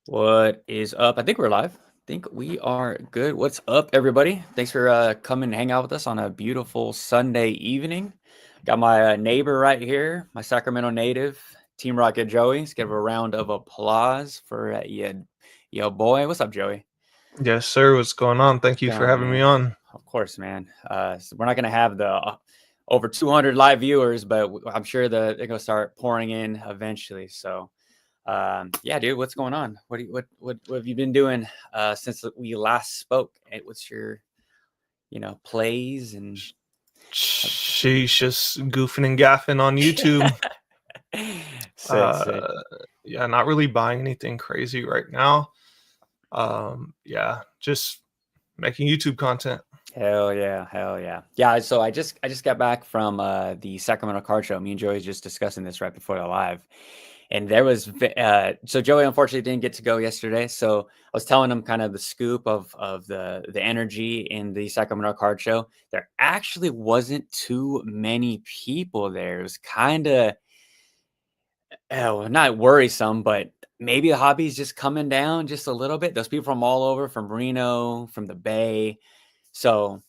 What is up? I think we're live. I think we are good. What's up, everybody? Thanks for coming and hang out with us on a beautiful Sunday evening. Got my neighbor right here, my Sacramento native, Team Rocket Joey. Let's give a round of applause for yo boy. What's up, Joey? Yes, sir. What's going on? Thank you for Going, having me man. on. Of course, man. So we're not gonna have the over 200 live viewers, but I'm sure they're gonna start pouring in eventually. So. Yeah, dude, what's going on? What have you been doing since we last spoke? What's your plays and She's just goofing and gaffing on YouTube. sick, sick. Uh, yeah, not really buying anything crazy right now. Yeah, just making YouTube content. Hell yeah, hell yeah. Yeah, so I just got back from the Sacramento Card Show. Me and Joey was just discussing this right before the live. And there was so Joey unfortunately didn't get to go yesterday. So I was telling him kind of the scoop of the energy in the Sacramento Card Show. There actually wasn't too many people there. It was kind of not worrisome, but maybe the hobby's just coming down just a little bit. Those people from all over, from Reno, from the Bay. So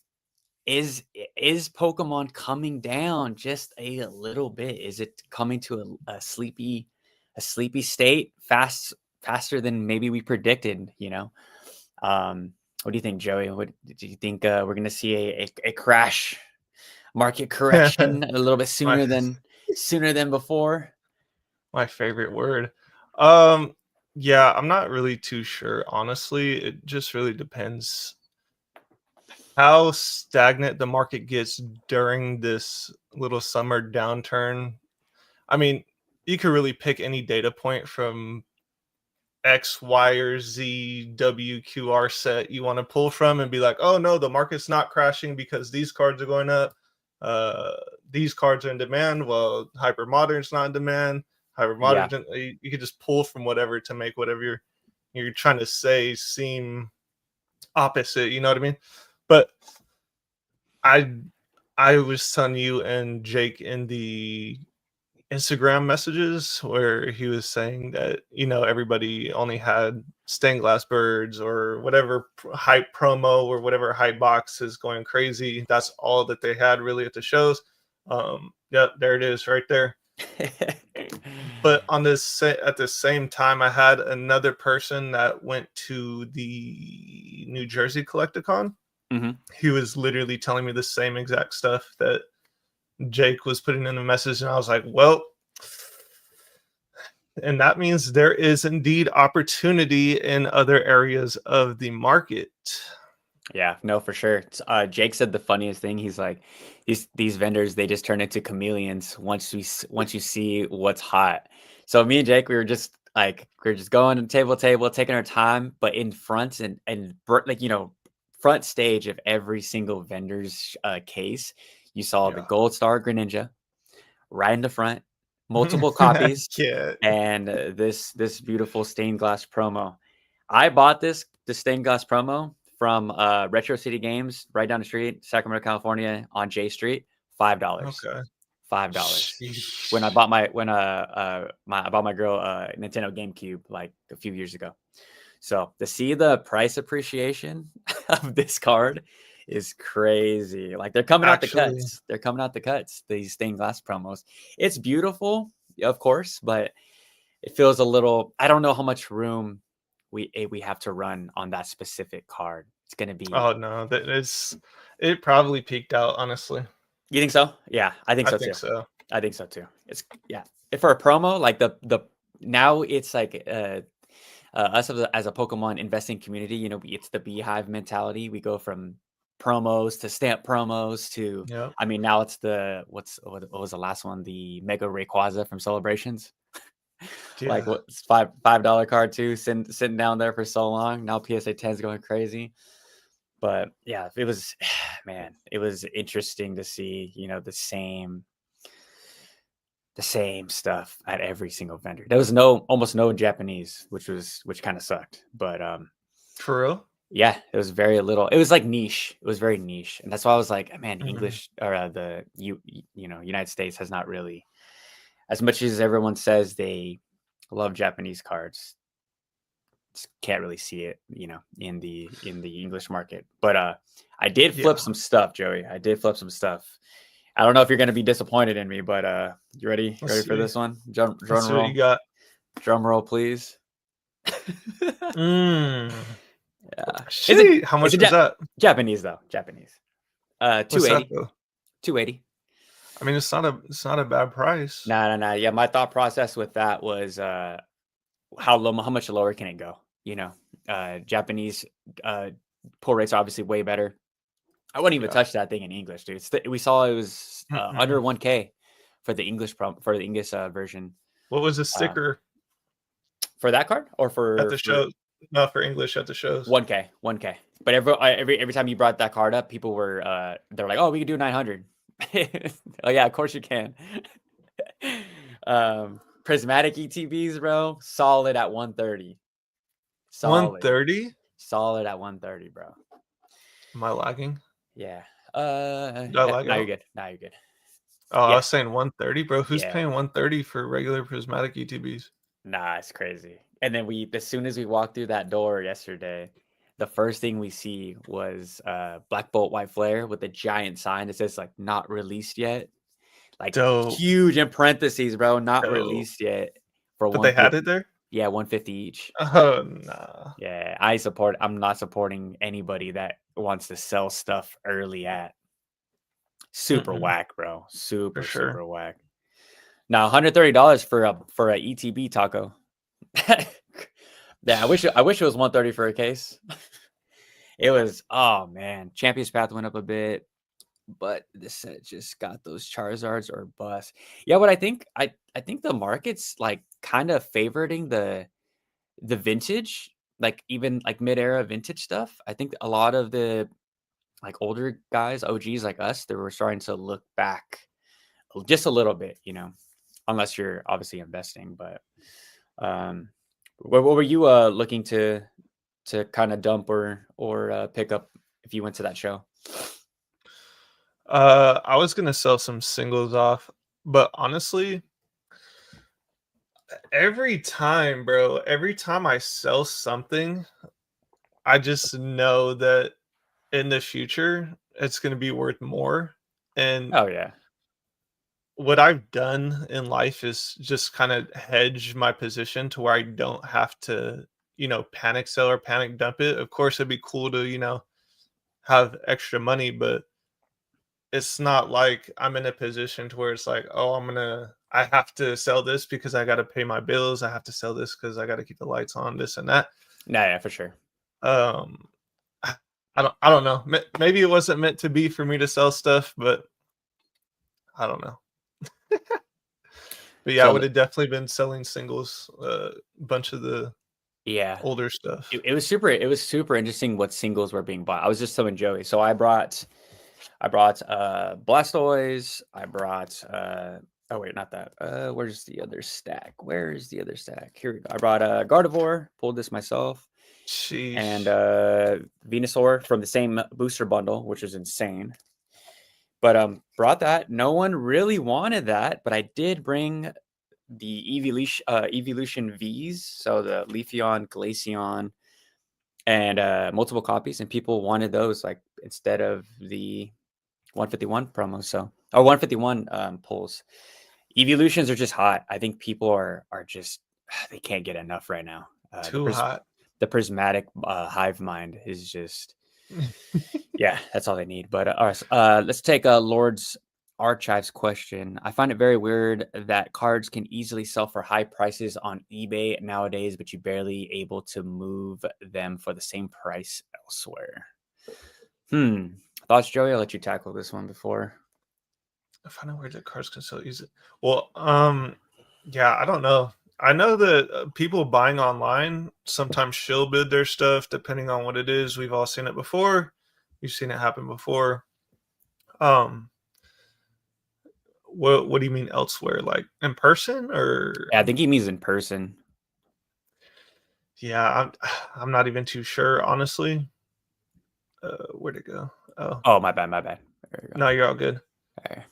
is Pokemon coming down just a little bit? Is it coming to a sleepy state faster than maybe we predicted? What do you think, Joey? What do you think? We're gonna see a crash, market correction a little bit my sooner than before? my favorite word. Um, yeah, I'm not really too sure. Honestly, it just really depends how stagnant the market gets during this little summer downturn. I mean, you could really pick any data point from X, Y, or Z WQR set you want to pull from and be like, oh no, the market's not crashing because these cards are going up. Uh, these cards are in demand. Well, hyper modern's not in demand. Hyper Yeah, modern, you could just pull from whatever to make whatever you're trying to say seem opposite. You know what I mean? But I I was telling you and Jake in the Instagram messages where he was saying that everybody only had stained glass birds or whatever hype promo or whatever hype box is going crazy. That's all that they had really at the shows. Yeah, there it is right there. But at the same time, I had another person that went to the New Jersey Collecticon. hmm He was literally telling me the same exact stuff that Jake was putting in the message, and I was like, well, and that means there is indeed opportunity in other areas of the market. Yeah, no, for sure. Jake said the funniest thing. He's like, these vendors, they just turn into chameleons once you see what's hot. So me and Jake, we were just going to table to table, taking our time, but in front like front stage of every single vendor's case, you saw the Yeah. Gold Star Greninja right in the front, multiple copies, Yeah. and this beautiful stained glass promo. I bought the stained glass promo from Retro City Games right down the street, Sacramento, California, on J Street. $5. Okay. $5. When I Sheesh. bought I bought my girl Nintendo GameCube like a few years ago. So to see the price appreciation of this card is crazy. Like they're coming out the Actually, cuts. They're coming out the cuts. These stained glass promos. It's beautiful, of course, but it feels a little. I don't know how much room we have to run on that specific card. It's gonna be. oh no, it probably peaked out, honestly. You think so? Yeah, I think I so think too. so. I think so too. It's yeah. If for a promo, like the now it's like us as a Pokemon investing community, it's the beehive mentality. We go from promos to stamp promos to, Yep. I mean, now it's what was the last one? The Mega Rayquaza from Celebrations. Like Yeah. what $5 card too, sitting down there for so long. Now PSA 10 is going crazy. But yeah, it was man, it was interesting to see, the same stuff at every single vendor. There was almost no Japanese, which kind of sucked. But For real? yeah, it was very little. It was like niche. It was very niche, and that's why I was like, man, Mhm. English or United States has not really, as much as everyone says they love Japanese cards. can't really see it, in the English market. But I did flip Yeah. some stuff, Joey. I did flip some stuff. I don't know if you're gonna be disappointed in me, but you ready? Let's Ready for see. this one? Let's Drum see what you roll. got. Drum roll, please. Mm. Yeah. Shit. How It's much a was that? Japanese though. Japanese. What's that 280. though? 280. I mean, it's not a bad price. No. Yeah, my thought process with that was how much lower can it go? Japanese uh pull rates are obviously way better. I wouldn't even Yeah. touch that thing in English, dude. We saw it was under Mm-mm. 1K for the English version. What was the Um, sticker for that card or at for the show? Not for English at the shows. 1K, 1K. But every time you brought that card up, people were they're like, "Oh, we could do 900." Oh yeah, of course you can. Prismatic ETBs, bro, solid at 130. Solid, 130? solid at 130, bro. Am I lagging? Yeah. Did I lag Now you're out? good. Now you're good. Oh, I Yeah, was saying 130, bro. Who's yeah. paying 130 for regular prismatic ETBs? Nah, it's crazy. And then as soon as we walked through that door yesterday, the first thing we see was Black Bolt White Flare with a giant sign that says like not released yet. Like Dope. huge in parentheses, bro, not Dope. released yet for But they had 150. it there? Yeah, 150 each. Oh, nah. Yeah, I'm not supporting anybody that wants to sell stuff early at. Super Mm-mm, whack, bro. for Super, sure. super whack. Now, $130 for a ETB taco. Yeah, I wish it was 130 for a case. It was, oh man, Champion's Path went up a bit, but this set just got those Charizards or bust. Yeah, what I think the market's like kind of favoriting the vintage, like even like mid-era vintage stuff. I think a lot of the like older guys, OGs like us, they were starting to look back just a little bit, unless you're obviously investing. But um, what were you looking to kind of dump or pick up if you went to that show? I was gonna sell some singles off, but honestly, every time I sell something, I just know that in the future it's gonna be worth more. And Oh yeah, what I've done in life is just kind of hedge my position to where I don't have to, panic sell or panic dump it. Of course, it'd be cool to, have extra money, but it's not like I'm in a position to where it's like, oh, I have to sell this because I got to pay my bills. I have to sell this because I got to keep the lights on, this and that. nah, yeah, for sure. Um, I don't know. Maybe it wasn't meant to be for me to sell stuff, but I don't know. But yeah, I would So have definitely been selling singles, a bunch of the yeah, older stuff. it was super interesting what singles were being bought. I was just telling Joey. So I brought Blastoise. I brought oh wait, not that. Where's the other stack? Where's the other stack? Here we go. I brought Gardevoir, pulled this myself, and Sheesh. Venusaur from the same booster bundle, which is insane. But brought that. No one really wanted that, but I did bring the Evolution V's, so the Leafeon, Glaceon, and multiple copies, and people wanted those like instead of the 151 promo, so or 151 pulls. Evolutions are just hot. I think people are just they can't get enough right now. Too hot. The prismatic hive mind is just yeah, that's all they need. But let's take Lord's Archives question. I find it very weird that cards can easily sell for high prices on eBay nowadays, but you barely able to move them for the same price elsewhere. Thoughts, Joey? I'll let you tackle this one before. I find out where the cards can still use it. Well, yeah, I don't know. I know that people buying online sometimes shill bid their stuff depending on what it is. We've all seen it before. We've seen it happen before. Um, what do you mean elsewhere? Like in person or? Yeah, I think he means in person. Yeah, I'm not even too sure, honestly. Where'd it go? Oh, Oh, my bad, my bad. There you go. no, you're all good. There.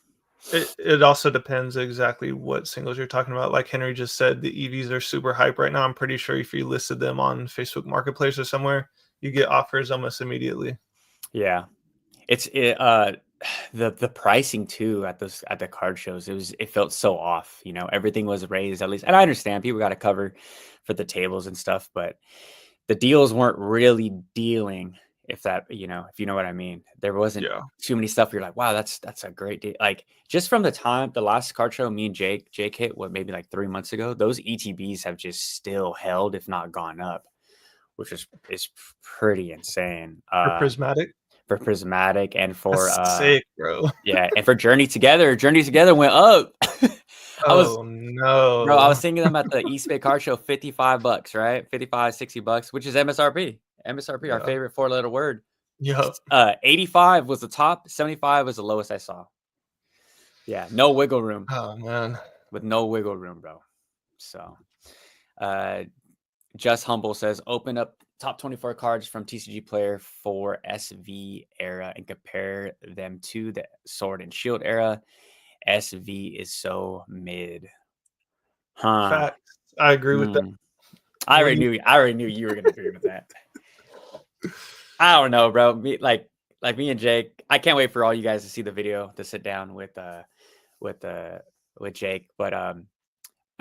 It also depends exactly what singles you're talking about. Like Henry just said, the EVs are super hype right now. I'm pretty sure if you listed them on Facebook Marketplace or somewhere, you get offers almost immediately. Yeah. The pricing too at the card shows, it felt so off, everything was raised at least. And I understand people got to cover for the tables and stuff, but the deals weren't really dealing, if you know what I mean. There wasn't Yeah. too many stuff you're like, wow, that's a great deal. Like just from the last card show me and Jake hit maybe like 3 months ago, those ETBs have just still held, if not gone up, which is pretty insane. For prismatic. For prismatic and for That's sick, bro. yeah, and for Journey Together went up. I was Oh Bro, I was no. seeing them at the East Bay Car Show, $55, right? 55, $60, which is MSRP. MSRP, our Yeah. favorite four-letter word. Yup. 85 was the top, 75 was the lowest I saw. Yeah, no wiggle room. Oh man. With no wiggle room, bro. So, Just Humble says, open up top 24 cards from TCG Player for SV era and compare them to the Sword and Shield era. SV is so mid. Huh. Facts. I agree with that. I What do already knew you were gonna agree with that. I don't know, bro. Like me and Jake, I can't wait for all you guys to see the video to sit down with Jake. But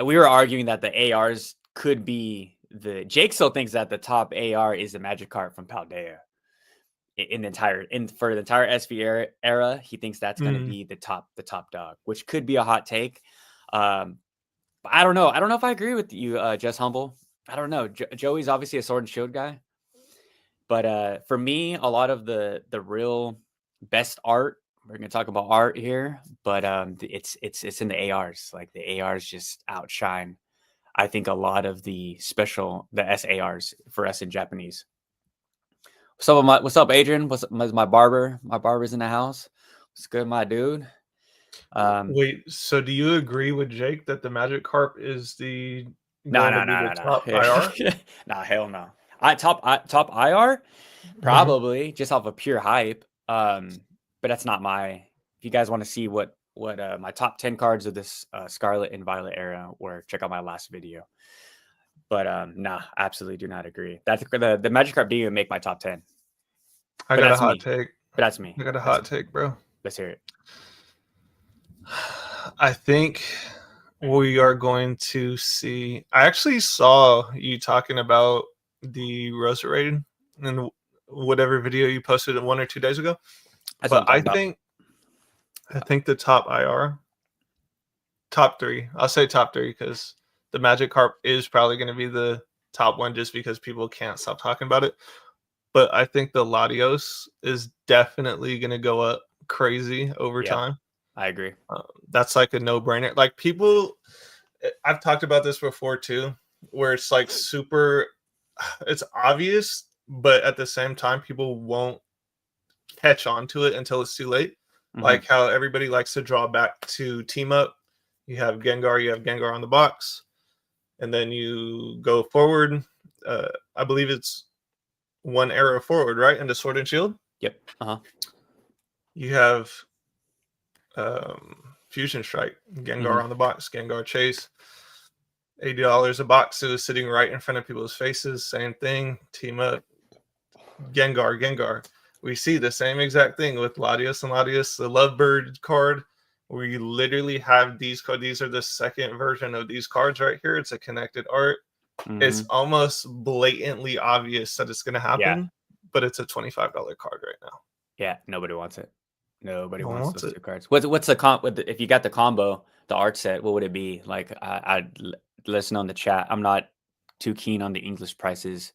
we were arguing that the ARs could be Jake still thinks that the top AR is the Magikarp from Paldea. For the entire SV era, he thinks that's gonna Mm. be the top dog, which could be a hot take. But I don't know. I don't know if I agree with you, Just Humble. I don't know. Joey's obviously a Sword and Shield guy, but for me, a lot of the real best art. We're gonna talk about art here, but it's in the ARs. Like the ARs just outshine, I think, a lot of the SARs for us in Japanese. What's up, Adrian? What's my barber? My barber's in the house. What's good, my dude? Wait, so do you agree with Jake that the Magikarp is No, going to no, be no, the no, top no. IR? Nah, hell no. Top IR Uh-huh. probably just off of pure hype. But that's not my. If you guys want to see what my top 10 cards of this Scarlet and Violet era were, check out my last video. But nah, absolutely do not agree. That's the Magikarp didn't even make my top 10. I But got a that's hot me. take. But that's me. I got a That's hot me. take, bro. Let's hear it. I think we are going to see. I actually saw you talking about the Rosa rating in whatever video you posted 1 or 2 days ago. That's what But I'm talking about. I think the top IR, top three. I'll say top three because the Magikarp is probably going to be the top one just because people can't stop talking about it. But I think the Latios is definitely going to go up crazy over Yep, time. I agree. That's like a no-brainer. Like people, I've talked about this before too, where it's like super, it's obvious, but at the same time, people won't catch on to it until it's too late. Like how everybody likes to draw back to team up. You have Gengar on the box, and then you go forward. I believe it's one arrow forward, right? Into Sword and Shield. Yep. Uh-huh. You have Fusion Strike, Gengar on the box, Gengar Chase. $80 a box. It was sitting right in front of people's faces. Same thing. Team up. Gengar. We see the same exact thing with Latios and Latios, the Lovebird card. We literally have these cards. These are the second version of these cards right here. It's a connected art. It's almost blatantly obvious that it's going to Yeah. happen, but it's a $25 card right now. Yeah. Nobody wants it. Nobody No one wants wants those it. two cards. What's the comp if you got the combo, the art set? What would it be? Like I'd listen on the chat. I'm not too keen on the English prices.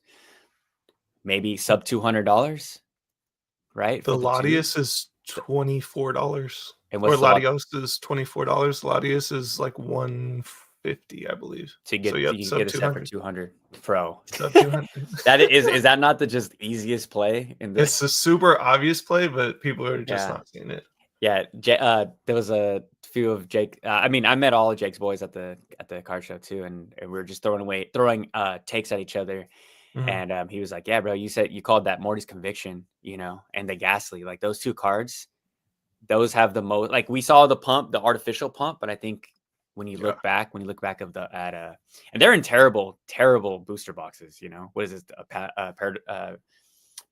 Maybe sub $200, right? The For the two. Latios is $24. And Or what's the Latios is $24. Latios is like 150, I believe. to So get yep, you can sub get a set for 200. 200, bro? Sub 200. That is that not the just easiest play in the? It's a super obvious play, but people are just Yeah. not seeing it. Yeah, there was a few of Jake. I mean, I met all of Jake's boys at the card show too, and we were just throwing takes at each other. Mhm. And he was like, "Yeah, bro, you said you called that Morty's Conviction, and the Ghastly, like those two cards. those have the most, like we saw the pump, the artificial pump, but I think when you Yeah. look back of the and they're in terrible, terrible booster boxes. You know, what is this?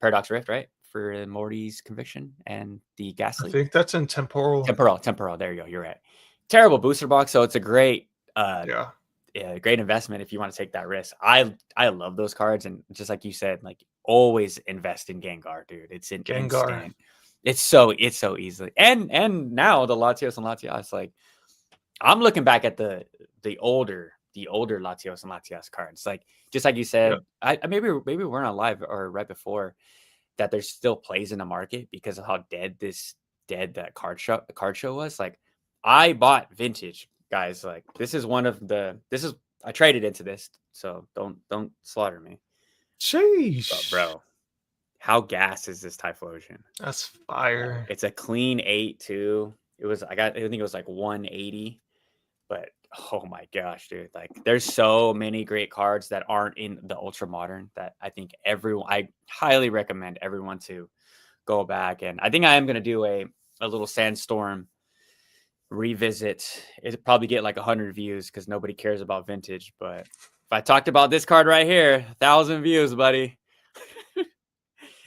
Paradox Rift, right? For Morty's conviction and the gas I leak. think that's in temporal. Temporal. There you go. You're right. Terrible booster box. So it's a great, Yeah. great investment if you want to take that risk. I love those cards, and just like you said, like always invest in Gengar, dude. It's an Gengar. instant. It's so easily, and now the Latios and Latias, like I'm looking back at the older Latios and Latias cards, like just like you Yep. said, I maybe we weren't on live or right before that. There's still plays in the market because of how dead that card show was. Like I bought vintage, guys. Like this is I traded into this, so don't slaughter me. Sheesh. But bro, how gas is this Typhlosion? That's fire. It's a clean 8 too. I think it was like 180. But oh my gosh, dude. Like there's so many great cards that aren't in the ultra modern that I think I highly recommend everyone to go back. And I think I am gonna do a little Sandstorm revisit. It'll probably get like 100 views because nobody cares about vintage. But if I talked about this card right here, 1,000 views, buddy.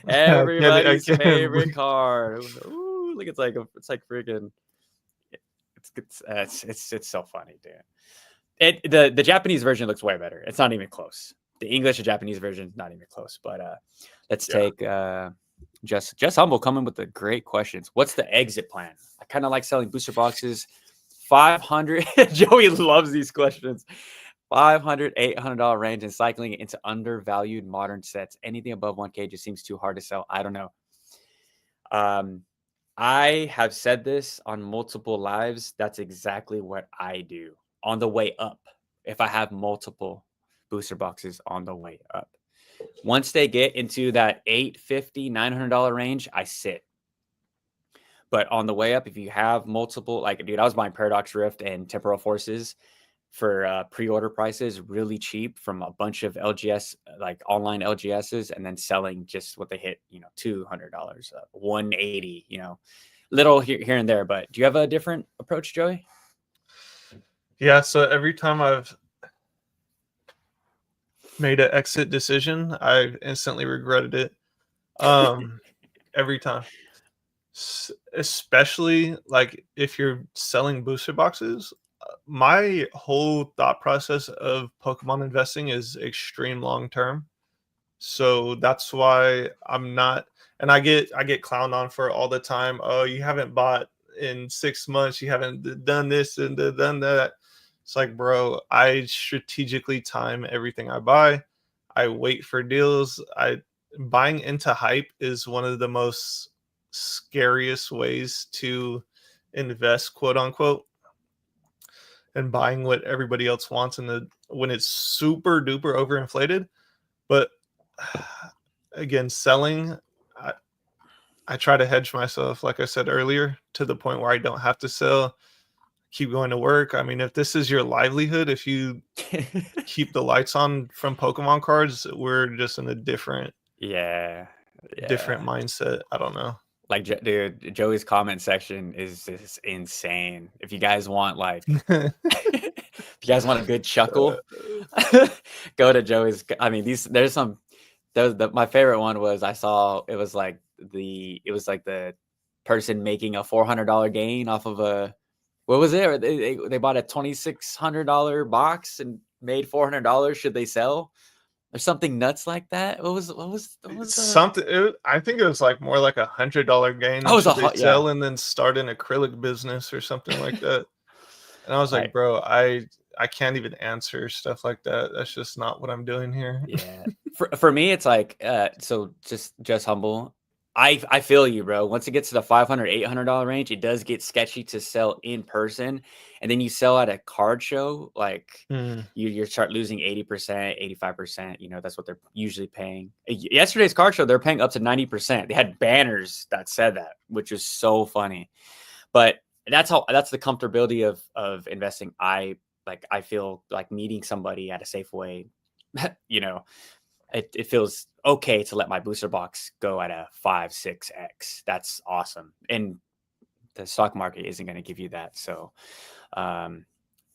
I Everybody's can't favorite card. Ooh, look, it's like freaking. It's so funny, dude. The Japanese version looks way better. It's not even close. The English and Japanese version not even close. But let's take Just Humble coming with the great questions. What's the exit plan? I kind of like selling booster boxes. 500. Joey loves these questions. $500, $800 range and cycling it into undervalued modern sets. Anything above 1K just seems too hard to sell. I don't know. I have said this on multiple lives. That's exactly what I do on the way up. If I have multiple booster boxes on the way up, once they get into that $850, $900 range, I sit. But on the way up, if you have multiple, like, dude, I was buying Paradox Rift and Temporal Forces for pre-order prices really cheap from a bunch of LGS, like online LGSs, and then selling just what they hit, $200, 180, little here and there. But do you have a different approach, Joey? Yeah, so every time I've made an exit decision, I've instantly regretted it. Every time. Especially like if you're selling booster boxes, my whole thought process of Pokemon investing is extreme long term. So that's why I'm not, and I get clowned on for it all the time. Oh, you haven't bought in 6 months, you haven't done this and done that. It's like, bro, I strategically time everything I buy. I wait for deals. I Buying into hype is one of the most scariest ways to invest, quote unquote, and buying what everybody else wants when it's super duper overinflated. But again, selling, I, I try to hedge myself, like I said earlier, to the point where I don't have to sell, keep going to work. I mean, if this is your livelihood, if you keep the lights on from Pokemon cards, we're just in a different Yeah. mindset. I don't know. Like, dude, Joey's comment section is just insane. If you guys want, like, if you guys want a good chuckle, go to Joey's. I mean, there's some. My favorite one was I saw. It was like the person making a $400 gain off of a, what was it? They bought a $2,600 box and made $400. Should they sell? Or something nuts like that. What was the? Something. I think it was like more like $100 gain. Oh, it And was a should they hot, yeah. sell and then start an acrylic business or something like that? And I was like, Right. bro, I can't even answer stuff like that. That's just not what I'm doing here. Yeah. For me, it's like, so just humble. I feel you, bro. Once it gets to the $500, $800 range, it does get sketchy to sell in person. And then you sell at a card show, like Hmm. you start losing 80%, 85%. That's what they're usually paying. Yesterday's card show, they're paying up to 90%. They had banners that said that, which is so funny. But that's the comfortability of investing. I feel like meeting somebody at a Safeway, it feels okay to let my booster box go at a 5, 6x. That's awesome. And the stock market isn't going to give you that. So um,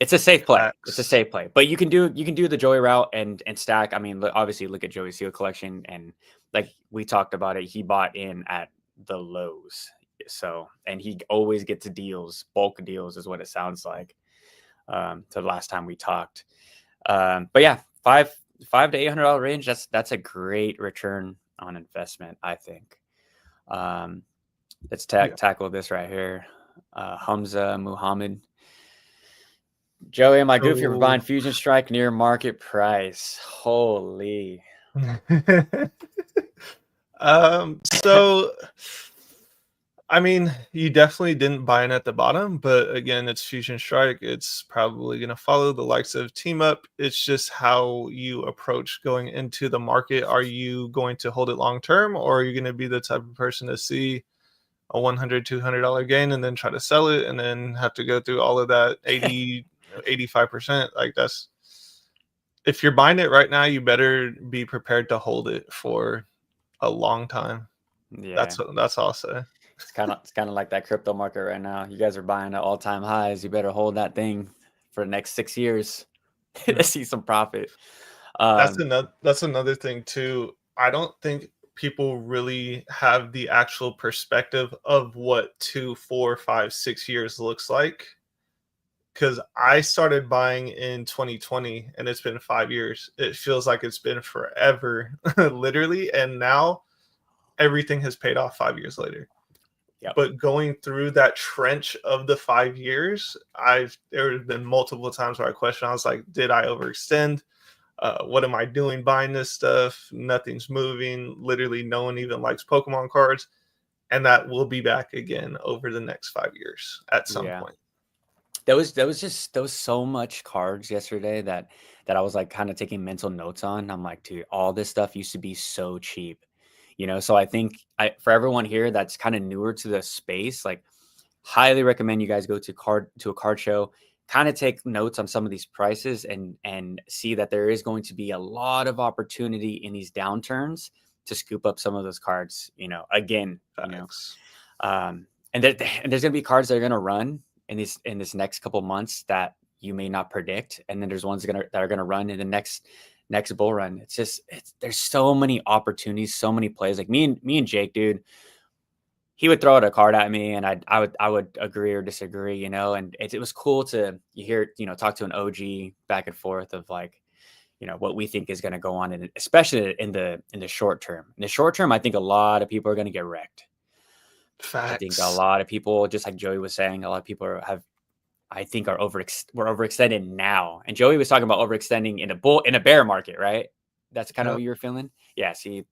it's a safe play. It's a Facts. safe play. But you can do the Joey route and stack. I mean, obviously look at Joey's Seal collection, and like we talked about it, he bought in at the lows. So and he always gets deals, bulk deals is what it sounds like. To the last time we talked. But yeah, five to $800 range. That's a great return on investment, I think. Let's Yeah. tackle this right here. Hamza Muhammad. Joey, am I goofy for buying So Fusion Strike near market price? Holy. so I mean, you definitely didn't buy in at the bottom, but again, it's Fusion Strike. It's probably going to follow the likes of Team Up. It's just how you approach going into the market. Are you going to hold it long term, or are you going to be the type of person to see a $100 $200 gain and then try to sell it and then have to go through all of that 85%? Like, that's, if you're buying it right now, you better be prepared to hold it for a long time. Yeah. That's all I'll say. It's kind of like that crypto market right now. You guys are buying at all-time highs. You better hold that thing for the next 6 years to Yeah. see some profit. That's another thing too. I don't think people really have the actual perspective of what 2 4 5 6 years looks like. Because I started buying in 2020 and it's been 5 years. It feels like it's been forever, literally. And now everything has paid off 5 years later. Yep. But going through that trench of the 5 years, there have been multiple times where I questioned. I was like, did I overextend? What am I doing buying this stuff? Nothing's moving. Literally, no one even likes Pokemon cards. And that will be back again over the next 5 years at some Yeah. point. There was so much cards yesterday that I was like kind of taking mental notes on. I'm like, dude, all this stuff used to be so cheap, So I think for everyone here that's kind of newer to the space, like, highly recommend you guys go to a card show, kind of take notes on some of these prices and see that there is going to be a lot of opportunity in these downturns to scoop up some of those cards. Again, Facts. and there's gonna be cards that are gonna run in this next couple months that you may not predict, and then there's ones that are gonna run in the next bull run. There's so many opportunities, so many plays. Like me and Jake, dude, he would throw out a card at me, and I would agree or disagree, And it was cool to talk to an OG back and forth of like, what we think is going to go on, and especially in the short term. In the short term, I think a lot of people are going to get wrecked. I think a Facts. lot of people, just like Joey was saying, a lot of people I think we're overextended now. And Joey was talking about overextending in a bear market, right? That's kind of Yep. what you were feeling. Yeah. See,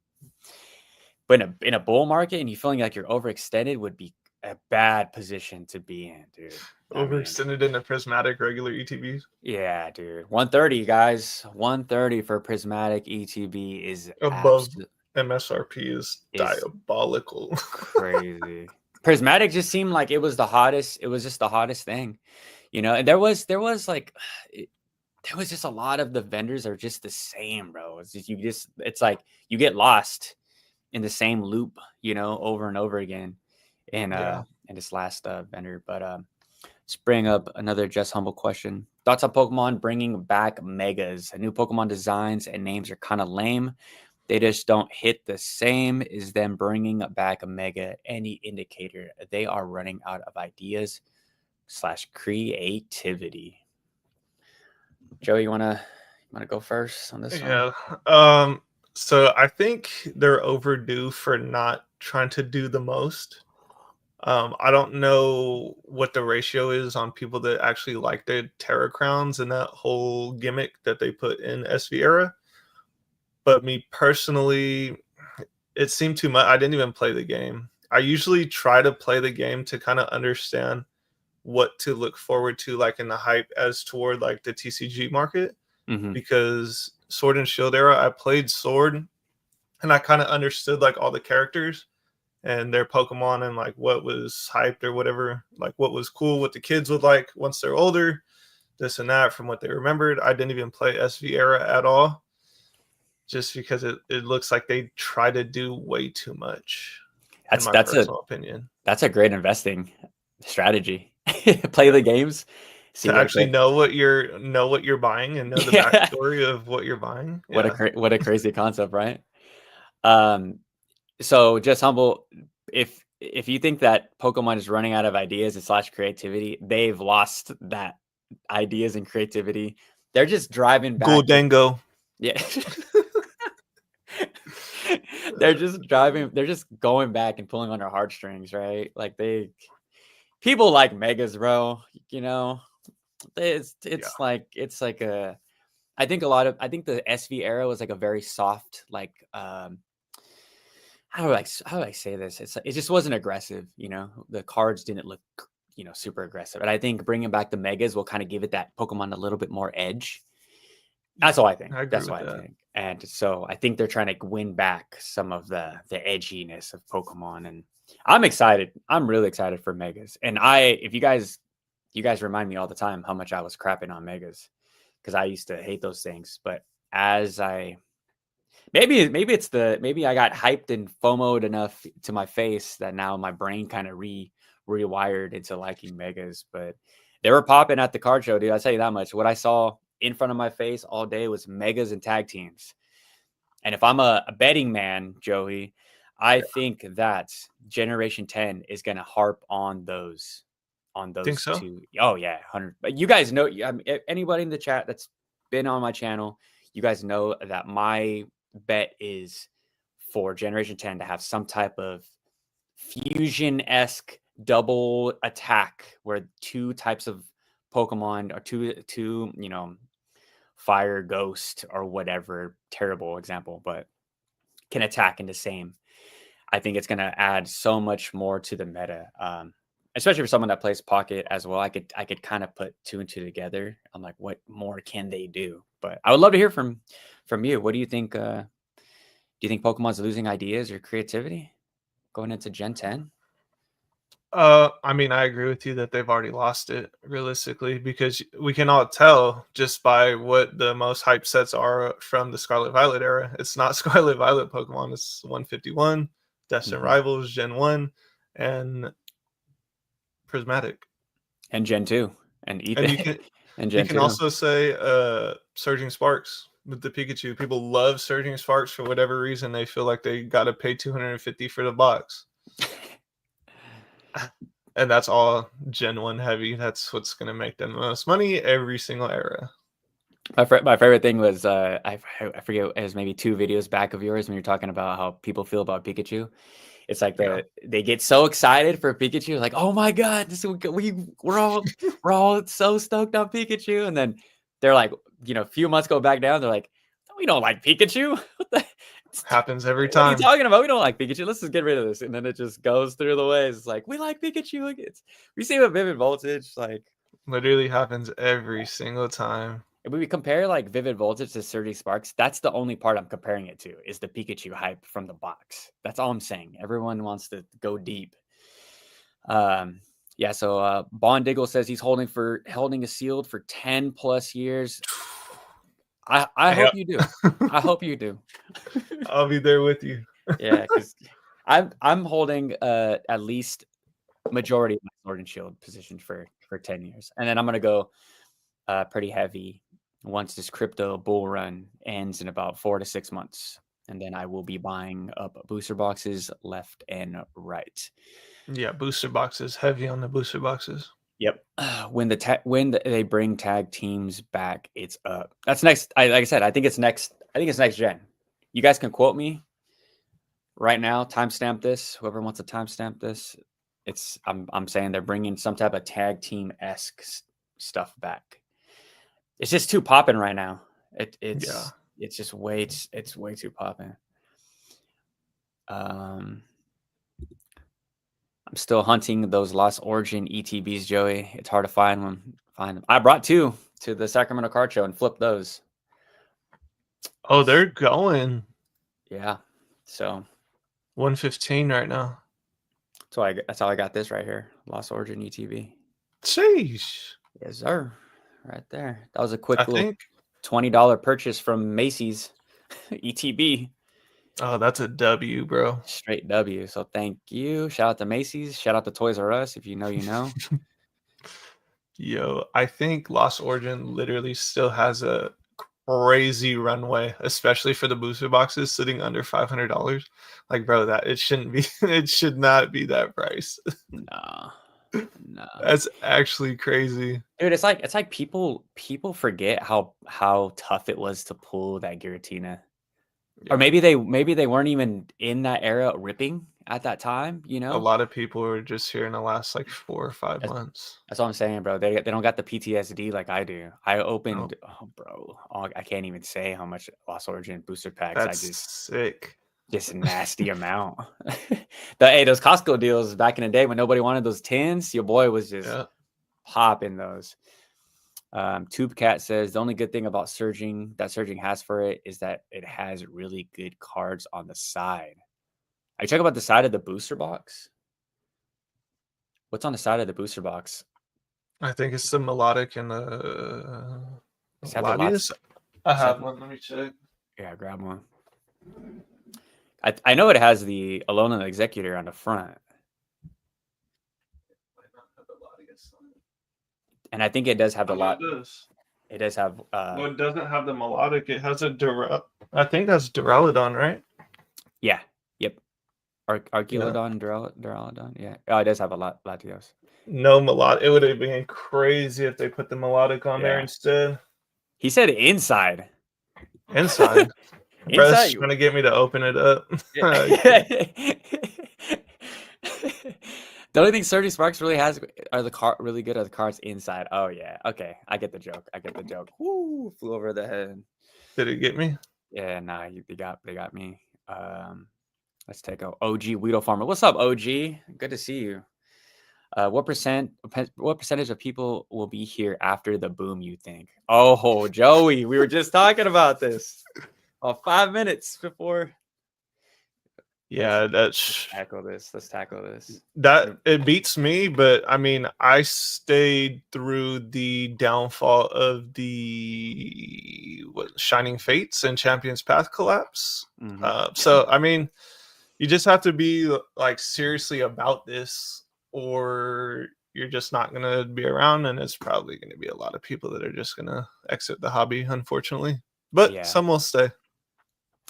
but in a bull market and you feeling like you're overextended would be a bad position to be in, dude. I mean, Overextended into prismatic regular ETBs yeah, dude. 130, guys. 130 for prismatic ETB above MSRP is is diabolical. crazy. Prismatic just seemed like it was the hottest. It was just the hottest thing, And there was like, there was just a lot of the vendors are just the same, bro. It's like you get lost in the same loop, over and over again. And Yeah. and this last vendor, but let's bring up another just humble question. Thoughts on Pokemon bringing back megas? New Pokemon designs and names are kind of lame. They just don't hit the same. Is them bringing back a mega any indicator they are running out of ideas / creativity? Joey, you wanna go first on this one? Yeah. So I think they're overdue for not trying to do the most. I don't know what the ratio is on people that actually like the Terra Crowns and that whole gimmick that they put in SV era. But me personally, it seemed too much. I didn't even play the game. I usually try to play the game to kind of understand what to look forward to, like in the hype as toward like the TCG market. Mm-hmm. Because Sword and Shield era, I played Sword and I kind of understood like all the characters and their Pokemon and like what was hyped or whatever, like what was cool, what the kids would like once they're older, this and that from what they remembered. I didn't even play SV era at all just because it looks like they try to do way too much, in That's my that's a personal opinion. that's a great investing. Strategy. Play the games, see To what actually effect. know what you're buying and know the Yeah. backstory of what you're buying. What a Yeah. what a crazy concept, right? Um, so just humble. If you think that Pokemon is running out of ideas and slash creativity, they've lost that ideas and creativity. They're just driving back. Guldango. Yeah. They're just driving. They're just going back and pulling on their heartstrings, right? Like people like megas, bro. You know, it's Yeah. it's like it's like a. I think the SV era was like a very soft, like how do I say this? It just wasn't aggressive, you know. The cards didn't look, you know, super aggressive. And I think bringing back the megas will kind of give it that Pokemon a little bit more edge. That's all I think. I agree That's with what I that. think. And so I think they're trying to win back some of the edginess of Pokemon. And I'm excited. I'm really excited for megas. And if you guys remind me all the time how much I was crapping on megas because I used to hate those things. But as I maybe I got hyped and FOMO'd enough to my face that now my brain kind of rewired into liking megas. But they were popping at the card show, dude. I'll tell you that much. What I saw in front of my face all day was megas and tag teams. And if I'm a betting man, Joey, I Yeah. think that Generation 10 is gonna harp on Think those so? two. Oh yeah, 100. But you guys know, anybody in the chat that's been on my channel, you guys know that my bet is for Generation 10 to have some type of fusion-esque double attack where two types of Pokemon or two, you know, fire, ghost, or whatever terrible example, but can attack in the same. I think it's going to add so much more to the meta, especially for someone that plays Pocket as well. I could kind of put two and two together. I'm like, what more can they do? But I would love to hear from you. What do you think? Do you think Pokemon's losing ideas or creativity going into Gen 10? I mean, I agree with you that they've already lost it realistically because we can all tell just by what the most hype sets are from the Scarlet Violet era. It's not Scarlet Violet Pokemon, it's 151, Destined Hmm. Rivals, Gen 1, and Prismatic. And Gen 2 and And Ethan you can and you Gen can 2. also say Surging Sparks with the Pikachu. People love Surging Sparks for whatever reason. They feel like they gotta pay 250 for the box. And that's all Gen 1 heavy. That's what's gonna make them the most money every single era. My favorite thing was I forget, it was maybe 2 videos back of yours when you're talking about how people feel about Pikachu. It's like Yeah. they get so excited for Pikachu, like, "Oh my god, we're all so stoked on Pikachu," and then they're like, you know, a few months go back down, they're like, "We don't like Pikachu. What the Happens every what are you time. talking about? We don't like Pikachu. Let's just get rid of this." And then it just goes through the ways. It's like, "We like Pikachu." Like, we see with Vivid Voltage, like Literally happens every single time. if we compare like Vivid Voltage to Surgy Sparks, that's the only part I'm comparing it to is the Pikachu hype from the box. That's all I'm saying. Everyone wants to go deep. Yeah, so Bondiggle says he's holding a sealed for 10 plus years. I Hey, hope you do. I hope you do. I'll be there with you. Yeah, because I'm holding at least majority of my sword and shield position for 10 years. And then I'm gonna go pretty heavy once this crypto bull run ends in about 4 to 6 months. And then I will be buying up booster boxes left and right. Yeah, booster boxes. Heavy on the booster boxes. Yep. They bring tag teams back, it's up. That's next. Like I said, I think it's next. I think it's next gen. You guys can quote me right now. Timestamp this. Whoever wants to timestamp this, I'm saying they're bringing some type of tag team esque stuff back. It's just too popping right now. Yeah. It's just it's way too popping. Um, I'm still hunting those Lost Origin ETBs, Joey. It's hard to find one. Find them. I brought 2 to the Sacramento Card Show and flipped those. Oh, they're going Yeah. So 115 right now. that's how I got this right here. Lost Origin ETB. Sheesh. Yes, sir. Right there. That was a quick I little think $20 purchase from Macy's ETB. Oh, that's a W, bro. Straight W. So thank you. Shout out to Macy's. Shout out to Toys R Us. If you know, you know. Yo, I think Lost Origin literally still has a crazy runway, especially for the booster boxes sitting under $500. Like, bro, that it shouldn't be. It should not be that price. Nah, nah. That's actually crazy. Dude, it's like people forget how tough it was to pull that Giratina. Or Yeah, maybe they weren't even in that era ripping at that time, you a know? lot of people are just here in the last like 4 or 5 months. That's what I'm saying, bro. They don't got the PTSD like I do. I No, opened, oh, bro, I can't even say how much Lost Origin booster packs I that's sick. just a nasty amount. Hey, those Costco deals back in the day when nobody wanted those tins, your boy was just Yeah, popping those. Tube Cat says the only good thing about Surging has for it is that it has really good cards on the side. I check about the side of the booster box. What's on the side of the booster box? I think it's the melodic and the Does it have the lots? Latias. I Does it have have, one. Let me check. yeah, grab one. I know it has the Alone and the Executor on the front, Might not have the Latias on it. and I think it does have the Oh, no, lot. it does. It does have. No, it doesn't have the melodic. It has a Durel. I think that's Duraludon, right? Yeah. Yep. Yeah. Archaeolodon, Duraludon. Yeah. Oh, it does have a lot. Latios. No melodic. It would have been crazy if they put the melodic on there Yeah. instead. He said inside. Inside. Bro's Inside. trying to get me to open it up. Yeah. The only thing Surgy Sparks really has are really good are the cards inside. Oh yeah, okay, I get the joke. Woo, flew over the head. Did it get me? Yeah, nah, they got me. Let's take a OG Weedle Farmer. What's up, OG? Good to see you. What percentage of people will be here after the boom? You think? Oh, Joey, we were just talking about this. 5 minutes before. Yeah, Let's tackle this. that it beats me, but I mean, I stayed through the downfall of the Shining Fates and Champions Path collapse. So I mean, you just have to be like seriously about this, or you're just not gonna be around, and it's probably gonna be a lot of people that are just gonna exit the hobby, unfortunately. But Yeah. some will stay.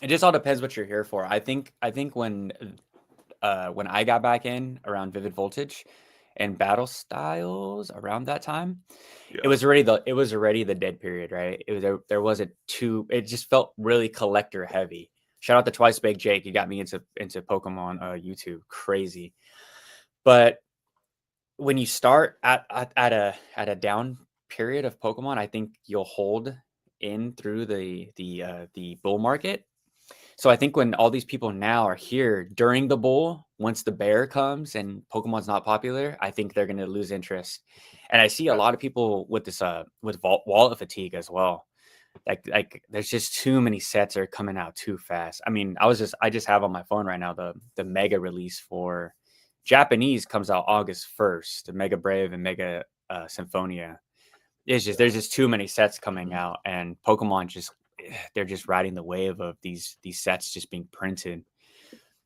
It just all depends what you're here for. I think when I got back in around Vivid Voltage and Battle Styles around that time, Yeah. it was already the dead period, right? There wasn't too, it just felt really collector heavy. Shout out to Twice Baked Jake. He got me into Pokemon YouTube. Crazy. But when you start at a down period of Pokemon, I think you'll hold in through the bull market. So I think when all these people now are here during the bull, once the bear comes and Pokemon's not popular, I think they're going to lose interest. And I see a lot of people with this with wallet fatigue as well. Like there's just too many sets are coming out too fast. I mean, I just have on my phone right now the mega release for Japanese comes out August 1st, the Mega Brave and Mega Symphonia. There's just too many sets coming out, and Pokemon they're just riding the wave of these sets just being printed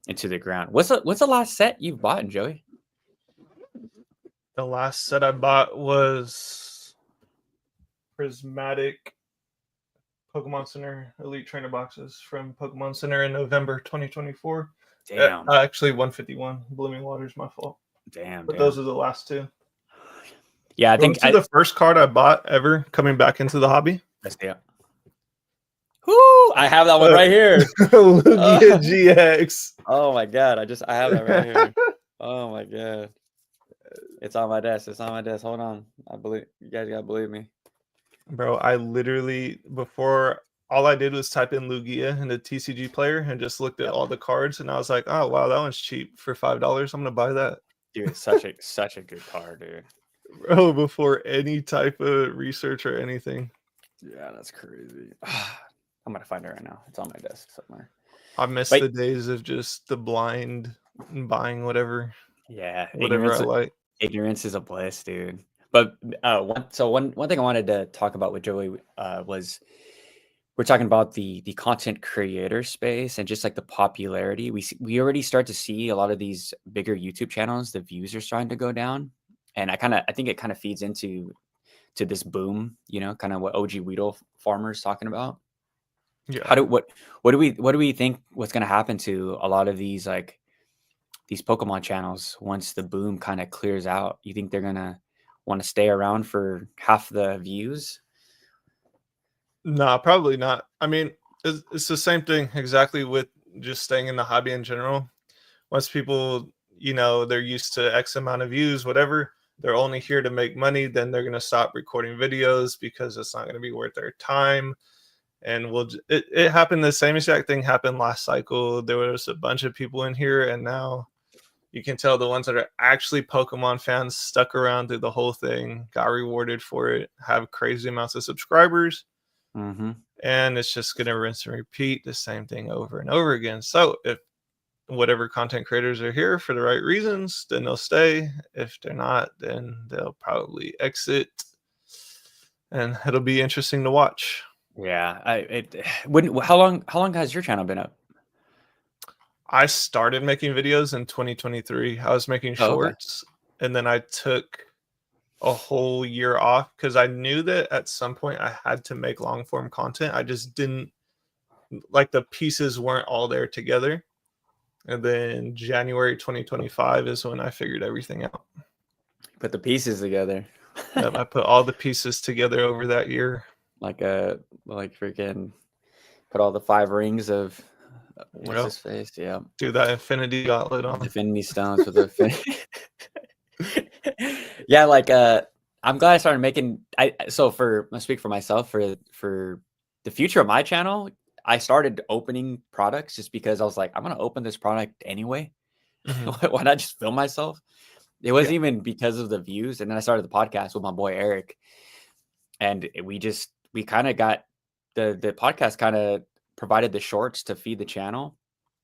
into the ground. What's the last set you've bought, Joey? The last set I bought was Prismatic Pokemon Center Elite Trainer boxes from Pokemon Center in November 2024. Damn. Actually, 151. Blooming Water's my fault. Damn. But those are the last two. Yeah, I think the first card I bought ever coming back into the hobby. Let's see. Whoo! I have that one right here. Lugia GX. Oh my god! I have that right here. Oh my god! It's on my desk. Hold on. I believe you guys gotta believe me, bro. I literally before all I did was type in Lugia in the TCG player and just looked at all the cards, and I was like, oh wow, that one's cheap for $5. I'm gonna buy that. Dude, it's such a good card, dude. Bro, before any type of research or anything. Yeah, that's crazy. I'm gonna find it right now. It's on my desk somewhere. I miss the days of just the blind buying whatever. Yeah, whatever I like. Ignorance is a bliss, dude. But one thing I wanted to talk about with Joey was we're talking about the content creator space and just like the popularity. We already start to see a lot of these bigger YouTube channels, the views are starting to go down. And I think it kind of feeds into this boom, kind of what OG Weedle Farmer is talking about. How Yeah. do what do we think what's going to happen to a lot of these like these Pokemon channels once the boom kind of clears out? You think they're going to want to stay around for half the views? No, probably not. I mean, it's the same thing exactly with just staying in the hobby in general. Once people, they're used to X amount of views, whatever, they're only here to make money, then they're going to stop recording videos because it's not going to be worth their time. And it happened, the same exact thing happened last cycle. There was a bunch of people in here, and now you can tell the ones that are actually Pokemon fans stuck around through the whole thing, got rewarded for it, have crazy amounts of subscribers, Mhm. and it's just going to rinse and repeat the same thing over and over again. So if whatever content creators are here for the right reasons, then they'll stay. If they're not, then they'll probably exit, and it'll be interesting to watch. Yeah, I it wouldn't how long has your channel been up? I started making videos in 2023. I was making Oh, okay. shorts, and then I took a whole year off because I knew that at some point I had to make long form content. I just didn't, like, the pieces weren't all there together. And then January 2025 is when I figured everything out. Put the pieces together. Yep, I put all the pieces together over that year. Like like freaking put all the 5 rings of what's Yep, his face? Yeah. do that Infinity Gauntlet on. Infinity Stones with the Yeah, like I'm glad I started making so for I speak for myself for the future of my channel, I started opening products just because I was like, I'm gonna open this product anyway. Mhm. Why not just film myself? It Yeah, wasn't even because of the views. And then I started the podcast with my boy Eric, and we kind of got the podcast kind of provided the shorts to feed the channel.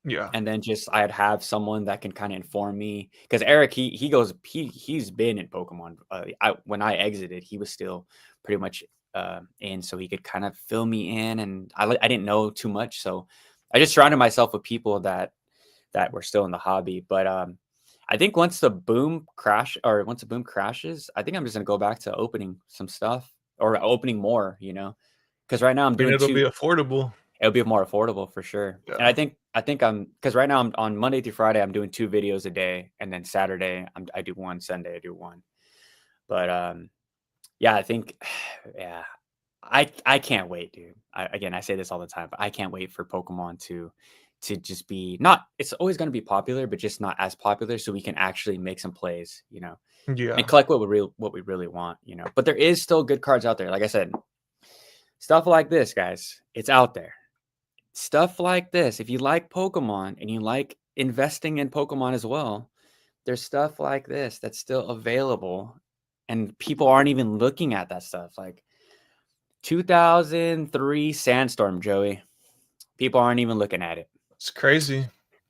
yeah, And then just I'd have someone that can kind of inform me because Eric he's been in Pokemon. When I exited, he was still pretty much in, so he could kind of fill me in, and I didn't know too much, so I just surrounded myself with people that were still in the hobby. But I think once the boom crashes, I think I'm just gonna go back to opening some stuff or opening more, because right now I'm I mean, doing it'll two. be affordable. It'll be more affordable for sure. And Yeah. I think I'm because right now I'm on Monday through Friday, I'm doing 2 videos a day, and then Saturday I do one, Sunday I do one. But yeah, I think yeah. I can't wait, dude. Again, I say this all the time, but I can't wait for Pokemon to just be not it's always going to be popular, but just not as popular so we can actually make some plays, and Yeah. collect what we really want. But there is still good cards out there. Like I said, stuff like this, guys, it's out there. Stuff like this, if you like Pokemon and you like investing in Pokemon as well, there's stuff like this that's still available, and people aren't even looking at that stuff. Like 2003 Sandstorm, Joey. People aren't even looking at it, It's crazy.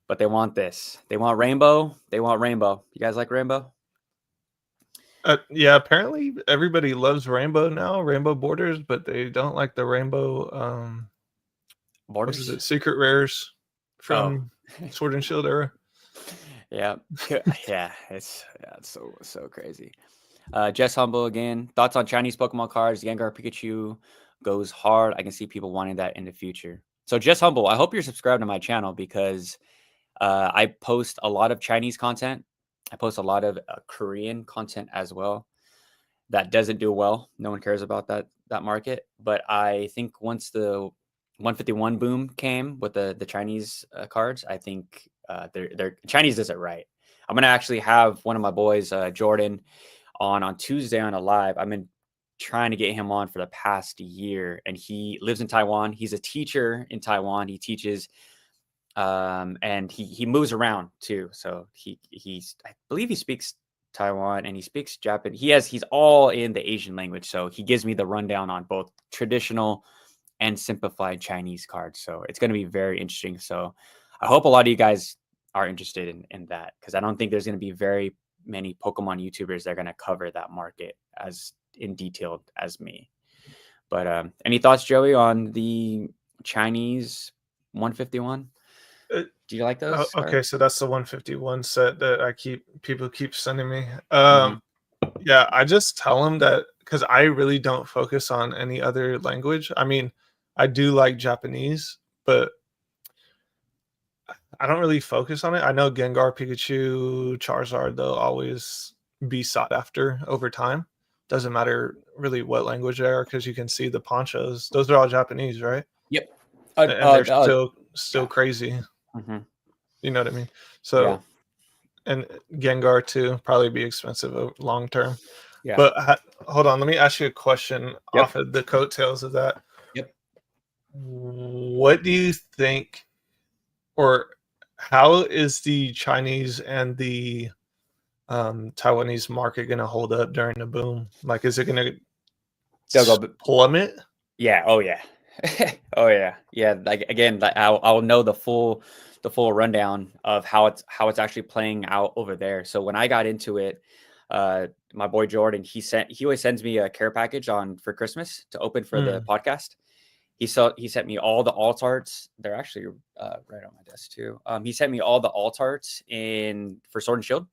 but they want this. They want Rainbow. They want Rainbow. You guys like Rainbow? Yeah, apparently everybody loves Rainbow now, Rainbow Borders, but they don't like the Rainbow, what is Borders? it? Secret Rares Oh. from Sword and Shield era. Yeah. Yeah, it's so crazy. Jess Humble again. Thoughts on Chinese Pokemon cards? Gengar Pikachu goes hard. I can see people wanting that in the future. So Jess Humble, I hope you're subscribed to my channel because I post a lot of Chinese content. I post a lot of Korean content as well. That doesn't do well. No one cares about that market. But I think once the 151 boom came with the Chinese cards, I think they're Chinese does it right. I'm gonna actually have one of my boys, Jordan, on Tuesday on a live. I've been trying to get him on for the past year, and he lives in Taiwan. He's a teacher in Taiwan. He teaches, and he moves around too. So he's I believe he speaks Taiwan and he speaks Japanese. He's all in the Asian language. So he gives me the rundown on both traditional and simplified Chinese cards. So it's going to be very interesting. So I hope a lot of you guys are interested in that, because I don't think there's going to be very many Pokemon YouTubers that are going to cover that market as in detail as me. But any thoughts, Joey, on the Chinese 151? Uh, Do you like those okay, cards? so that's the 151 set that people keep sending me. Hmm. Yeah, I just tell them that because I really don't focus on any other language. I mean, I do like Japanese, but I don't really focus on it. I know Gengar, Pikachu, Charizard, they'll always be sought after over time. Doesn't matter really what language they are because you can see the ponchos. Those are all Japanese, right? Yep. And they're still Yeah. crazy. Hmm. You know what I mean? Yeah. So, and Gengar too, probably be expensive long term. Yeah. But hold on, let me ask you a question off Yep. of the coattails of that. Yep. What do you think, or how is the Chinese and the Taiwanese market going to hold up during the boom? Like, is it going to They'll go. plummet? Yeah. Oh yeah. Oh yeah. Yeah. Like again, like I'll know the full rundown of how it's actually playing out over there. So when I got into it, my boy Jordan, he always sends me a care package on for Christmas to open for the Mm, podcast. He sent me all the alt arts. They're actually right on my desk too. He sent me all the alt arts in for Sword and Shield.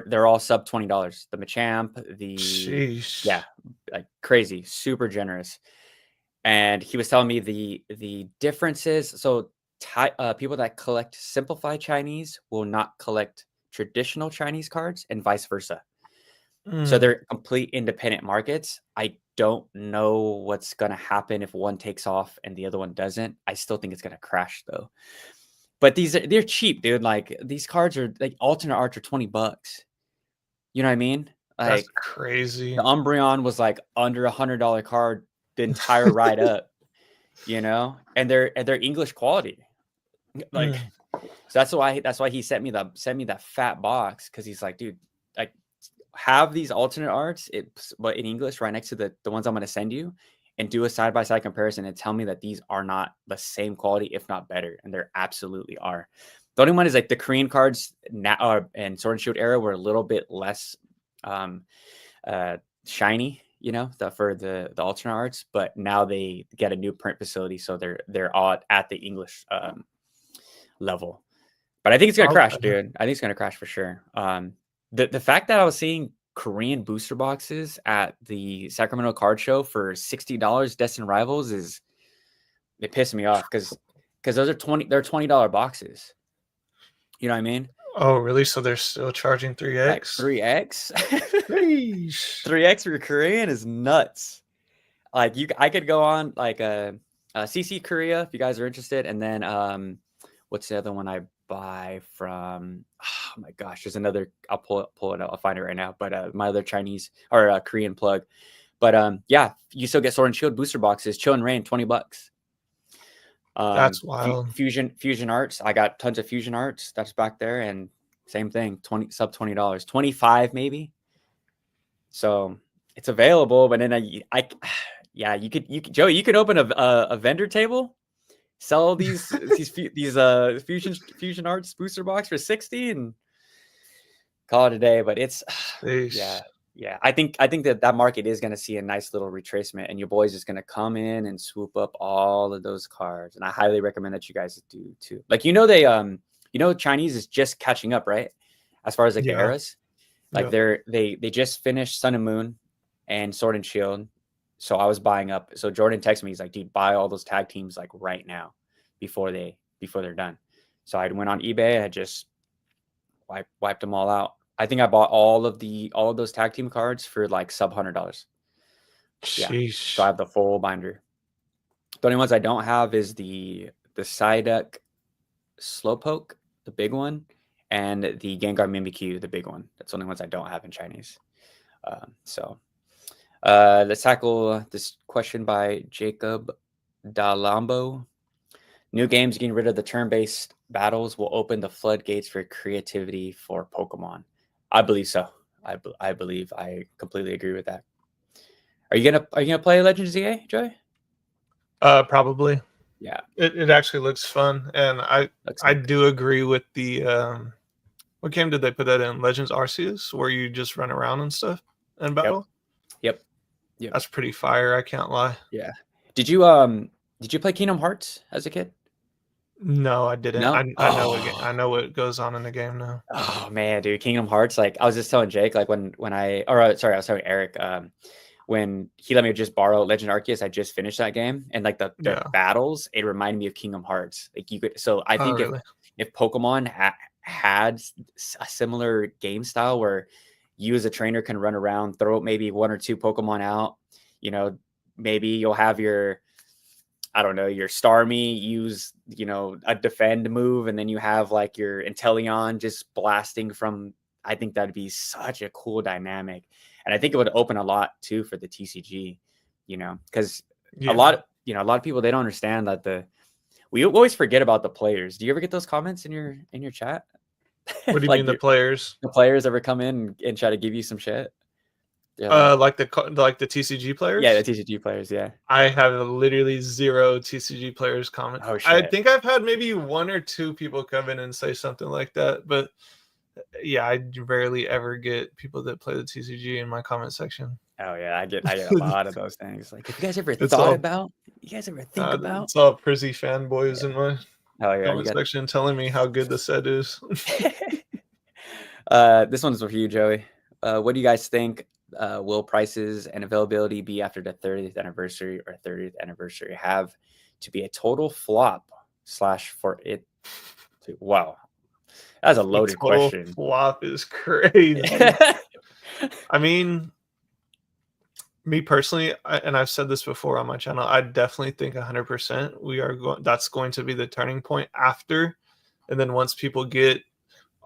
They're all sub $20. The Machamp, sheesh. yeah, like crazy, super generous. And he was telling me the differences. So people that collect simplified Chinese will not collect traditional Chinese cards, and vice versa. So Mm, they're complete independent markets. I don't know what's going to happen if one takes off and the other one doesn't. I still think it's going to crash though. But they're cheap, dude. Like these cards are like alternate arts are $20. You know what I mean? that's Like crazy. the Umbreon was like under $100 card the entire ride up, you know? And they're English quality. Like Mm, so that's why he sent me that fat box cuz he's like, dude, like have these alternate arts but in English right next to the ones I'm going to send you and do a side by side comparison and tell me that these are not the same quality if not better, and they're absolutely are. The only one is like the Korean cards now and Sword and Shield era were a little bit less um shiny, you know, for the alternate arts, but now they get a new print facility, so they're all at the English level. But I think it's gonna crash, okay. dude. I think it's gonna crash for sure. The fact that I was seeing Korean booster boxes at the Sacramento Card Show for $60 Destined Rivals is it pissed me off because they're $20 boxes. You know what I mean? Oh, really? So they're still charging Like 3x? 3x. Sheesh. 3x for Korean is nuts. Like I could go on like a CC Korea if you guys are interested, and then what's the other one I buy from? Oh my gosh, there's another. I'll pull it out. I'll find it right now. But my other Chinese or Korean plug. But yeah, you still get Sword and Shield booster boxes. Chill and Rain, $20. That's wild. Fusion Arts. I got tons of Fusion Arts. That's back there, and same thing. Sub $20, 25 maybe. So it's available, but then yeah, you could Joey, you could open a vendor table, sell these fusion arts booster box for 60 and call it a day. But it's Sheesh. yeah, yeah. I think that market is going to see a nice little retracement, and your boys is going to come in and swoop up all of those cards. And I highly recommend that you guys do too. Like Chinese is just catching up, right? As far as like the Yeah. eras. Like Yeah. they just finished Sun and Moon and Sword and Shield. So I was buying up. So Jordan texted me, he's like, dude, buy all those tag teams like right now before they're done. So I went on eBay, I just wiped them all out. I think I bought all of those tag team cards for like sub $100. Yeah. So I Sheesh. have the full binder. The only ones I don't have is the Psyduck Slowpoke, the big one, and the Gengar Mimikyu, the big one. That's the only ones I don't have in Chinese. So let's tackle this question by Jacob Dalambo. New games getting rid of the turn-based battles will open the floodgates for creativity for Pokemon. I believe so. I believe I completely agree with that. Are you gonna play Legends ZA, Joy? Probably. Yeah, It actually looks fun, and looks I sick. do agree with the what game did they put that in? Legends Arceus, where you just run around and stuff and Yep, battle. yep. Yep. That's pretty fire. I can't lie. Yeah. Did you play Kingdom Hearts as a kid? No, I didn't. No? I know Oh. I know what goes on in the game now. Oh man, dude, Kingdom Hearts. Like I was just telling Jake, like when sorry, I was telling Eric, when he let me just borrow Legend Arceus, I just finished that game, and like the Yeah. battles, it reminded me of Kingdom Hearts. Like you could, so I Oh, think really? if Pokemon had a similar game style where you as a trainer can run around, throw maybe one or two Pokemon out, you know, maybe you'll have your, I don't know, your Starmie use, a defend move, and then you have like your Inteleon just blasting from. I think that'd be such a cool dynamic, and I think it would open a lot too for the TCG, because Yeah. a lot of people, they don't understand that we always forget about the players. Do you ever get those comments in your chat? What do you Like mean the players? the players ever come in and try to give you some shit? They're like, Like the TCG yeah, the players? TCG players, yeah. I have literally zero TCG players comment. Oh I shit. think I've had maybe one or two people come in and say something like that, but yeah, I rarely ever get people that play the TCG in my comment section. Oh yeah, I get a lot of those things. Like, if you guys ever It's thought all about, you guys ever think about? it's all Prizzy fanboys Yeah. in my Oh yeah, you comment got. section telling me how good the set is. This one's for you, Joey. What do you guys think? Will prices and availability be after the 30th anniversary or 30th anniversary have to be a total flop slash for it to? Wow, that's a The loaded total question. flop is crazy. I mean, me personally, and I've said this before on my channel, I definitely think 100% we are going. That's going to be the turning point after, and then once people get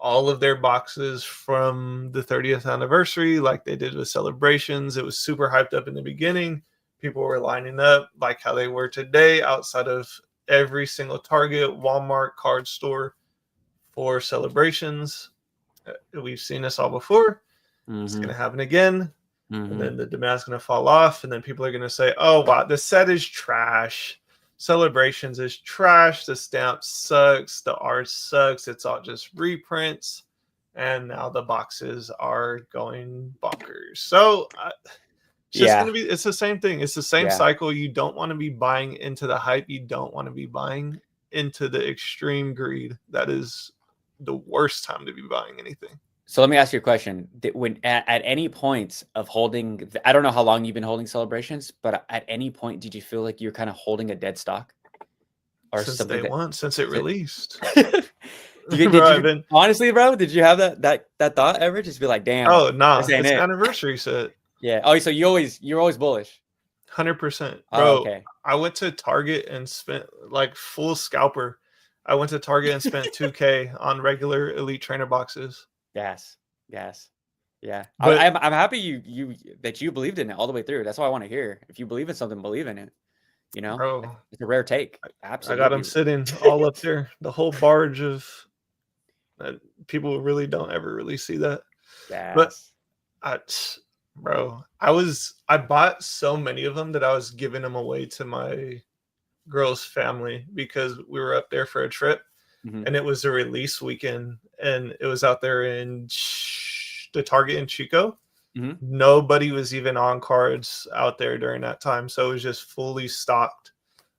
all of their boxes from the 30th anniversary, like they did with celebrations, it was super hyped up in the beginning. People were lining up like how they were today outside of every single Target, Walmart, card store for celebrations. We've seen this all before. It's going Mm-hmm. to happen again, and Mm-hmm. then the demand's going to fall off, and then people are going to say, "Oh wow, the set is trash. Celebrations is trash. The stamp sucks. The art sucks. It's all just reprints." And now the boxes are going bonkers. So it's just going Yeah. to be. It's the same thing. It's the same Yeah. cycle. You don't want to be buying into the hype. You don't want to be buying into the extreme greed. That is the worst time to be buying anything. So let me ask you a question. When at any point of holding, I don't know how long you've been holding celebrations, but at any point did you feel like you're kind of holding a dead stock or Since something day that? one, since it released. Did Bro, I've you been honestly, bro? Did you have that thought ever? Just be like, damn, oh nah, this ain't it's an it. anniversary set. Yeah. Oh, so you're always bullish. 100%. Oh, Bro, okay. I went to Target and spent like full scalper. I went to Target and spent 2K on regular elite trainer boxes. Gas, gas. Yeah. But I'm happy you that you believed in it all the way through. That's what I want to hear. If you believe in something, believe in it. bro, It's a rare take. I got them Absolutely. sitting all up there. The whole barge of uh, people really don't ever really see that. But Gas. I, bro, I bought so many of them that I was giving them away to my girl's family because we were up there for a trip, Hmm. and it was a release weekend, and it was out there in the Target in Chico. Hmm. Nobody was even on cards out there during that time, so it was just fully stocked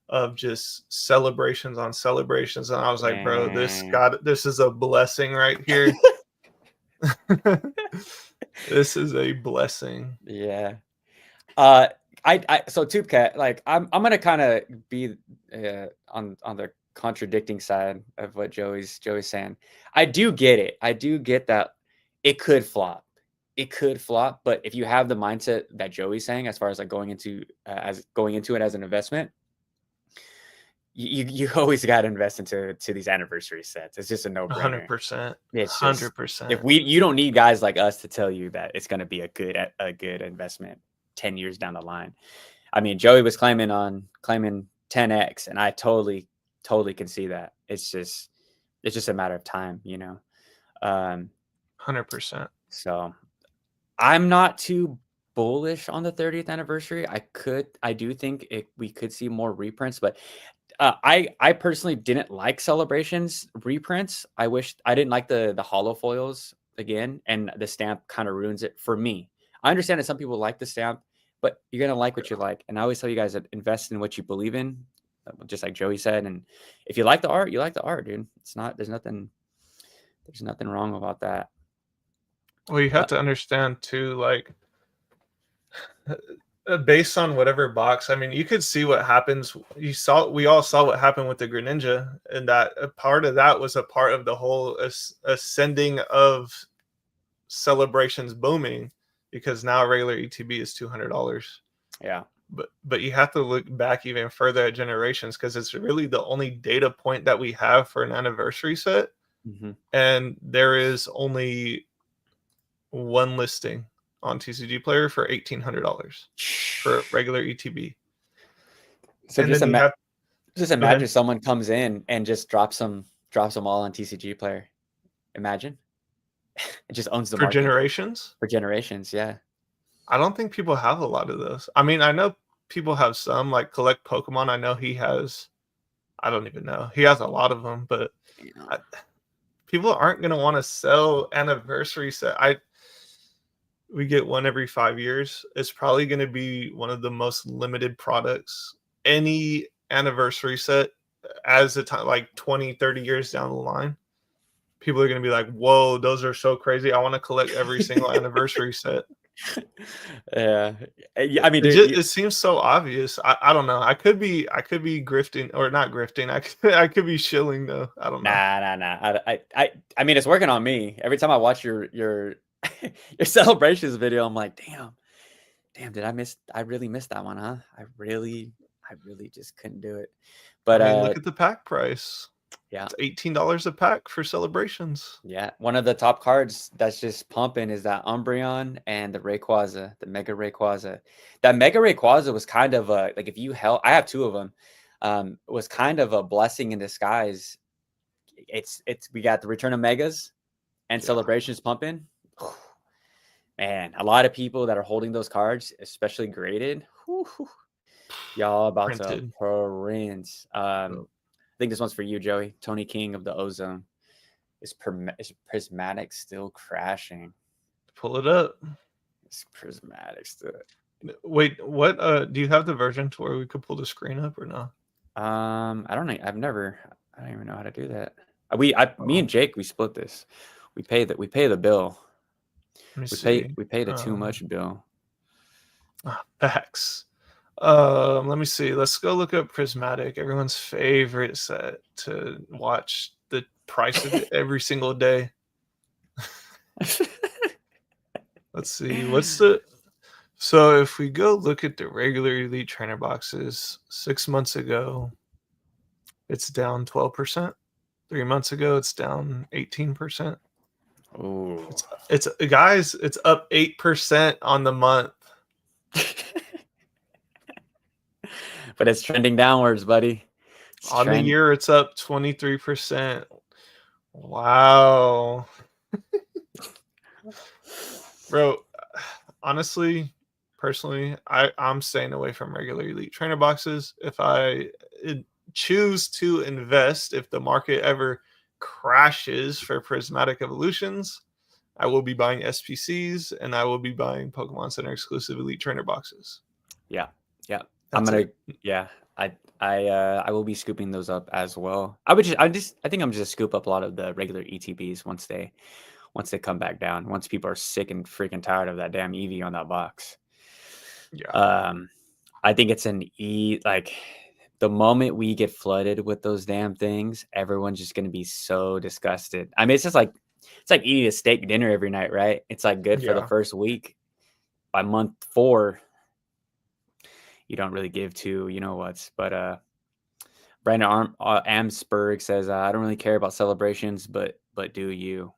of just celebrations on celebrations, and I was like, bro, Yeah. this is a blessing right here. This is a blessing. Yeah. Uh, so Tube Cat, like I'm gonna kind of be on the contradicting side of what Joey's saying. I do get it. I do get that it could flop. It could flop, but if you have the mindset that Joey's saying, as far as like going into it as an investment, you always got to invest into these anniversary sets. It's just a no brainer. 100%. It's just if 100%. you don't need guys like us to tell you that it's going to be a good investment 10 years down the line. I mean, Joey was claiming 10x, and I totally can see that. It's just a matter of time. 100%. So I'm not too bullish on the 30th anniversary. I do think we could see more reprints, but I personally didn't like Celebrations reprints. I didn't like the hollow foils again, and the stamp kind of ruins it for me. I understand that some people like the stamp, but you're gonna like what you like. And I always tell you guys that invest in what you believe in, just like Joey said. And if you like the art, you like the art, dude. It's not. There's nothing wrong about that. Well, you have to understand too, like based on whatever box. I mean, you could see what happens. We all saw what happened with the Greninja, and that a part of that was a part of the whole ascending of celebrations booming, because now regular ETB is $200. Yeah. But you have to look back even further at generations, because it's really the only data point that we have for an anniversary set, and there is only one listing on TCG Player for $1,800 for regular ETB. So And just then you have imagine someone comes in and just drops them all on TCG Player. Imagine. It just owns the for market. generations. For generations, yeah. I don't think people have a lot of those. I mean, I know people have some, like Collect Pokemon. I know he has. I don't even know. He has a lot of them, but people aren't going to want to sell anniversary set. We get one every 5 years. It's probably going to be one of the most limited products. Any anniversary set, as a time, like 20, 30 years down the line, people are going to be like, whoa, those are so crazy. I want to collect every single anniversary set. Yeah. I mean, it seems so obvious. I don't know. I could be grifting, or not grifting. I could be shilling though. I don't know. Nah. I mean, it's working on me. Every time I watch your your celebrations video, I'm like, damn, I really missed that one, huh? I really just couldn't do it. But I mean, look at the pack price. Yeah, it's $18 a pack for celebrations. Yeah, one of the top cards that's just pumping is that Umbreon and the Rayquaza, the Mega Rayquaza. That Mega Rayquaza was kind of a, like, if you held, I have two of them, was kind of a blessing in disguise. We got the return of Megas and celebrations pumping. Man, a lot of people that are holding those cards, especially graded, y'all about Printed. to print. I think this one's for you, Joey. Tony King of the Ozone. Is Prismatic still crashing? Pull it up. Is Prismatic still? Wait, what? Do you have the version to where we could pull the screen up or not? I don't know. I don't even know how to do that. Me and Jake, we split this. We pay the bill. We pay the too much bill. Packs. Let me see. Let's go look up Prismatic, everyone's favorite set to watch the price of it every single day. Let's see. So if we go look at the regular Elite Trainer boxes, 6 months ago, it's down 12%. 3 months ago, it's down 18%. Oh, it's guys, it's up 8% on the month. But it's trending downwards, buddy. The year, it's up 23%. Wow. Bro, honestly, personally, I'm staying away from regular Elite Trainer boxes. If I choose to invest, if the market ever crashes for Prismatic Evolutions, I will be buying SPCs, and I will be buying Pokemon Center exclusive Elite Trainer boxes. Yeah. I will be scooping those up as well. I think I'm just gonna scoop up a lot of the regular ETBs once they come back down. Once people are sick and freaking tired of that damn EV on that box. Yeah. I think it's like the moment we get flooded with those damn things, everyone's just gonna be so disgusted. I mean, it's like eating a steak dinner every night, right? It's like good for the first week. By month 4, you don't really give two, you know what's. But Brandon Amsberg says, I don't really care about celebrations, but do you?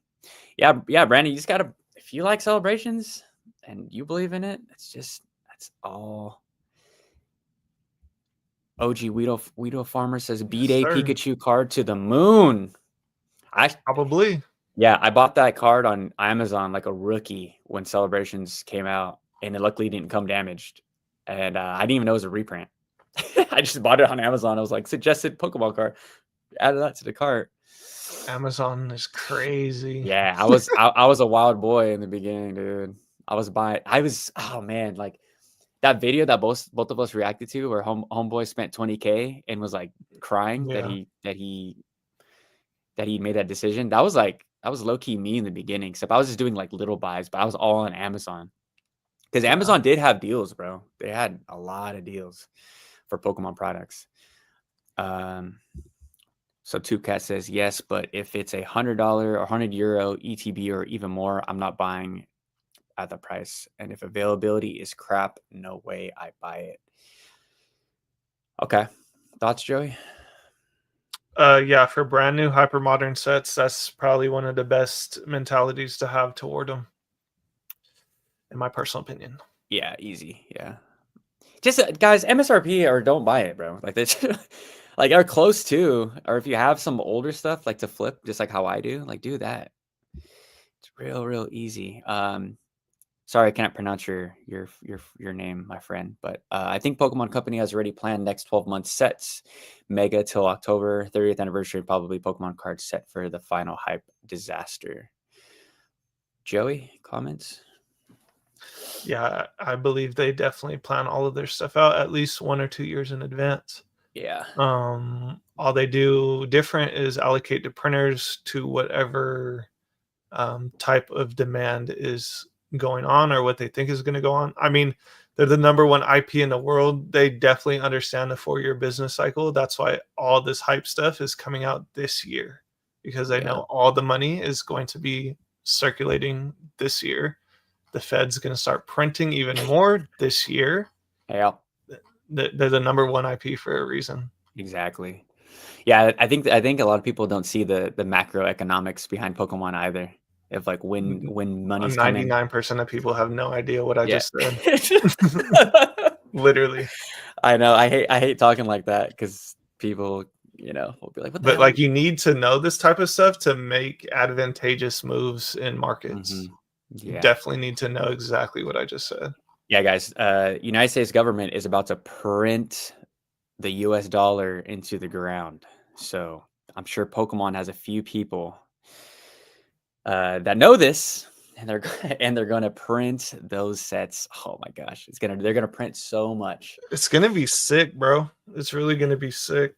Yeah, Brandon, you just gotta, if you like celebrations and you believe in it, that's all. OG Weedle Farmer says, B-Day Pikachu card to the moon. Probably. Yeah, I bought that card on Amazon like a rookie when Celebrations came out, and it luckily didn't come damaged. And I didn't even know it was a reprint. I just bought it on Amazon. I was like, suggested Pokemon card. Added that to the cart. Amazon is crazy. Yeah, I was a wild boy in the beginning, dude. Oh man, like that video that both of us reacted to, where homeboy spent 20K and was like crying Yeah. that he made that decision. That was low key me in the beginning. Except I was just doing like little buys, but I was all on Amazon because Yeah. Amazon did have deals, bro. They had a lot of deals for Pokemon products. So Two Cat says yes, but if it's $100 or €100 ETB or even more, I'm not buying at the price. And if availability is crap, no way I buy it. Okay, thoughts, Joey? Yeah, for brand new hyper modern sets, that's probably one of the best mentalities to have toward them, in my personal opinion. Yeah, easy. Yeah, just guys, MSRP or don't buy it, bro. Like this, like are close to, or if you have some older stuff like to flip, just like how I do, like do that. It's real easy. Sorry, I can't pronounce your name, my friend, but I think Pokemon Company has already planned next 12 month sets, Mega till October 30th anniversary, probably Pokemon cards set for the final hype disaster. Joey, comments? Yeah, I believe they definitely plan all of their stuff out at least 1 or 2 years in advance. Yeah, All they do different is allocate the printers to whatever type of demand is going on or what they think is going to go on. I mean, they're the number one IP in the world. They definitely understand the 4-year business cycle. That's why all this hype stuff is coming out this year, because they yeah, know all the money is going to be circulating this year. The Fed's going to start printing even more this year. yeah, They're the number one IP for a reason. exactly. Yeah, I think a lot of people don't see the macroeconomics behind Pokemon either. If like when money's coming. 99% of people have no idea what I Yeah. just said. Literally. I know. I hate talking like that because people, will be like, "What the But hell?" like you need to know this type of stuff to make advantageous moves in markets. You Yeah, definitely need to know exactly what I just said. yeah, guys. United States government is about to print the U.S. dollar into the ground, so I'm sure Pokemon has a few people that know this, and they're gonna print those sets. Oh my gosh, they're gonna print so much. It's gonna be sick, bro. It's really gonna be sick.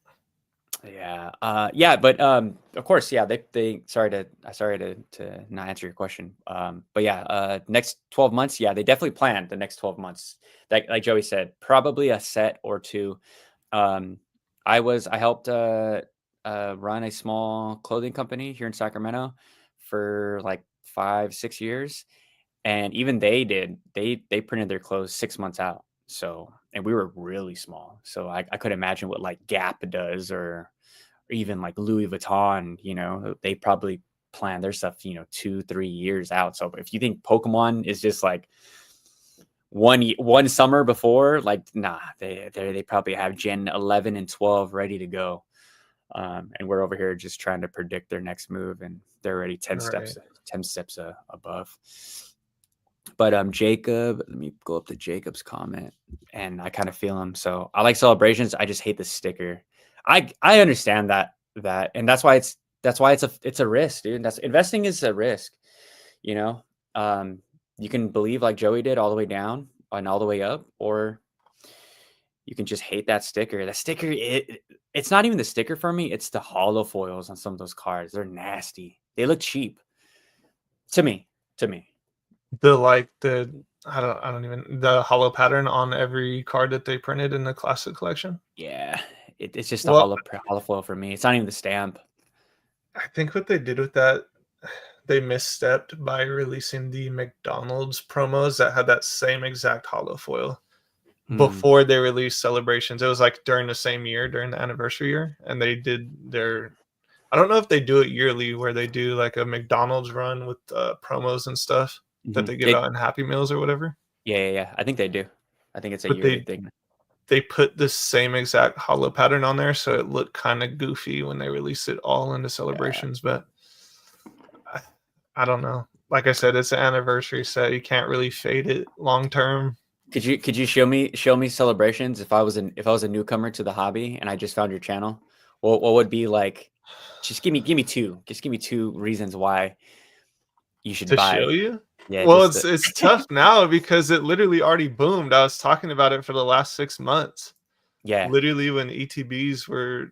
Yeah. Yeah, but of course, yeah, they sorry to not answer your question. But yeah, next 12 months, yeah, they definitely planned the next 12 months. Like Joey said, probably a set or two. Um I helped run a small clothing company here in Sacramento for like 5-6 years. And even they printed their clothes 6 months out. So, and we were really small. So I could imagine what like Gap does or even like Louis Vuitton, they probably plan their stuff, 2-3 years out. So if you think Pokemon is just like one summer before, like, nah, they probably have Gen 11 and 12 ready to go. And we're over here just trying to predict their next move, and they're already 10 Right. steps above. But Jacob, let me go up to Jacob's comment, and I kind of feel him. So I like celebrations. I just hate the sticker. I understand that, and that's why it's a risk, dude. That's investing is a risk. You know, you can believe like Joey did all the way down and all the way up, or you can just hate that sticker. That sticker, it's not even the sticker for me. It's the hollow foils on some of those cards. They're nasty. They look cheap to me. To me. The I don't even the hollow pattern on every card that they printed in the classic collection. Yeah, it's just a Well, hollow foil for me. It's not even the stamp. I think what they did with that, they misstepped by releasing the McDonald's promos that had that same exact hollow foil Hmm. before they released celebrations. It was like during the same year, during the anniversary year, and they did their. I don't know if they do it yearly, where they do like a McDonald's run with promos and stuff that Hmm. they give out in Happy Meals or whatever. Yeah. I think they do. I think it's a But yearly they thing. they put the same exact hollow pattern on there, so it looked kind of goofy when they released it all into Yeah. celebrations. But I, I don't know. Like I said, it's an anniversary set. You can't really fade it long term. Could you show me celebrations if I was a newcomer to the hobby and I just found your channel? What would be like? Just give me two. Just give me two reasons why you should To show buy. you, Yeah, Well, just it's tough now because it literally already boomed. I was talking about it for the last 6 months. yeah. Literally when ETBs were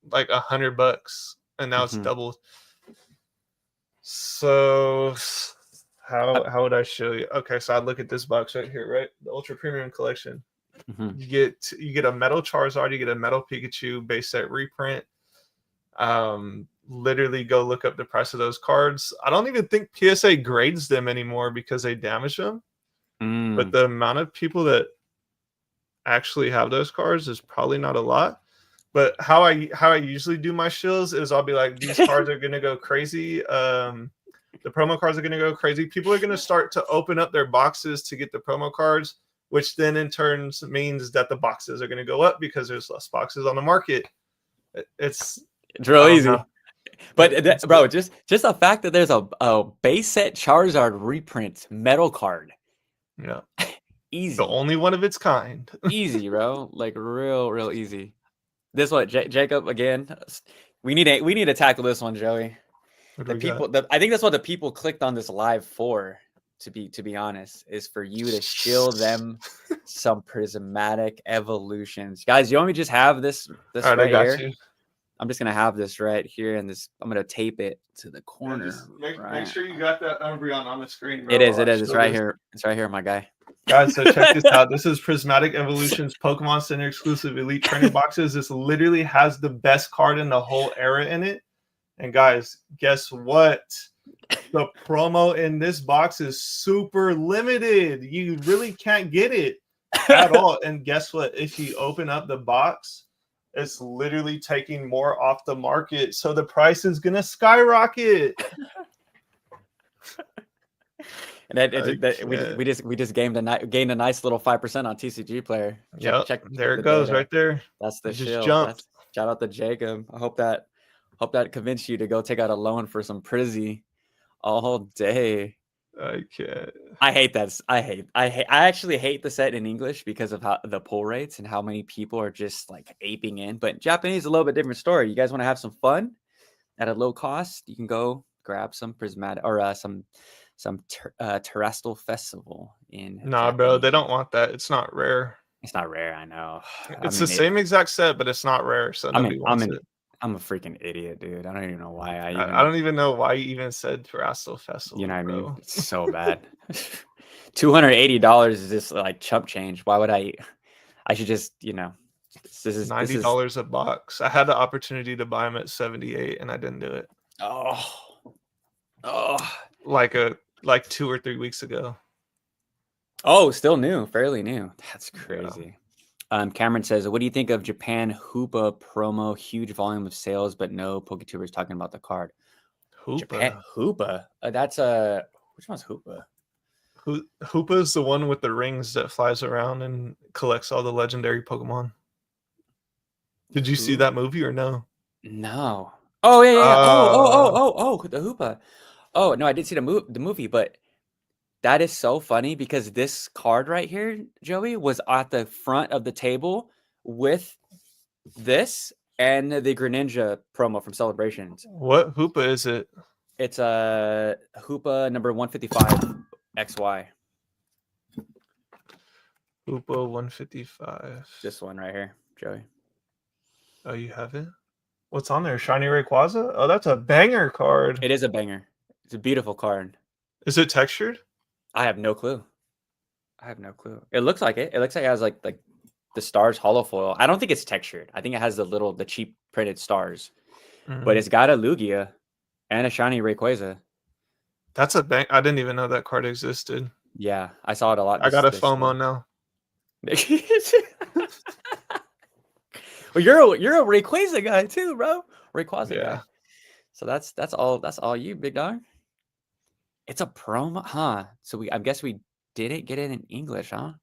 like $100 and now it's Mhm. doubled. So Uh, how would I show you? Okay, so I look at this box right here, right? The Ultra Premium Collection. mhm. You get a metal Charizard, you get a metal Pikachu base set reprint. Literally go look up the price of those cards. I don't even think PSA grades them anymore because they damage them. But Mm. the amount of people that actually have those cards is probably not a lot. But how I usually do my shills is I'll be like, these cards are gonna go crazy. The promo cards are gonna go crazy. People are gonna start to open up their boxes to get the promo cards, which then in turn means that the boxes are gonna go up because there's less boxes on the market. It's It's I real don't know. easy. But It's bro, just the fact that there's a base set Charizard reprint metal card. yeah, the Easy. only one of its kind. Easy, bro. Like real easy. This one, Jacob again. We need to tackle this one, Joey. What do The we got? people I think that's what the people clicked on this live for, to be honest, is for you to shill them some prismatic evolutions. Guys, you want me to just have this All right, I right got here? you. I'm just gonna have this right here, and I'm gonna tape it to the Yeah, corner. just make Right. sure you got that Umbreon on the screen, It bro. is, While it I is. It's show right this. here. It's right here, my guy. Guys, so check this out. This is Prismatic Evolutions Pokemon Center exclusive Elite Trainer boxes. This literally has the best card in the whole era in it. And guys, guess what? The promo in this box is super limited. You really can't get it at all. And guess what? If you open up the box, it's literally taking more off the market. So the price is going to skyrocket. And that, I can't. we just gained a nice little 5% on TCG player. Yep, Check there it the goes data. right there. That's the It just shill. jumped. That's shout out to Jacob. I hope that convinced you to go take out a loan for some Prizzy all day. I can't. I actually hate the set in English because of how the pull rates and how many people are just like aping in. But Japanese is a little bit different story. You guys want to have some fun at a low cost? You can go grab some prismatic or some terrestrial festival in Nah, bro, Japanese. they don't want that. It's not rare. It's not rare, I know. I It's the mean, it. same exact set, but it's not rare, so I mean, nobody wants it. I'm a freaking idiot, dude. I don't even know why I I even. don't even know why you even said Terrestrial You know Festival, what I mean? bro. It's so bad. $280 is just like chump change. Why would I? I should just, this is. $90 a box. I had the opportunity to buy them at 78 and I didn't do it. Oh, oh, Like 2 or 3 weeks ago. oh, still new, fairly new. That's Yeah. crazy. Cameron says, "What do you think of Japan Hoopa promo? Huge volume of sales, but no Poketubers talking about the card. Japan Hoopa. Hoopa. That's a which one's Hoopa? Hoopa's the one with the rings that flies around and collects all the legendary Pokemon. Did you see Who? that movie or no? No. Oh yeah. Uh The Hoopa. Oh no, I did see the movie, but that is so funny because this card right here, Joey, was at the front of the table with this and the Greninja promo from Celebrations. what Hoopa is it? It's a Hoopa number 155 XY. Hoopa 155. This one right here, Joey. Oh, you have it? What's on there? Shiny Rayquaza? Oh, that's a banger card. It is a banger. It's a beautiful card. Is it textured? I have no clue. It looks like it. It looks like it has like the stars hollow foil. I don't think it's textured. I think it has the cheap printed stars. But it's got a Lugia and a shiny Rayquaza. That's a bang. I didn't even know that card existed. Yeah, I saw it a lot. I got a FOMO now. Well, you're a Rayquaza guy too, bro. Rayquaza Yeah. guy. So that's all you, big dog. It's a promo, huh? So I guess we didn't get it in English, huh?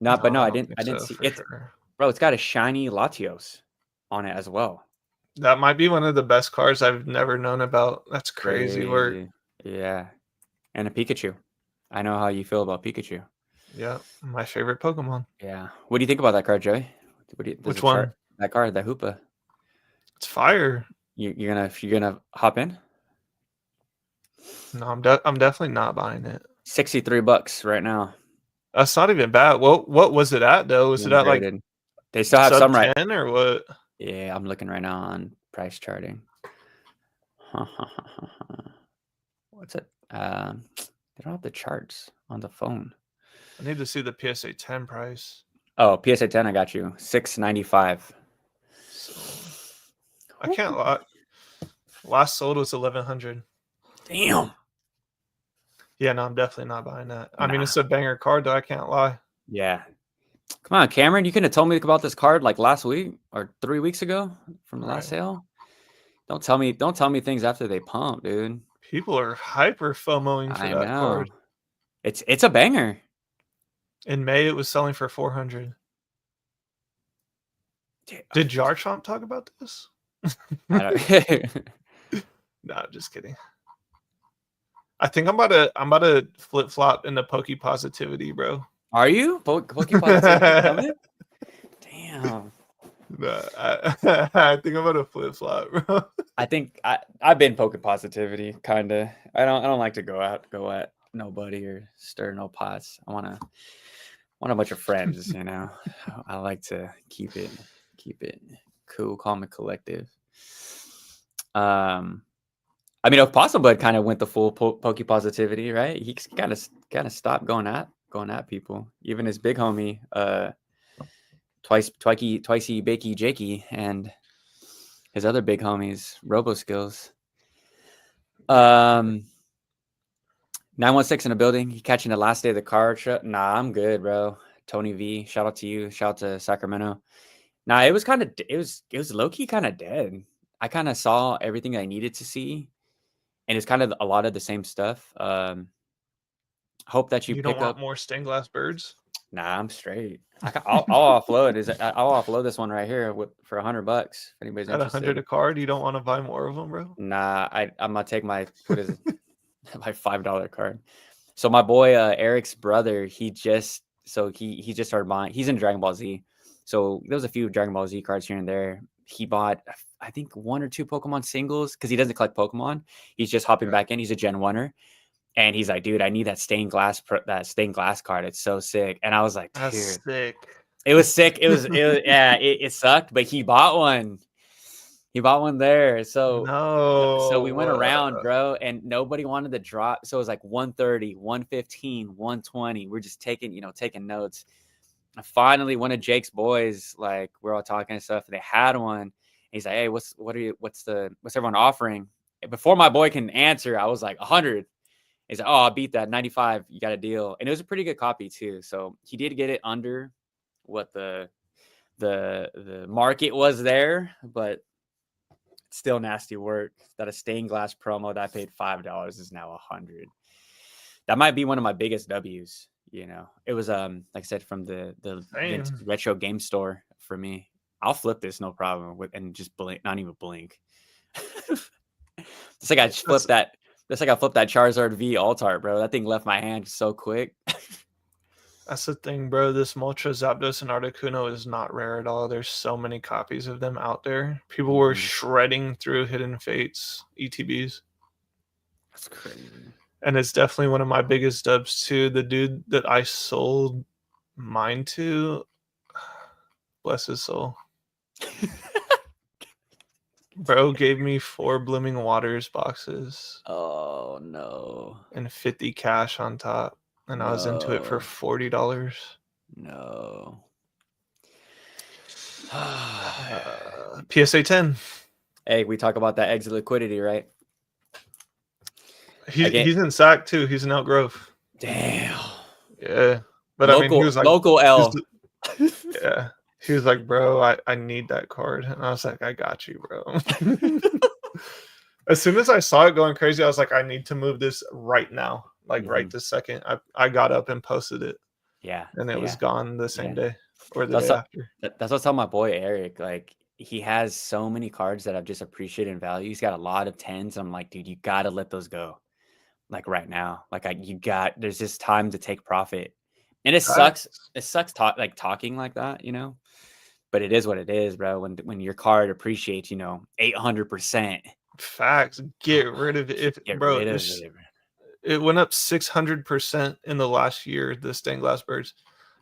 No, but no, I I don't didn't. think I didn't so see for it, sure. bro. It's got a shiny Latios on it as well. That might be one of the best cards I've never known about. That's crazy work. Crazy, yeah. And a Pikachu. I know how you feel about Pikachu. Yeah, my favorite Pokemon. Yeah. What do you think about that card, Joey? Does Which it one? that card, that Hoopa? It's fire. You're gonna hop in? No, I'm definitely not buying it. $63 right now. That's not even bad. What was it at though? Was it at like Ungraded. They still have sub some right. 10 or what? Yeah, I'm looking right now on price charting. What's it? They don't have the charts on the phone. I need to see the PSA 10 price. Oh, PSA 10, I got you. $695. So I can't lie. Last sold was 1100. Damn. Yeah, no, I'm definitely not buying that. I mean, Nah. it's a banger card though. I can't lie. Yeah. Come on, Cameron. You couldn't have told me about this card like last week or 3 weeks ago from the last Right. sale. Don't tell me things after they pump, dude. People are hyper FOMOing for I that card. know. It's a banger. In May, it was selling for 400. Did Jar Chomp talk about this? I don't, Nah, just kidding. I think I'm about to flip flop into Poke Positivity, bro. Are you? Poke Positivity coming? Damn. Nah, I think I'm about to flip flop, bro. I think I've been Poke Positivity, kinda. I don't like to go at nobody or stir no pots. I want a bunch of friends, you know. I like to keep it cool, calm, and collective. I mean, if possible, it kind of went the full Poke Positivity, right? He kind of stopped going at people. Even his big homie, Twikey, Bakey, Jakey, and his other big homies, Robo Skills. 916 in the building. You catching the last day of the card show? Nah, I'm good, bro. Tony V, shout out to you. Shout out to Sacramento. Nah, it was low key kind of dead. I kind of saw everything I needed to see, and it's kind of a lot of the same stuff. Hope that you You don't pick want up. more stained glass birds? Nah, I'm straight. I'll offload. I'll offload this one right here for $100. If anybody's At 100 interested. a card, you don't want to buy more of them, bro? Nah, I'm gonna take my what is it? My $5 card. So my boy Eric's brother, he just started buying. He's in Dragon Ball Z, so there was a few Dragon Ball Z cards here and there. He bought, I think, 1 or 2 Pokemon singles because he doesn't collect Pokemon. He's just hopping back in. He's a Gen 1er. And he's like, dude, I need that stained glass card. It's so sick. And I was like, That's dude, sick. it was sick. Yeah, it sucked, but he bought one. He bought one there. So we went No. around, bro, and nobody wanted to drop. So it was like 130, 115, 120. We're just taking notes. And finally, one of Jake's boys, like, we're all talking and stuff. They had one. He's like, hey, what's everyone offering? And before my boy can answer, I was like, 100. He's like, oh, I'll beat that. 95, you got a deal. And it was a pretty good copy too. So he did get it under what the market was there, but still nasty work. That a stained glass promo that I paid $5 is now 100. That might be one of my biggest W's. You know, it was like I said, from the retro game store for me. I'll flip this no problem and just blink, not even blink. It's like I flipped that. That's like I flipped that Charizard V Altart, bro. That thing left my hand so quick. That's the thing, bro. This Moltres, Zapdos, and Articuno is not rare at all. There's so many copies of them out there. People were shredding through Hidden Fates ETBs. That's crazy. And it's definitely one of my biggest dubs too. The dude that I sold mine to, bless his soul. Bro gave me 4 Blooming Waters boxes. Oh no. And 50 cash on top. And I was into it for $40. No. PSA 10. Hey, we talk about that exit liquidity, right? He's in SAC too. He's in Outgrowth. Damn. Yeah. But local, I mean, he was like, local L. Yeah. He was like, bro, I need that card. And I was like, I got you, bro. As soon as I saw it going crazy, I was like, I need to move this right now. Like right this second. I got up and posted it. Yeah. And it was gone the same day or the day after. That's what's on my boy Eric. Like, he has so many cards that I've just appreciated in value. He's got a lot of 10s. I'm like, dude, you gotta let those go. Like right now. Like there's just time to take profit. And it sucks. It sucks talking like that, you know. But it is what it is, bro. When your card appreciates, 800%. Facts. Get rid of it. If Get bro, rid of it. it went up 600% in the last year, the stained glass birds.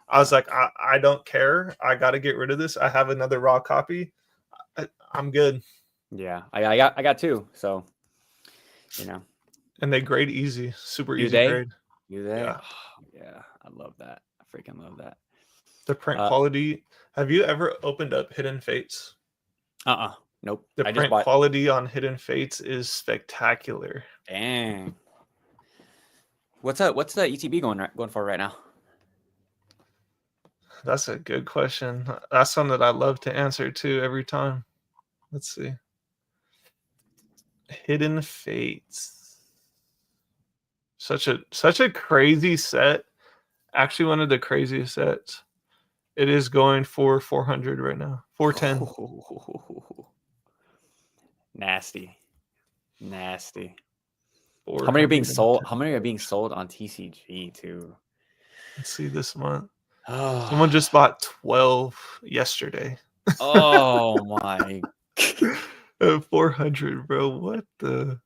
I was like, I don't care. I got to get rid of this. I have another raw copy. I'm good. Yeah, I got two. So, you know, And they grade easy, super do easy they? grade. Do they? Yeah. Oh, yeah, I love that. I freaking love that. The print Uh, quality. Have you ever opened up Hidden Fates? nope. The I just print bought. quality on Hidden Fates is spectacular. Dang. What's the ETB going for right now? That's a good question. That's one that I love to answer too every time. Let's see. Hidden Fates. Such a crazy set. Actually, one of the craziest sets. It is going for 400 right now. 410. Nasty, nasty. How many are being sold? 410. How many are being sold on TCG too? Let's see this month. Someone Oh, just bought 12 yesterday. oh my. 400, bro. What the?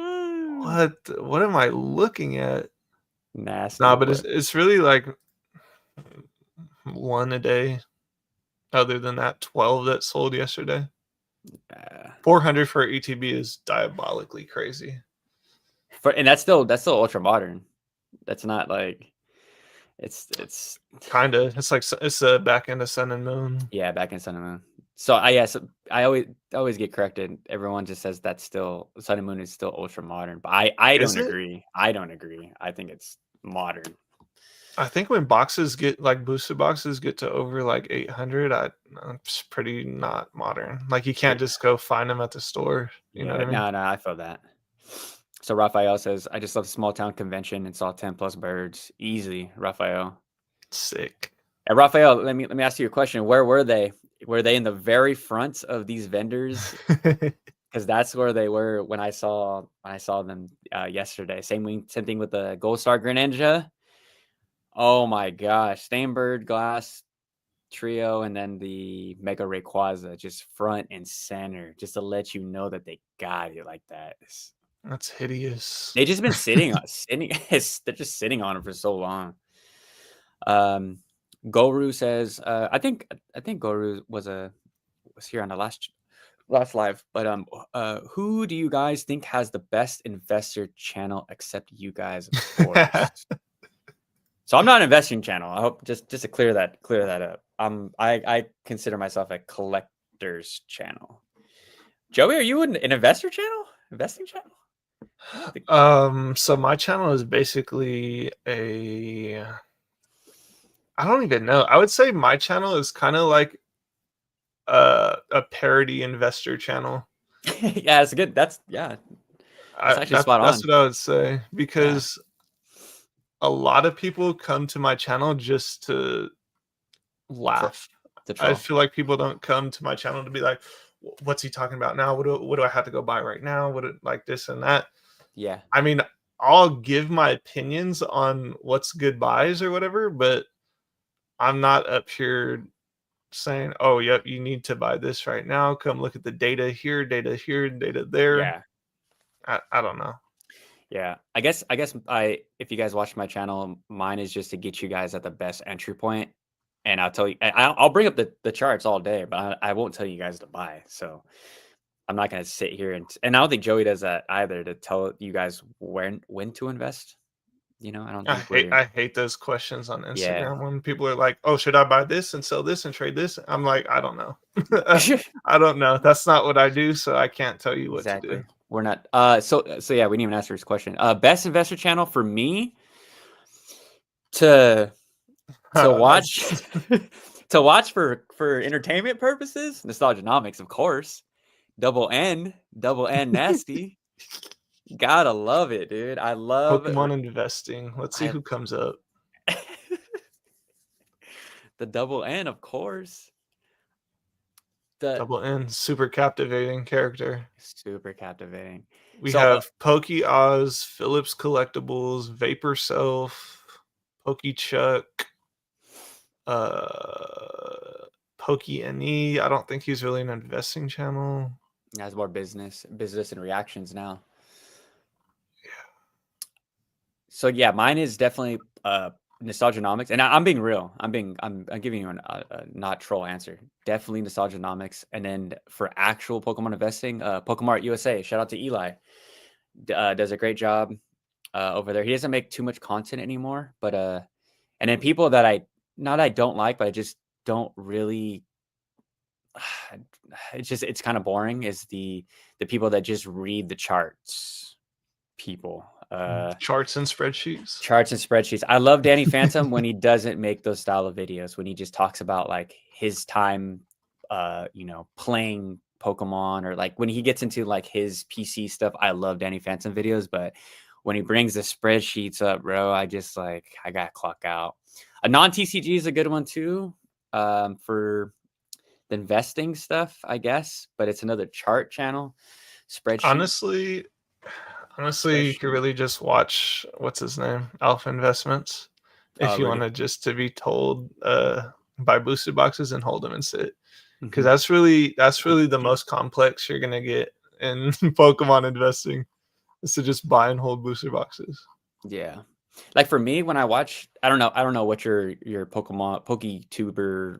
What am I looking at? Nasty Nah, but play. it's really like one a day. Other than that, 12 that sold yesterday. Yeah. 400 for ETB is diabolically crazy. And that's still ultra modern. That's not like it's Kinda. It's like it's a back end of Sun and Moon. yeah, back in Sun and Moon. So I always get corrected. Everyone just says that's still Sun and Moon is still ultra modern, but I Is don't it? agree. I don't agree. I think it's modern. I think when boxes get like booster boxes get to over like 800, it's pretty not modern. Like you can't just go find them at the store. You know what Yeah, I mean? no, I feel that. So Raphael says, I just left a small town convention and saw 10 plus birds. Easy, Raphael. Sick. And Raphael, let me ask you a question. Where were they? Were they in the very front of these vendors? Because that's where they were when I saw them yesterday. Same thing with the Gold Star Greninja. Oh my gosh, Stainbird Glass Trio, and then the Mega Rayquaza just front and center, just to let you know that they got it like that. That's hideous. They just been sitting. They're just sitting on it for so long. Goru says, I think Goru was here on the last live, but who do you guys think has the best investor channel except you guys, of course? So I'm not an investing channel. I hope just to clear that up. I consider myself a collector's channel. Joey, are you an investor channel? Investing channel? So my channel is basically I don't even know. I would say my channel is kind of like a parody investor channel. Yeah, it's good. That's actually spot That's on. what I would say Yeah, because a lot of people come to my channel just to laugh. to I troll. feel like people don't come to my channel to be like, "What's he talking about now? What do I have to go buy right now? Like this and that?" Yeah, I mean, I'll give my opinions on what's good buys or whatever, but I'm not up here saying, "Oh, yep, you need to buy this right now. Come look at the data here, data there." yeah. I don't know. Yeah, I guess if you guys watch my channel, mine is just to get you guys at the best entry point, and I'll tell you, I'll bring up the charts all day, but I won't tell you guys to buy. So I'm not gonna sit here and I don't think Joey does that either to tell you guys when to invest. I don't think I hate those questions on yeah. Instagram when people are like, "Oh, should I buy this and sell this and trade this?" I'm like, "I don't know. I don't know. That's not what I do, so I can't tell you what to do." Exactly. We're not. So yeah, we didn't even answer his question. Best investor channel for me to watch That's to watch for entertainment purposes. Nostalgianomics, of course. Double N nasty. Gotta love it, dude. I love Pokemon investing. Let's see I who comes up. the double N, of course. The Double N, super captivating character. super captivating. We So have Oz, Phillips Collectibles, Vapor Self, Chuck, uh, Poke.ne. I don't think he's really an investing channel. Has more business and reactions now. So yeah, mine is definitely Nostalgianomics, and I'm being real. I'm giving you a not troll answer. Definitely Nostalgianomics, and then for actual Pokemon investing, Pokemart USA. Shout out to Eli. Does a great job over there. He doesn't make too much content anymore, but and then people that I don't like, but I just don't really. It's kind of boring. Is the people that just read the charts people. Charts and spreadsheets. Charts and spreadsheets. I love Danny Phantom when he doesn't make those style of videos, when he just talks about like his time, playing Pokemon, or like when he gets into like his PC stuff. I love Danny Phantom videos, but when he brings the spreadsheets up, bro, I just like, I got to clock out. A non-TCG is a good one too, for the investing stuff, I guess, but it's another chart channel. Honestly, you could really just watch what's his name, Alpha Investments, if you Rudy. wanted just to be told buy boosted boxes and hold them and sit, because Mhm. that's really the most complex you're gonna get in Pokemon investing, is to just buy and hold booster boxes. Yeah. Like for me, when I watch, I don't know what your Pokemon Poketuber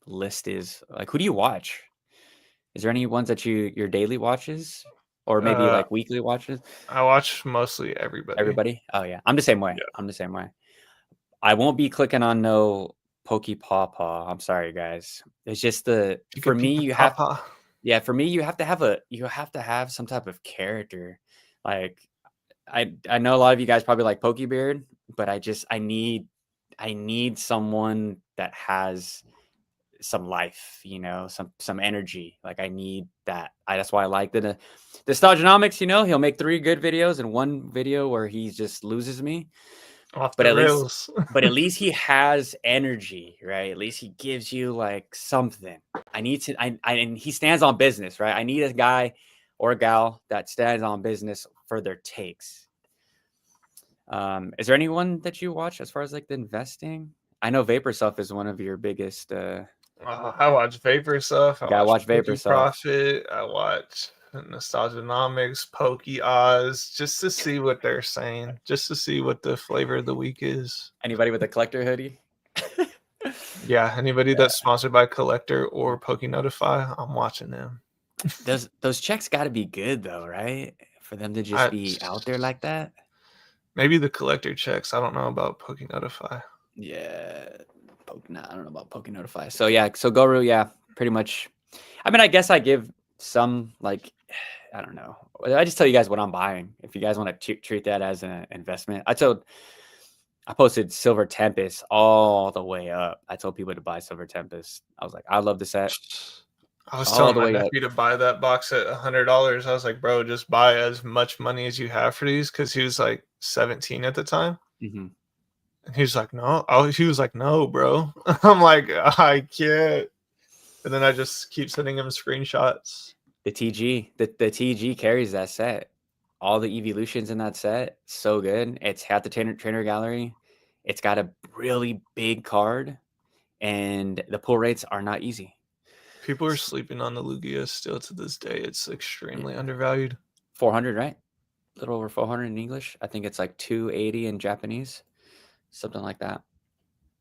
list is. Like, who do you watch? Is there any ones that your daily watches, or maybe Uh, like weekly watches? I watch mostly everybody. Everybody? Oh yeah, I'm the same way. Yeah, I'm the same way. I won't be clicking on no Pokepawpaw. I'm sorry, guys. It's just Pika for me, Pika you have, Papa. yeah, for me, you have to have some type of character. Like, I know a lot of you guys probably like Pokebeard, but I need someone that has some life, some energy. Like I need that. That's why I like the Nostalgianomics. He'll make 3 good videos and 1 video where he just loses me. Off But the rails. at least he has energy, right? At least he gives you like something. I need to. And he stands on business, right? I need a guy or a gal that stands on business for their takes. Is there anyone that you watch as far as like the investing? I know Vapor Stuff is one of your biggest. I watch Vapor Stuff. I Gotta watch watch Vapor Poke Stuff. Profit. I watch Nostalgianomics, Poke Oz, just to see what they're saying, just to see what the flavor of the week is. Anybody with a collector hoodie? Yeah, anybody Yeah. that's sponsored by Collector or Poke Notify, I'm watching them. Those checks got to be good though, right? For them to just I be out there like that. maybe the Collector checks. I don't know about Poke Notify. Yeah. Nah, I don't know about Poke Notify. So yeah, so Goru, yeah, pretty much. I mean, I guess I give some like, I don't know. I just tell you guys what I'm buying. If you guys want to treat that as an investment, I posted Silver Tempest all the way up. I told people to buy Silver Tempest. I was like, I love the set I was all telling the my way up. nephew to buy that box at $100. I was like, bro, just buy as much money as you have for these, because he was like 17 at the time. Mm-hmm. And he was like, no. He was like, no, bro. I'm like, I can't. And then I just keep sending him screenshots. The TG carries that set. All the evolutions in that set, so good. It's had the trainer gallery. It's got a really big card, and the pull rates are not easy. People are sleeping on the Lugia still to this day. It's Yeah. extremely undervalued. 400, right? A little over 400 in English. I think it's like 280 in Japanese, something like that.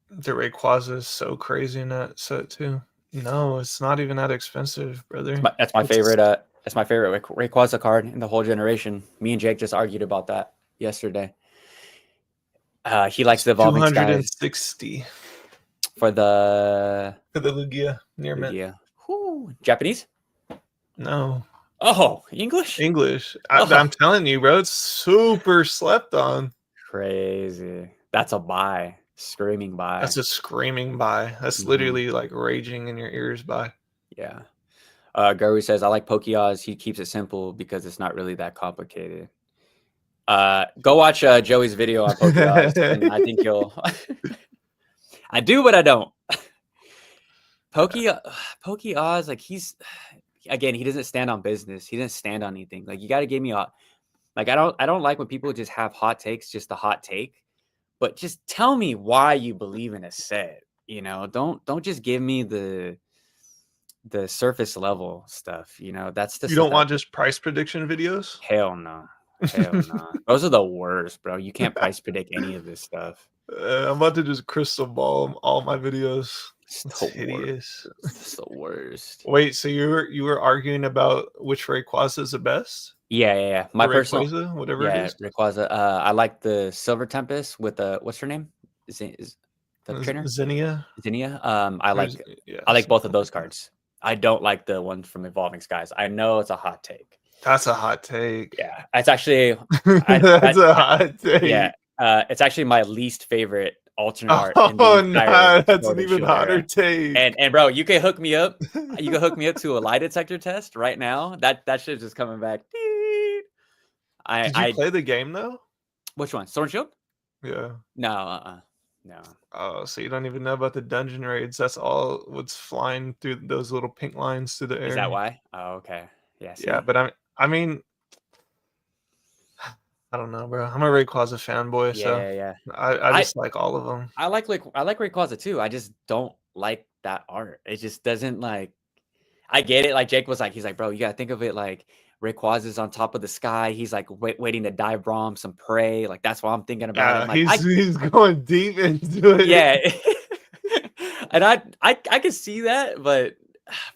The Rayquaza is so crazy in that set too. No, it's not even that expensive, brother. That's my It's favorite. That's my favorite Rayquaza card in the whole generation. Me and Jake just argued about that yesterday. He likes the evolving skies 260 for the for the Lugia near mint. Lugia. Japanese? No. Oh, English? English. Oh, I'm telling you, bro, it's super slept on. crazy. That's a buy. Screaming buy. That's a screaming buy. That's Mhm. literally like raging in your ears buy. Yeah. Guru says, I like Pokeoz. He keeps it simple because it's not really that complicated. Go watch Joey's video on Pokeoz, and I think you'll. I do, but I don't. Pokeoz, like again, he doesn't stand on business. He doesn't stand on anything. Like you got to give me a like. I don't like when people just have hot takes, just a hot take. But just tell me why you believe in a set. You know, don't just give me the surface level stuff. You know, that's the You stuff don't that want just price prediction videos? hell no, hell no. Those are the worst, bro. You can't price predict any of this stuff. I'm about to just crystal ball all my videos. It's It's the worst. hideous. It's the worst. Wait, so you were arguing about which Rayquaza is the best? Yeah, yeah, yeah. My Or personal, Rayquaza, whatever it yeah, is? Rayquaza. I like the Silver Tempest with the what's her name? Is the trainer? Zinnia? Zinnia. Or yeah, I like both something of like those that. cards. I don't like the one from Evolving Skies. I know it's a hot take. That's a hot take. Yeah, it's actually, That's a hot yeah, take. it's actually my least favorite alternate art in the Oh entire no, that's Sword an and even Shield hotter era. take. And bro, you can hook me up. You can hook me up to a lie detector test right now. That shit's just coming back. Did you I play the game though? which one? Sword and Shield? Yeah. No, no. Oh, so you don't even know about the dungeon raids. That's all what's flying through those little pink lines through the Is that air. why? Oh, okay. Yeah. Yeah, See. but I mean, I don't know, bro. I'm a Rayquaza fanboy, Yeah, so yeah, yeah. I I just like all of them. I like Rayquaza too. I just don't like that art. It just doesn't like. I get it. Like Jake was like, he's like, bro, you gotta think of it like Rayquaza's on top of the sky. He's like waiting to dive bomb some prey. Like that's what I'm thinking about it. I'm Yeah, like, he's going deep into it. yeah, and I could see that, but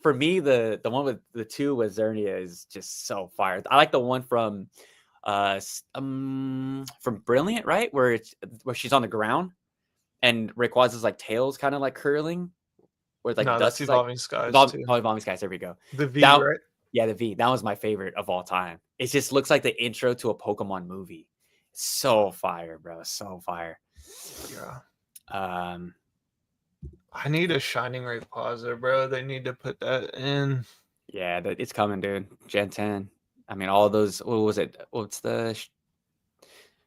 for me, the one with the two with Zernia is just so fire. I like the one from Brilliant, right? Where she's on the ground and Rayquaza's like tails kind of like curling, where like No, that's dust is like Evolving Skies too. Evolving Skies. There we go. The V, That right? yeah, the V. That was my favorite of all time. It just looks like the intro to a Pokemon movie. So fire, bro. So fire. Yeah. Um, I need a Shining Rayquaza, bro. They need to put that in. yeah, it's coming, dude. Gen 10. I mean, all those. What was it? What's the?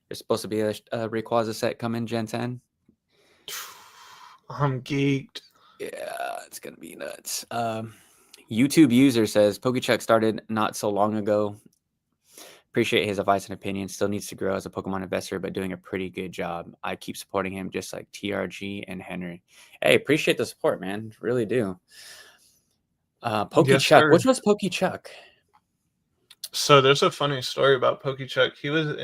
There's supposed to be a Rayquaza set coming Gen 10. I'm geeked. Yeah, it's gonna be nuts. YouTube user says Pokechuck started not so long ago. Appreciate his advice and opinion. Still needs to grow as a Pokemon investor, but doing a pretty good job. I keep supporting him just like TRG and Henry. Hey, appreciate the support, man. Really do. Yes, Pokechuck. sir. Which was Pokechuck? So there's a funny story about Pokechuck. He was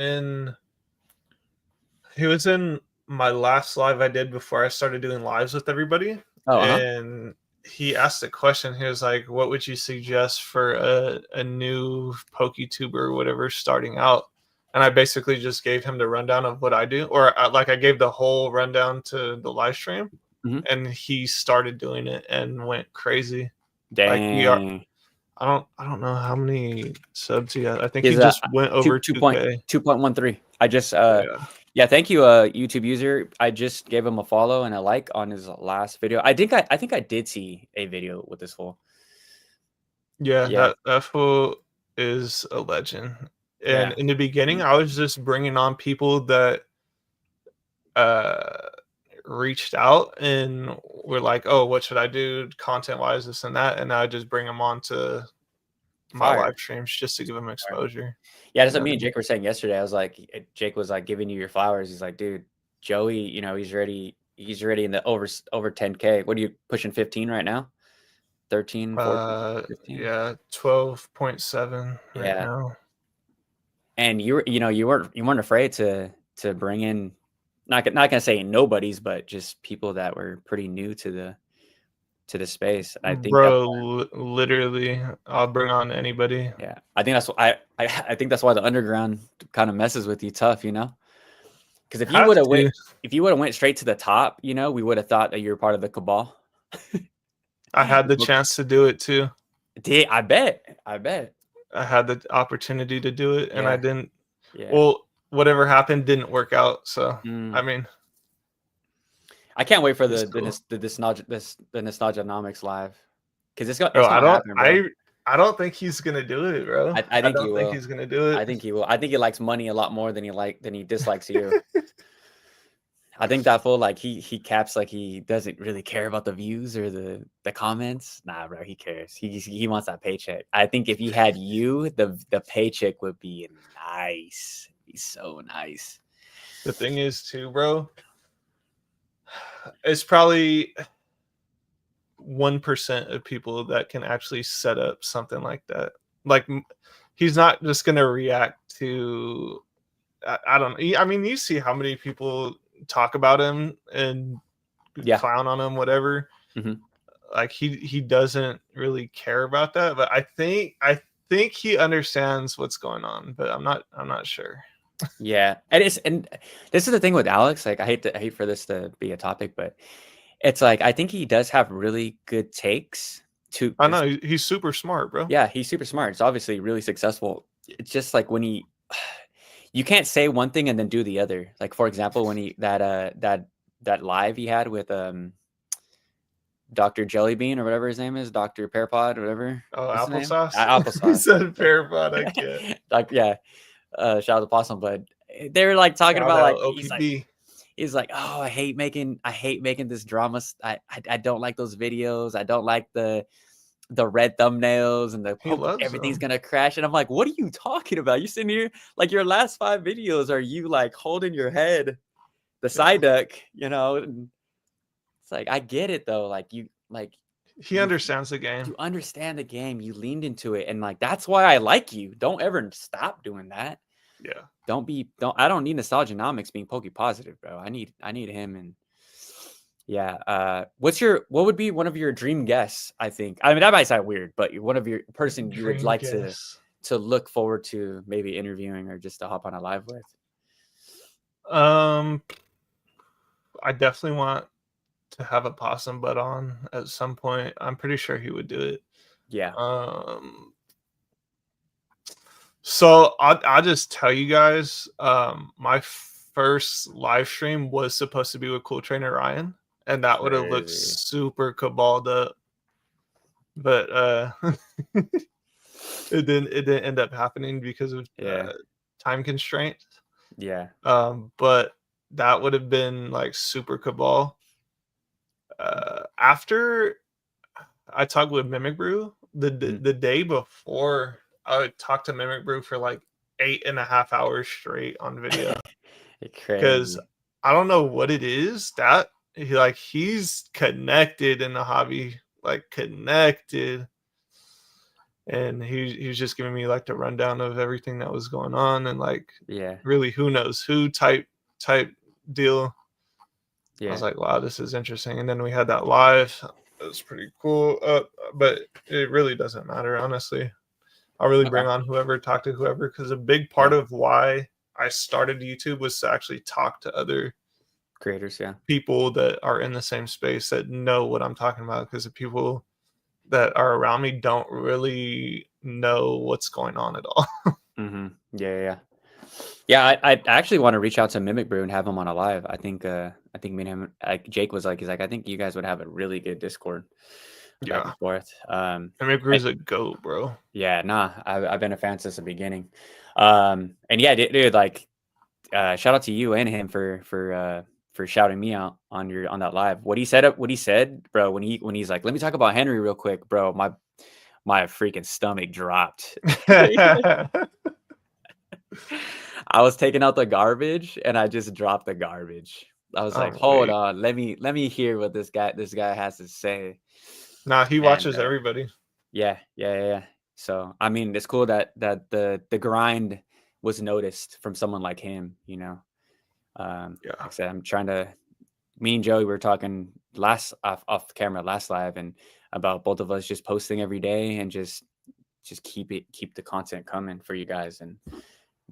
in my last live I did before I started doing lives with everybody, Oh, and he asked a question. He was like, "What would you suggest for a new Poketuber or whatever starting out?" And I basically just gave him the rundown of what I do, or I gave the whole rundown to the live stream, Mhm. and he started doing it and went crazy. Like Dang. I don't know how many subs he got. I think he Is just went over 2K. 2.13. I just Yeah. yeah, thank you, YouTube user. I just gave him a follow and a like on his last video. I think I did see a video with this fool. Yeah, Yeah, that fool is a legend. And yeah. in the beginning, I was just bringing on people that uh reached out and were like, "Oh, what should I do content wise, this and that?" And I just bring them on to my Fire. live streams just to give them Fire. exposure. Yeah, that's You know what what me I and mean? Jake were saying yesterday. I was like, Jake was like giving you your flowers. He's like, dude, Joey, you know, he's already in the over 10K. What are you pushing 15 right now? 13, 14, 15? Yeah, 12.7 right Yeah. now. And you weren't afraid to bring in not gonna say nobodies, but just people that were pretty new to the space. I think that's Bro, literally, I'll bring on anybody. yeah. I think that's I think that's why the underground kind of messes with you tough, you know? Because Have to. if you would have went straight to the top, you know, we would have thought that you were part of the cabal. I had the chance to do it too. I bet. I bet. I had the opportunity to do it and I Yeah. didn't. Yeah. Well, whatever happened didn't work out. So, Mm. I mean, I can't wait for it's cool. the nostalgianomics live because Oh, it's gonna happen, bro. I don't think he's gonna do it, bro. I I think he don't think will. he's gonna do I it. think he will. I think he likes money a lot more than he dislikes you. I think that fool like he caps like he doesn't really care about the views or the comments. Nah, bro, he cares. He wants that paycheck. I think if he had you, the paycheck would be nice. Be so nice. The thing is, too, bro, it's probably 1% of people that can actually set up something like that. Like he's not just gonna react to. I don't. I mean, you see how many people talk about him and Yeah. clown on him, whatever. Mhm. Like he doesn't really care about that. But I think he understands what's going on, but I'm not sure. Yeah, and this is the thing with Alex. Like, I hate for this to be a topic, but it's like I think he does have really good takes. To I know he's super smart, bro. Yeah, he's super smart. It's obviously really successful. It's just like when you can't say one thing and then do the other. Like, for example, when that live he had with Dr. Jellybean or whatever his name is, Dr. Pearpod, whatever. Oh, What's his name? applesauce. He Applesauce. said parapod. I get. Like, yeah. Shout out to Possum, but they were like talking Shout about out like OPB. he's like, oh, I hate making this drama. I don't like those videos. I don't like the red thumbnails and He loves everything's them. gonna crash. And I'm like, what are you talking about? You sitting here like your last 5 videos are you like holding your head, the side duck, and it's like I get it though. Like He understands the game. you understand the game, you leaned into it, and like that's why I like you. Don't ever stop doing that. Yeah. I don't need Nostalgianomics being pokey positive, bro. I need him. And yeah, what would be one of your dream guests? I think, I mean, that might sound weird, but one of your person you would Dream like guess. to look forward to maybe interviewing or just to hop on a live with. I definitely want to have a possum butt on at some point. I'm pretty sure he would do it. Yeah. So I'll just tell you guys, my first live stream was supposed to be with Cool Trainer Ryan, and that would have looked Crazy. super caballed up. But it didn't end up happening because of time constraints. Yeah. But that would have been like super cabal. After I talked with Mimic Brew the day before, I would talk to Mimic Brew for like 8.5 hours straight on video. Because I don't know what it is that he's connected in the hobby, like connected. And he was just giving me like the rundown of everything that was going on, and like really who knows who type deal. I was like, wow, this is interesting. And then we had that live. It was pretty cool. But it really doesn't matter, honestly. I'll really bring on whoever, talk to whoever, because a big part of why I started YouTube was to actually talk to other creators, people that are in the same space that know what I'm talking about, because the people that are around me don't really know what's going on at all. Mm-hmm. Yeah. I actually want to reach out to Mimic Brew and have him on a live. I think me and him, like Jake was like, he's like, I think you guys would have a really good Discord back and forth. Mimic Brew's a goat, bro. Yeah, nah, I've been a fan since the beginning. And yeah, dude, like, shout out to you and him for shouting me out on that live. What he said, bro, when he's like, let me talk about Henry real quick, bro. My freaking stomach dropped. I was taking out the garbage and I just dropped the garbage. I was like, hold on, let me hear what this guy has to say. Nah, he watches everybody. Yeah. So I mean, it's cool that the grind was noticed from someone like him, Like I said, I'm trying to. Me and Joey were talking off camera last live, and about both of us just posting every day and just keep the content coming for you guys and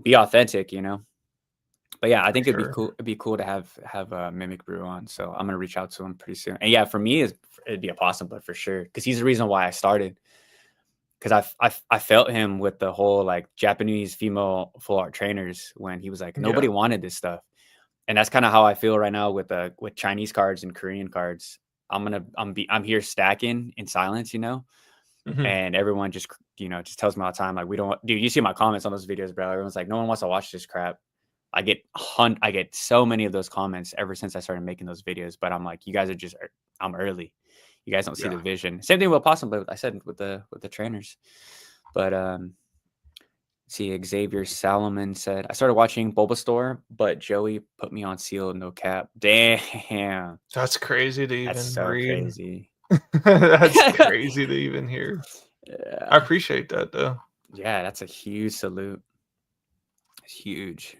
be authentic, But yeah, I think it'd be cool to have Mimic Brew on. So I'm gonna reach out to him pretty soon. And yeah, for me, it'd be a possum, but for sure, because he's the reason why I started. Because I felt him with the whole like Japanese female full art trainers when he was like nobody wanted this stuff, and that's kind of how I feel right now with Chinese cards and Korean cards. I'm here stacking in silence, and everyone just tells me all the time like we don't. Dude, you see my comments on those videos, bro. Everyone's like, no one wants to watch this crap. I get so many of those comments ever since I started making those videos, but I'm like, you guys are I'm early. You guys don't see the vision. Same thing with Possum, but I said with the trainers. But see, Xavier Salomon said, I started watching Bulbasaur, but Joey put me on Seal, no cap. Damn. That's crazy to even That's so read. crazy. That's crazy to even hear. I Yeah. appreciate that though. Yeah, that's a huge salute. It's huge.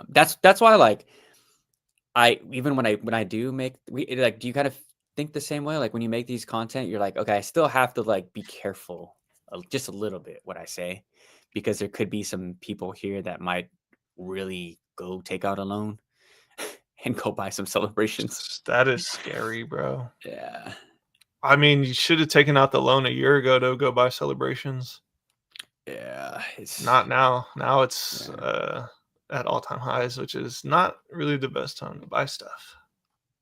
That's why, like, I even when I do make do you kind of think the same way? Like when you make these content, you're like, okay, I still have to like be careful just a little bit what I say, because there could be some people here that might really go take out a loan and go buy some celebrations. That is scary, bro. Yeah. I mean, you should have taken out the loan a year ago to go buy celebrations. Yeah. It's Not now. Now it's yeah. at all-time highs, which is not really the best time to buy stuff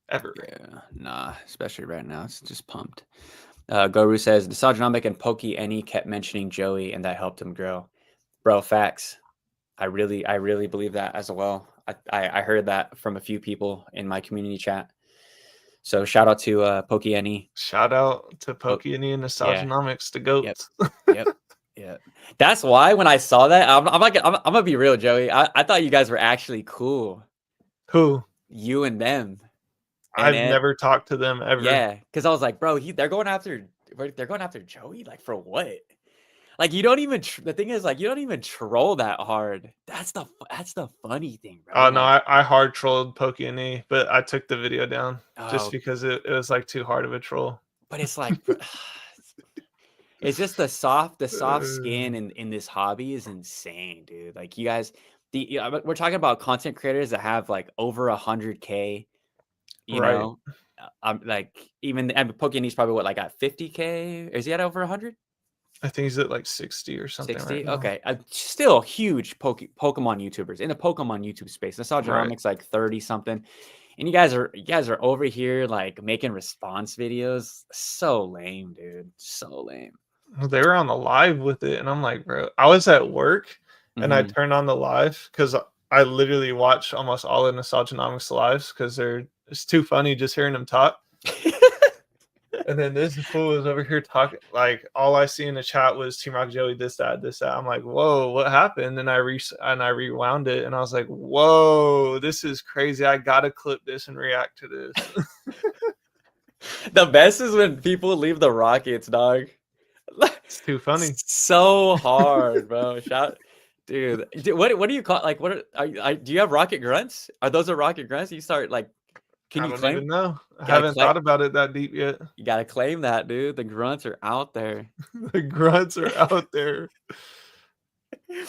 ever. Yeah. Nah, especially right now. It's just pumped. Goru says Nostalgianomic and Pokey Any kept mentioning Joey and that helped him grow. Bro, facts. I really believe that as well. I heard that from a few people in my community chat. So shout out to Pokey Any. Shout out to Oh, Pokey and yeah. Nostalgianomics, the Yep. goats. Yep. Yep. That's why when I saw that, I'm gonna be real, Joey. I thought you guys were actually cool. Who? You and them. And I've then never talked to them ever. yeah, because I was like, bro, they're going after Joey, like for what? Like you don't even the thing is like you don't even troll that hard. That's the funny thing, bro. Oh no, Like, I hard trolled Pokey and E, but I took the video down just oh, because it was like too hard of a troll. but it's like it's just the soft skin in this hobby is insane, dude. Like you guys, we're talking about content creators that have like over 100K. You Right. know, I'm like even and Pokemon's probably what like at 50K. Is he at over 100? I think he's at like 60 or something right 60? now. Okay. Still huge Pokemon YouTubers in the Pokemon YouTube space. Right. Nostalgianomics like 30 something. And you guys are over here like making response videos. So lame, dude. So lame. They were on the live with it, and I'm like, bro, I was at work and I Mhm. turned on the live because I literally watch almost all of Nostalgianomics lives because it's too funny just hearing them talk. And then this fool was over here talking like all I see in the chat was Team Rock Joey, this, that, this, that. I'm like, whoa, what happened? And I rewound it and I was like, whoa, this is crazy. I gotta clip this and react to this. The best is when people leave the Rockets, dog. It's too funny. So hard, bro. Dude. What do you call like? Do you have rocket grunts? Are those rocket grunts? You start like, can I you don't even claim? know. I Gotta haven't claim. thought about it that deep yet. You gotta claim that, dude. The grunts are out there. The grunts are out there. Yeah,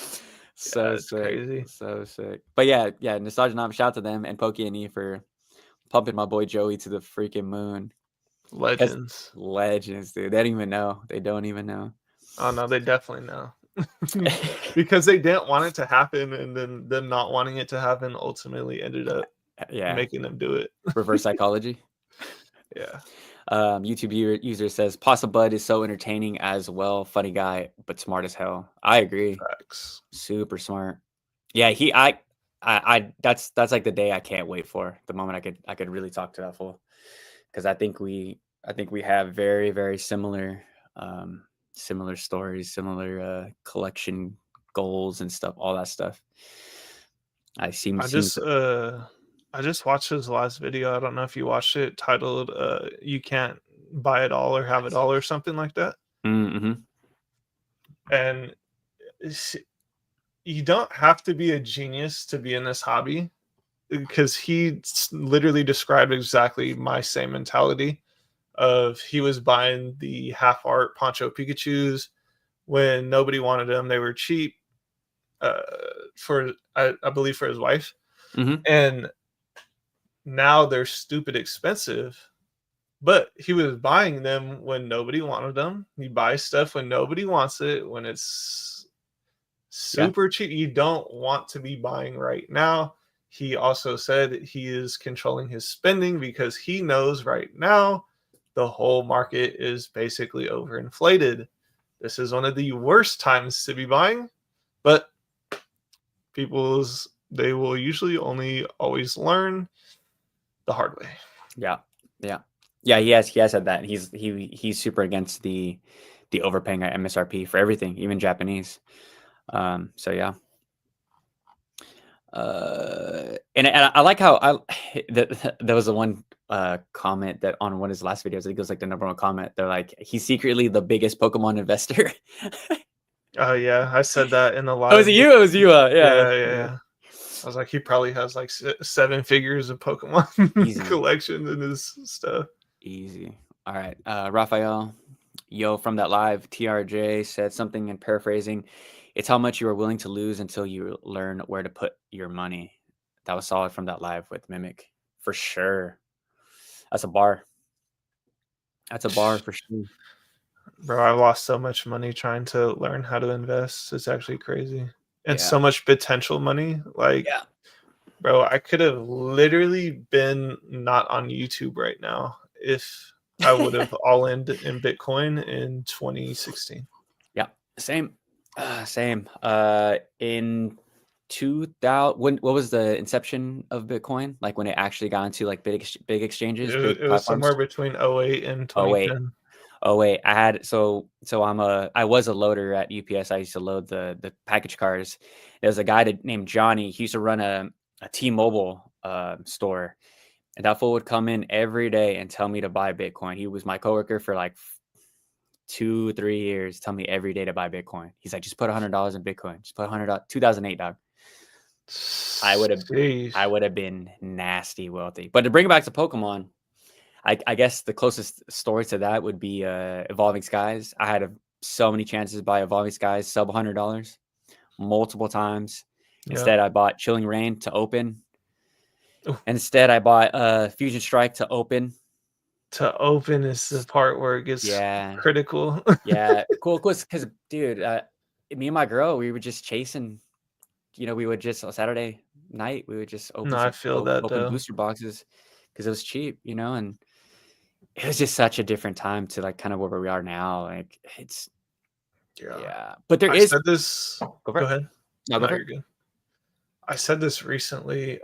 So it's sick, crazy. so sick. But yeah, Nostalgia Nom, shout out to them and Pokey and E for pumping my boy Joey to the freaking moon. Because Legends. legends, dude. They don't even know. They don't even know. Oh no, they definitely know. Because they didn't want it to happen, and then them not wanting it to happen ultimately ended up Yeah, making them do it. reverse psychology. Yeah. YouTube user says Pasta Bud is so entertaining as well. Funny guy, but smart as hell. I agree. Facts. Super smart. Yeah, that's like the day I can't wait for. The moment I could really talk to that fool, because I think we have very very similar similar stories, similar collection goals and stuff, all that stuff. I seem I seems just uh I just watched his last video. I don't know if you watched it, titled You Can't Buy It All or Have It All or something like that. mm-hmm. And you don't have to be a genius to be in this hobby, because he literally described exactly my same mentality of he was buying the half art Poncho Pikachus when nobody wanted them. They were cheap, uh, for I believe for his wife, Mm-hmm. and now they're stupid expensive. But he was buying them when nobody wanted them. He buys stuff when nobody wants it, when it's Yeah, super cheap. You don't want to be buying right now. He also said he is controlling his spending because he knows right now the whole market is basically overinflated. This is one of the worst times to be buying, but they will usually only always learn the hard way. yeah, yeah, yeah. He has said that he's super against the overpaying at MSRP for everything, even Japanese. So yeah. And I like how there was the one comment that on one of his last videos. I think it was like the #1 comment. They're like, he's secretly the biggest Pokemon investor. Oh yeah, I said that in the Oh, was live. it you? It was you. Yeah, Yeah, yeah, yeah. yeah. I was like, he probably has like 7 figures of Pokemon Easy, collection in his stuff. easy. All right, Raphael, yo, from that live, TRJ said something in paraphrasing. It's how much you are willing to lose until you learn where to put your money. That was solid from that live with Mimic, for sure. That's a bar. That's a bar for sure. Bro, I lost so much money trying to learn how to invest. It's actually crazy. And Yeah, so much potential money. Like, yeah. bro, I could have literally been not on YouTube right now if I would have all in Bitcoin in 2016. Yeah, same, same. In 2000, what was the inception of Bitcoin? Like when it actually got into like big exchanges, big It was somewhere platforms? between '08 and Oh wait, 2010. oh wait. I was a loader at UPS. I used to load the package cars. There was a guy named Johnny. He used to run a T-Mobile store, and that fool would come in every day and tell me to buy Bitcoin. He was my coworker for like 2, 3 years, tell me every day to buy Bitcoin. He's like, just put $100 in Bitcoin. Just put $100. 2008, dog. I would have, Jeez. I would have been nasty wealthy. But to bring it back to Pokemon, I guess the closest story to that would be Evolving Skies. I had so many chances to buy Evolving Skies sub $100 multiple times. Yeah. Instead, I bought Chilling Reign to open. Ooh, Instead, I bought Fusion Strike to open. to open is the part where it gets Yeah, critical. yeah, cool. Because dude, me and my girl, we were just chasing. We would just on Saturday night, we would just No, open I some feel that open though. booster boxes because it was cheap, and it was just such a different time to like kind of where we are now. Like it's Yeah. yeah, but there I is said this. go for Go it. ahead. No, go No, for you're it. good. I said this recently.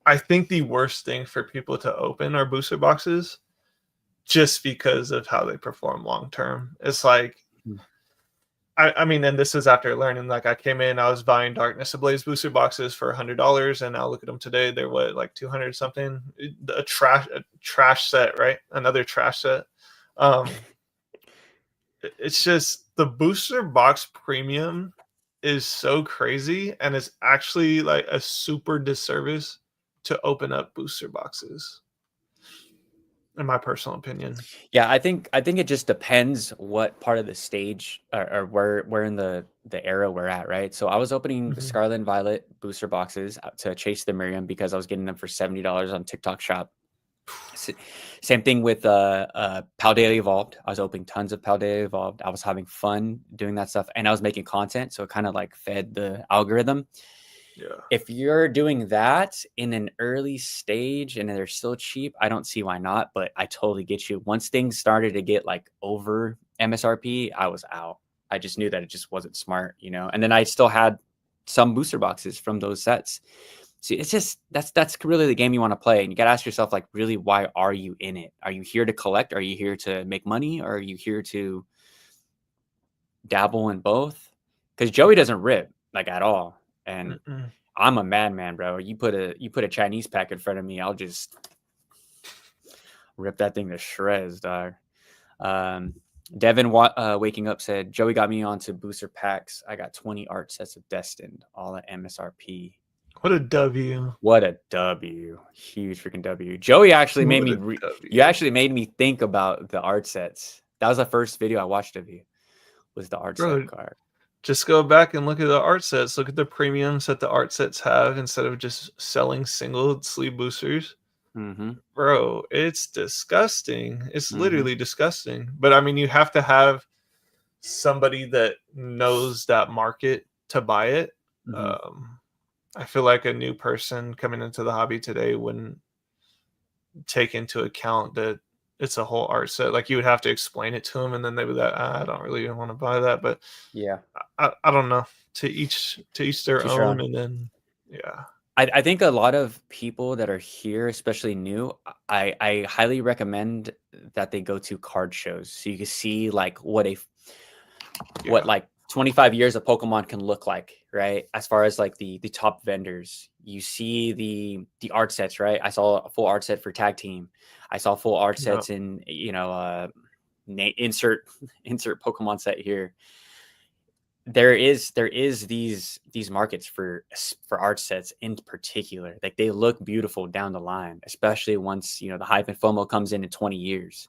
I think the worst thing for people to open are booster boxes just because of how they perform long term. It's like, Mm. I mean, and this is after learning. Like, I came in, I was buying Darkness Ablaze booster boxes for $100, and now look at them today. They're what, like 200 something? A trash set, right? Another trash set. Um, it's just the booster box premium is so crazy, and it's actually like a super disservice to open up booster boxes, in my personal opinion. Yeah, I think it just depends what part of the stage or where in the era we're at, right? So I was opening the Mhm. Scarlet and Violet booster boxes to chase the Miriam because I was getting them for $70 on TikTok Shop. S- Same thing with Paldea Evolved. I was opening tons of Paldea Evolved. I was having fun doing that stuff, and I was making content, so it kind of like fed the algorithm. Yeah. If you're doing that in an early stage and they're still cheap, I don't see why not. But I totally get you. Once things started to get like over MSRP, I was out. I just knew that it just wasn't smart. And then I still had some booster boxes from those sets. See, it's just that's really the game you want to play, and you got to ask yourself like, really, why are you in it? Are you here to collect? Are you here to make money? Or are you here to dabble in both? Because Joey doesn't rip like at all, and Mm-mm. I'm a madman, bro. You put a Chinese pack in front of me, I'll just rip that thing to shreds, dog. Um, Devin waking up said Joey got me onto booster packs. I got 20 art sets of Destined, all at MSRP. What a W. What a W. Huge freaking W. Joey actually made What me a you W. actually made me think about the art sets. That was the first video I watched of you, was the art set Bro, card. just go back and look at the art sets. Look at the premiums that the art sets have instead of just selling single sleeve boosters. Mm-hmm. Bro, it's disgusting. It's Mm-hmm. literally disgusting. But I mean, you have to have somebody that knows that market to buy it. Mm-hmm. Um, I feel like a new person coming into the hobby today wouldn't take into account that it's a whole art set. Like, you would have to explain it to them, and then they'd be like, I don't really want to buy that. But Yeah. I don't know. To each their Teacher own, on. and then yeah. I think a lot of people that are here, especially new, I highly recommend that they go to card shows so you can see like what Yeah. like 25 years of Pokemon can look like, right? As far as like the top vendors, you see the art sets, right? I saw a full art set for Tag Team. I saw full art Yeah. sets in, insert insert Pokemon set here. There is these markets for art sets in particular. Like they look beautiful down the line, especially once the hype and FOMO comes in 20 years.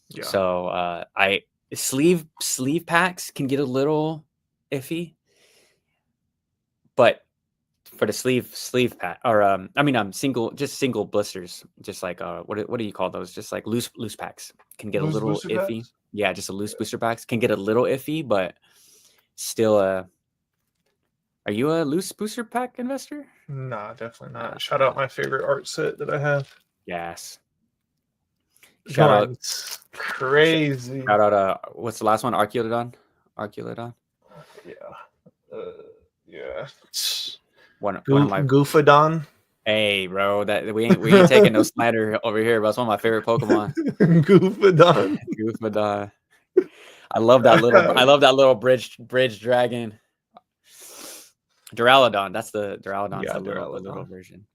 Yeah. So I sleeve packs can get a little iffy, but for the sleeve pack or single blisters, just like what do you call those? Just like loose packs can get a Loose little booster iffy. packs? Yeah, just a loose booster packs can get a little iffy, but still are you a loose booster pack investor? Nah, definitely not. Shout out my favorite art set that I have. Yes. Shout out Going crazy. shout out what's the last one? Arculodon? Yeah. Yeah. One of my Goofadon. Hey bro, that we ain't taking no Snyder over here, but it's one of my favorite Pokemon. Goofadon. Goofbadon. I love that little bridge dragon. Duraludon. That's the Duraludon's Yeah, the little Duraludon. version.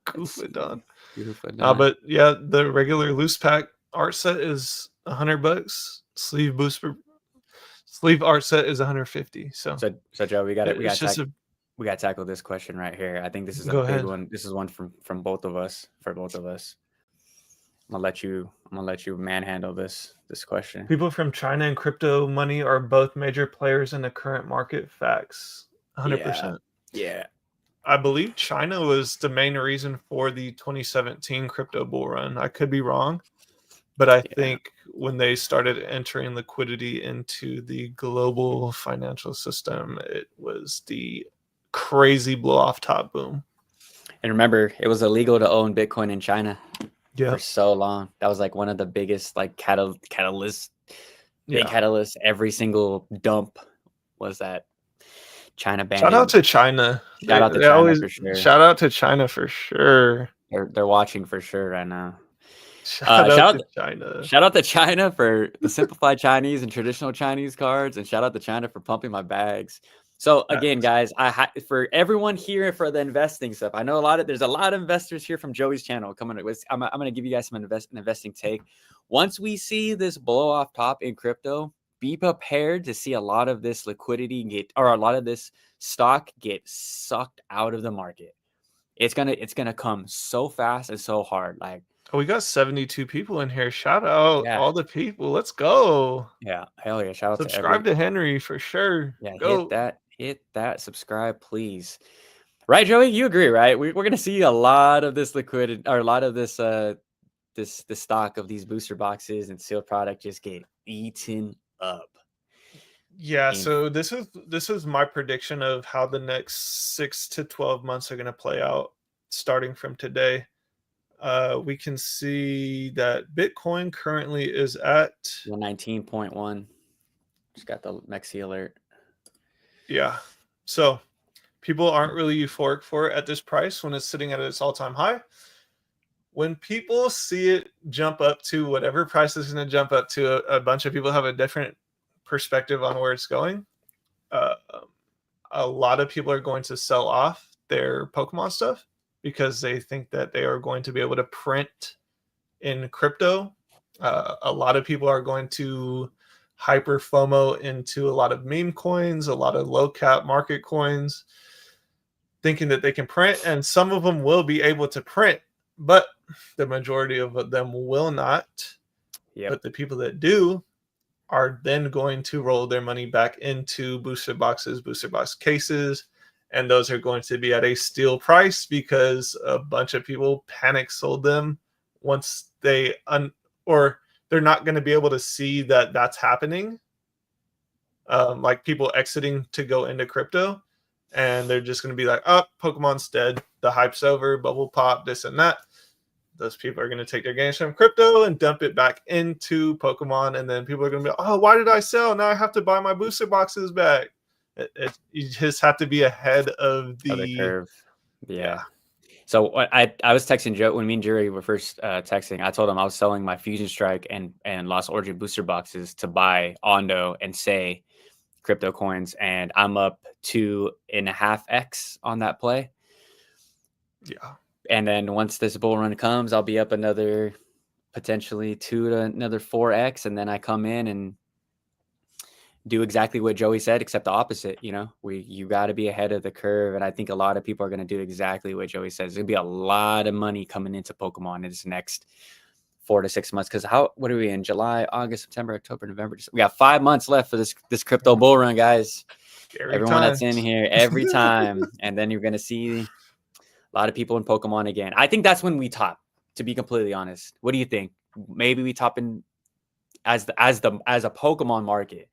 Goofadon. Goofadon. But yeah, the regular loose pack art set is $100. Sleeve art set is 150. So Joe, we got it's just we got to tackle this question right here. I think this is a Go big ahead. one. This is one from both of us. For both of us, I'm gonna let you manhandle this question. People from China and crypto money are both major players in the current market. Facts. 100%. Yeah. I believe China was the main reason for the 2017 crypto bull run. I could be wrong, but I think when they started entering liquidity into the global financial system, it was the crazy blow off top boom. And remember, it was illegal to own Bitcoin in China for Yeah. so long. That was like one of the biggest like catalysts. Big catalyst. Every single dump was that China banned. Shout out to China. Shout out to China for sure. Shout out to China for sure. They're watching for sure right now. Shout out to China. Shout out to China for the simplified Chinese and traditional Chinese cards, and shout out to China for pumping my bags. So again, guys, for everyone here for the investing stuff, I know there's a lot of investors here from Joey's channel coming. I'm going to give you guys some investing take. Once we see this blow off top in crypto, be prepared to see a lot of this liquidity a lot of this stock get sucked out of the market. It's gonna come so fast and so hard. Like, we got 72 people in here. Shout out all the people. Let's go. Yeah, hell yeah! Shout out Subscribe to Henry for sure. Yeah, go. hit that subscribe, please. Right, Joey? You agree, right? We're gonna see a lot of this liquidity, or a lot of this this stock of these booster boxes and sealed product just get eaten up. Yeah, so this is my prediction of how the next 6 to 12 months are going to play out starting from today. We can see that Bitcoin currently is at 119.1. Just got the Mexi alert. Yeah. So people aren't really euphoric for it at this price when it's sitting at its all-time high. When people see it jump up to whatever price is going to jump up to, a bunch of people have a different perspective on where it's going. A lot of people are going to sell off their Pokemon stuff because they think that they are going to be able to print in crypto. A lot of people are going to hyper FOMO into a lot of meme coins, a lot of low cap market coins, thinking that they can print, and some of them will be able to print, but the majority of them will not. Yep. But the people that do are then going to roll their money back into booster boxes, booster box cases, and those are going to be at a steal price because a bunch of people panic sold them once or they're not going to be able to see that that's happening. Like people exiting to go into crypto, and they're just going to be like, oh, Pokemon's dead. The hype's over, bubble pop, this and that. Those people are going to take their gains from crypto and dump it back into Pokemon. And then people are going to be, oh, why did I sell? Now I have to buy my booster boxes back. You just have to be ahead of the curve. Yeah. So I was texting Joe when me and Jerry were first texting. I told him I was selling my Fusion Strike and Lost Origin booster boxes to buy Ondo and Say crypto coins, and I'm up 2.5x on that play. Yeah. And then once this bull run comes, I'll be up another potentially 2 to another 4x, and then I come in and do exactly what Joey said, except the opposite. You got to be ahead of the curve, and I think a lot of people are going to do exactly what Joey says. There's going to be a lot of money coming into Pokemon in this next 4 to 6 months. Because what are we in? July, August, September, October, November. We got 5 months left for this crypto bull run, guys. Everyone that's in here, every time, and then you're going to see a lot of people in Pokemon again. I think that's when we top. To be completely honest, what do you think? Maybe we top in as a Pokemon market.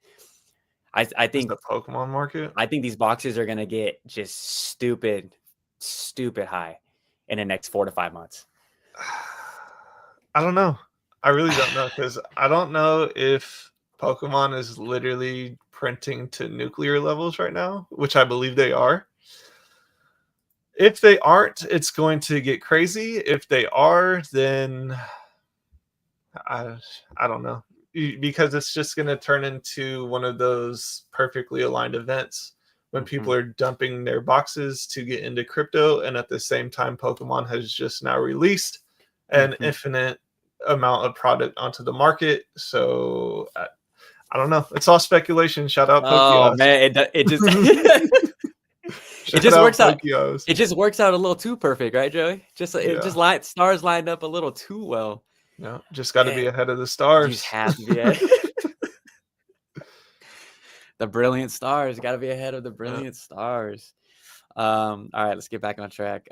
I think the Pokemon market. I think these boxes are gonna get just stupid high in the next 4 to 5 months. I don't know. I really don't know, because I don't know if Pokemon is literally printing to nuclear levels right now, which I believe they are. If they aren't, it's going to get crazy. If they are, then I don't know, because it's just going to turn into one of those perfectly aligned events when people are dumping their boxes to get into crypto, and at the same time Pokemon has just now released an infinite amount of product onto the market. So I don't know, it's all speculation. Shout out Pokeos. Oh man, it just works out. It just works out a little too perfect, right, Joey? Stars lined up a little too well. No, just got to be ahead of the stars. You just have to be ahead. The brilliant stars got to be ahead of the brilliant stars. All right, let's get back on track.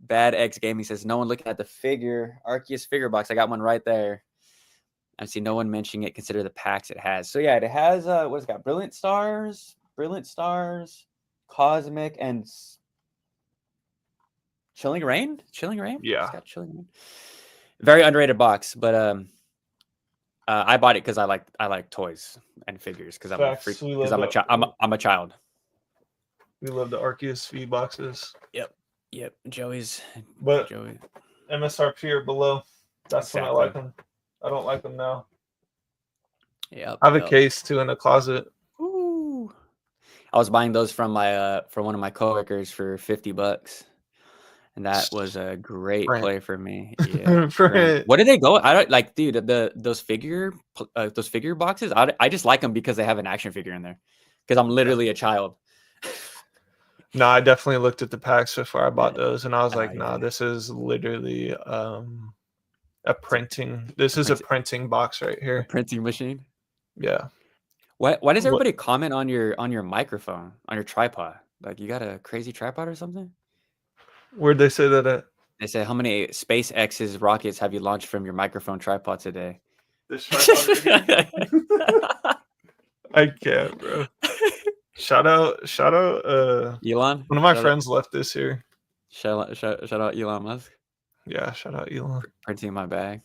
Bad X Gaming says, no one looking at the Arceus figure box. I got one right there. I see no one mentioning it. Consider the packs it has. So yeah, it has what's it got? Brilliant Stars, Cosmic, and Chilling Rain. Yeah, it's got Chilling Rain. Very underrated box, but I bought it because I like toys and figures because I'm a child. We love the Arceus V boxes. Yep. Joey's, but MSRP or below. That's when I like them. I don't like them now. Yeah, I have a case too in the closet. Ooh. I was buying those from one of my coworkers for $50. And that was a great play for me. Yeah. What did they go? I don't like, dude. Those figure boxes. I just like them because they have an action figure in there. Because I'm literally a child. No, I definitely looked at the packs before I bought those, and I was like, nah, this is literally a printing. This is a printing box right here. A printing machine. Yeah. Why does everybody comment on your microphone, on your tripod? Like, you got a crazy tripod or something? Where'd they say that at? They say, how many SpaceX's rockets have you launched from your microphone tripod today? This tripod. I can't, bro. Shout out Elon. One of my friends left this here. Shout out Elon Musk. Yeah, shout out Elon. Printing my bag.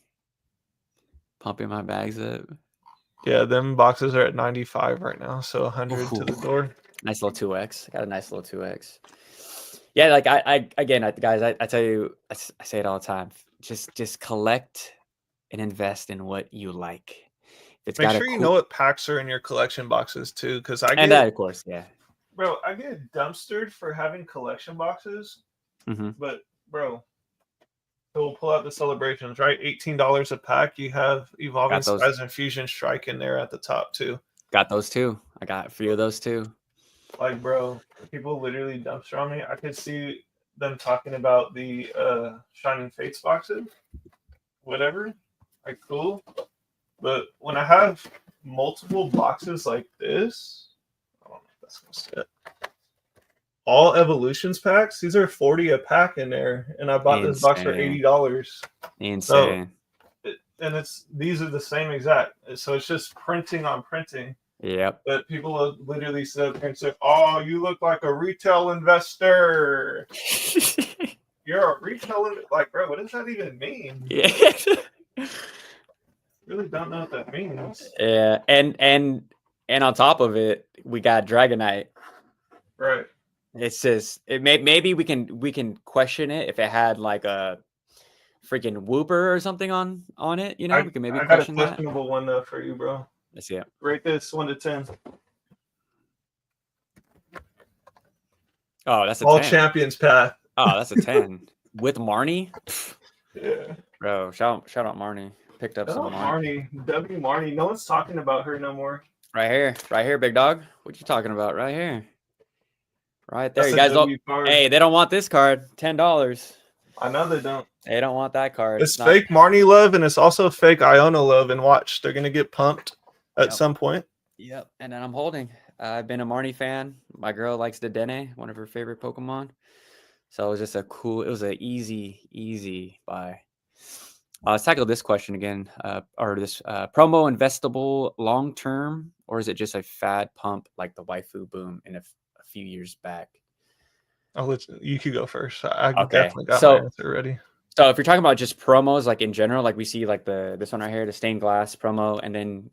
Pumping my bags up. Yeah, them boxes are at 95 right now, so 100 to the door. Nice little 2x. I got a nice little 2x. Yeah, like guys, I tell you, I say it all the time. Just collect and invest in what you like. Make sure you know what packs are in your collection boxes too, because and that, of course, yeah. Bro, I get dumpstered for having collection boxes. But bro, so we'll pull out the celebrations, right? $18 a pack. You have Evolving Skies and Fusion Strike in there at the top too. Got those too. I got a few of those too. Like, bro, people literally dumpster on me. I could see them talking about the Shining Fates boxes, whatever. Like, cool. But when I have multiple boxes like this, I don't know if that's gonna sit. All Evolutions packs, these are 40 a pack in there, and I bought this box for $80. Insane. So, and these are the same exact. So it's just printing on printing. Yep. But people will literally sit up here and say, "Oh, you look like a retail investor." You're a retail like, bro, what does that even mean? Yeah. Really don't know what that means. Yeah, and on top of it, we got Dragonite. Right. It's just maybe we can question it if it had like a freaking whooper or something on it. You know, I we can maybe I got a question that. questionable one for you, bro. Let's see it. Rate this 1 to 10. Oh, that's a All 10. champions path. Oh, that's a 10 with Marnie. Yeah. Bro, shout out Marnie. Picked up some Oh, Marnie Marnie. W. Marnie. No one's talking about her no more. right here, big dog. What you talking about? Right here, right there. That's You a guys don't. W card. Hey, they don't want this card. $10. I know they don't. They don't want that card. It's It's not. fake Marnie love and it's also fake Iona love. And watch, they're gonna get pumped at Yep. some point. Yep. And then I'm holding. I've been a Marnie fan. My girl likes Dedenne, one of her favorite Pokemon. So it was just a cool. It was an easy buy. Let's tackle this question again, or this promo investable long term, or is it just a fad pump like the waifu boom in a few years back? I'll let you could go first. I Okay, definitely got my answer ready. so if you're talking about just promos, like in general, like we see like this one right here, the stained glass promo, and then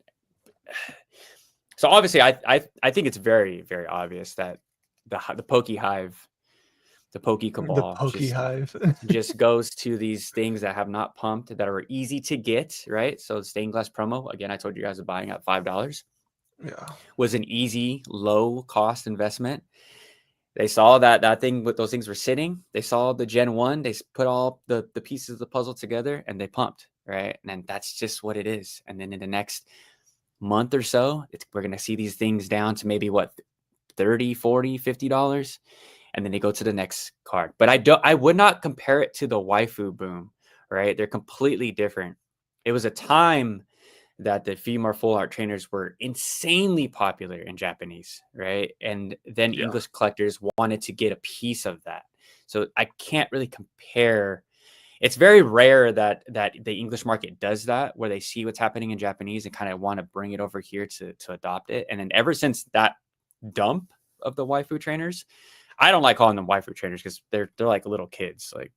so obviously I think it's very obvious that the Poke Hive, the Poke The Cabal, Poke Hive. just goes to these things that have not pumped that are easy to get, right? So stained glass promo, again, I told you guys buying at $5 Yeah. was an easy, low cost investment. They saw that thing with those things were sitting. They saw the Gen 1, they put all the pieces of the puzzle together and they pumped, right? And then that's just what it is. And then in the next month or so, we're going to see these things down to maybe what, 30, 40, $50. And then they go to the next card. But I would not compare it to the waifu boom, right? They're completely different. It was a time that the female full art trainers were insanely popular in Japanese, right? And then Yeah. English collectors wanted to get a piece of that. So I can't really compare. It's very rare that the English market does that, where they see what's happening in Japanese and kind of want to bring it over here to adopt it. And then ever since that dump of the waifu trainers, I don't like calling them waifu trainers because they're like little kids. Like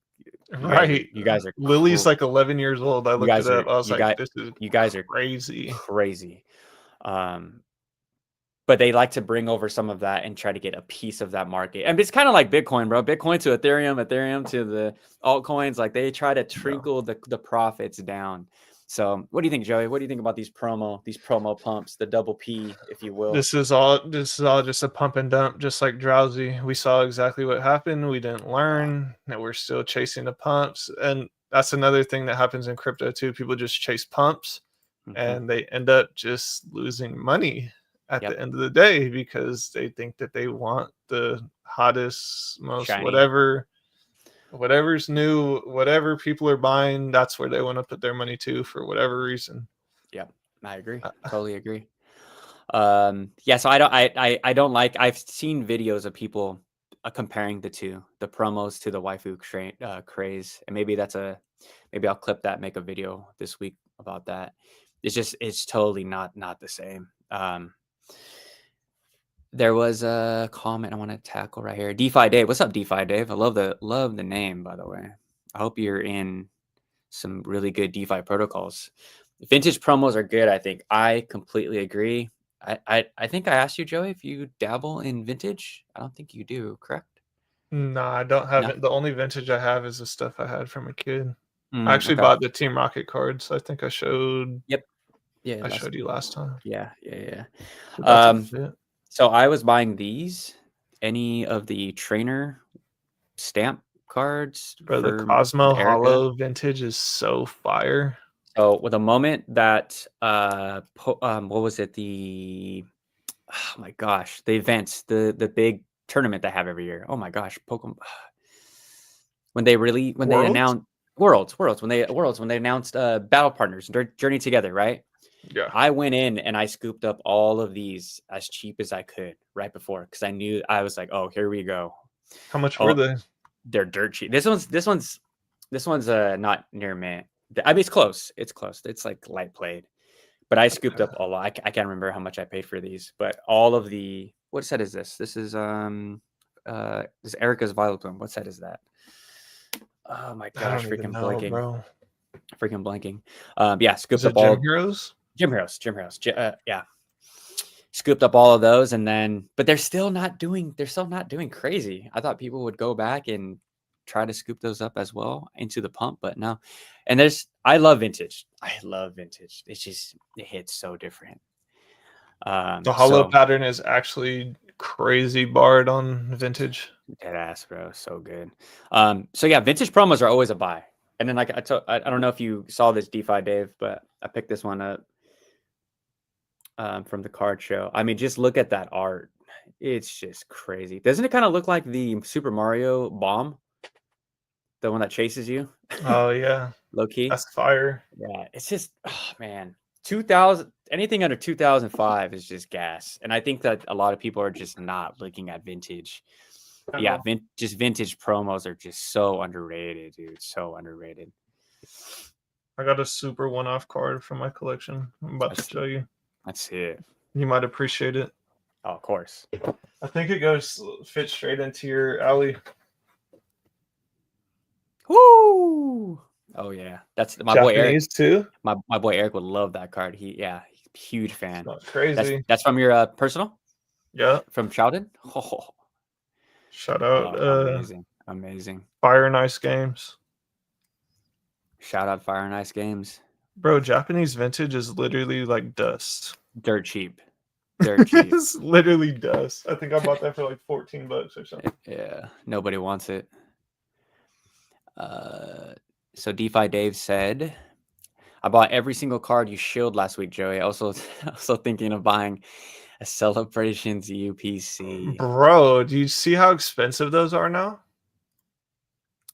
Right. you guys are Lily's like 11 years old. I looked it up. I was you like, guys this is you guys are crazy. crazy. But they like to bring over some of that and try to get a piece of that market. And it's kind of like Bitcoin, bro. Bitcoin to Ethereum, Ethereum to the altcoins. Like they try to trickle the profits down. So what do you think, Joey? What do you think about these promo pumps, the double P, if you will? This is all just a pump and dump, just like Drowsy. We saw exactly what happened. We didn't learn that we're still chasing the pumps. And that's another thing that happens in crypto too. People just chase pumps and they end up just losing money at the end of the day because they think that they want the hottest, most Shiny. whatever's new, whatever people are buying, that's where they want to put their money to for whatever reason. Yeah, I agree. Totally agree. Yeah, so I don't like. I've seen videos of people comparing the two, the promos to the waifu craze, and maybe I'll clip that, make a video this week about that. It's totally not the same. There was a comment I want to tackle right here. DeFi Dave, what's up, DeFi Dave? I love the name, by the way. I hope you're in some really good DeFi protocols. Vintage promos are good. I think I completely agree. I think I asked you, Joey, if you dabble in vintage. I don't think you do, correct? No, I don't have No? it. The only vintage I have is the stuff I had from a kid. I actually Okay. bought the Team Rocket cards. I think I showed. Yep. Yeah. I showed you last time. Yeah. But that's it. So I was buying these. Any of the trainer stamp cards Bro, the for Cosmo Erica. Hollow vintage is so fire. So with the moment that what was it? Oh my gosh, the events, the big tournament they have every year. Oh my gosh, Pokemon. When they announced Worlds when they announced battle partners, Journey Together, right? Yeah. I went in and I scooped up all of these as cheap as I could right before because I knew I was like, oh, here we go. How much were they? They're dirt cheap. This one's not near mint. I mean, it's close. It's close. It's like light played. But I scooped up a lot. I can't remember how much I paid for these, but all of the what set is this? This is this Erica's Violet Bloom. What set is that? Oh my gosh, freaking blanking. Bro. Freaking blanking. Yeah, scooped Is it up all Gym Heroes? Gym Heroes. Yeah. scooped up all of those, and then but they're still not doing crazy. I thought people would go back and try to scoop those up as well into the pump, but no. And I love vintage. It's just it hits so different. The hollow So pattern is actually crazy barred on vintage. dead ass, bro, so good. So yeah, vintage promos are always a buy. And then like I don't know if you saw this DeFi Dave, but I picked this one up from the card show. I mean, just look at that art. It's just crazy. Doesn't it kind of look like the Super Mario bomb? The one that chases you? Oh yeah, Low key. that's fire. Yeah, it's just, oh man. 2000, anything under 2005 is just gas. And I think that a lot of people are just not looking at vintage. Yeah, just vintage promos are just so underrated, dude. So underrated. I got a super one-off card from my collection. I'm about to show you. That's it. You might appreciate it. Oh, of course. I think it fits straight into your alley. Woo! Oh yeah, that's my boy Eric too. My boy Eric would love that card. He's huge fan. Not crazy. That's from your personal? Yeah. From childhood? Oh. Shout out. Amazing. Fire and Ice Games. Shout out Fire and Ice Games. Bro, Japanese vintage is literally like dust. Dirt cheap. It's literally dust. I think I bought that for like $14 or something. Yeah, nobody wants it. So DeFi Dave said, I bought every single card you shilled last week, Joey. Also thinking of buying a Celebrations UPC. Bro, do you see how expensive those are now?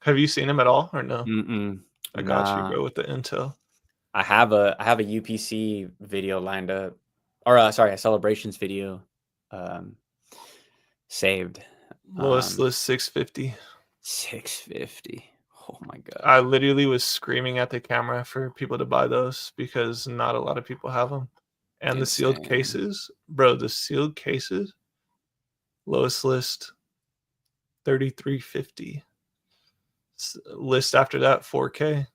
Have you seen them at all or no? I got you, bro, with the intel. I have a UPC video lined up, or a Celebrations video saved. Lowest list 650. 650. Oh my god! I literally was screaming at the camera for people to buy those because not a lot of people have them. And the sealed cases, bro. The sealed cases, lowest list 3350. List after that 4K.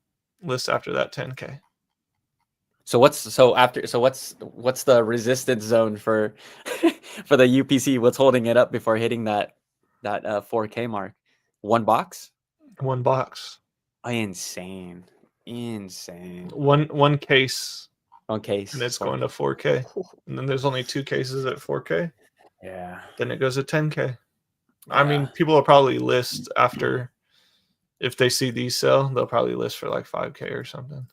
List after that 10K. So what's the resistance zone for for the UPC? What's holding it up before hitting that 4K mark? One box? One box. Insane. One case. One case. And it's going to 4K. And then there's only 2 cases at 4K. Yeah. Then it goes to 10K. Yeah. I mean, people will probably list after, if they see these sell, they'll probably list for like 5K or something.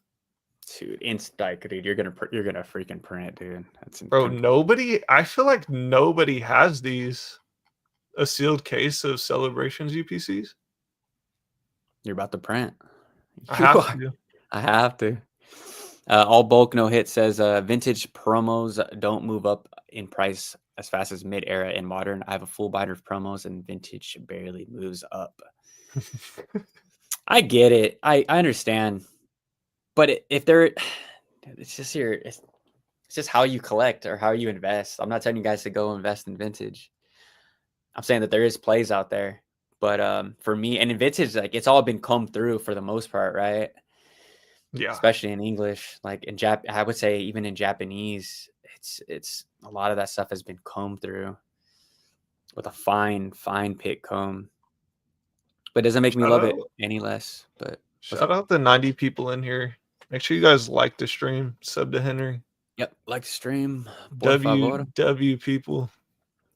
Dude, dude, you're gonna freaking print, dude. That's bro. I feel like nobody has these. A sealed case of Celebrations UPCs. You're about to print. I have to. All bulk no hit says vintage promos don't move up in price as fast as mid era and modern. I have a full binder of promos and vintage barely moves up. I get it. I understand. But it's just how you collect or how you invest. I'm not telling you guys to go invest in vintage. I'm saying that there is plays out there. But for me, and in vintage, like it's all been combed through for the most part, right? Yeah. Especially in English, like in I would say even in Japanese, it's a lot of that stuff has been combed through with a fine pick comb. But it doesn't make me love it any less. But shout out the 90 people in here. Make sure you guys like the stream, sub to Henry. Yep, like the stream. W people.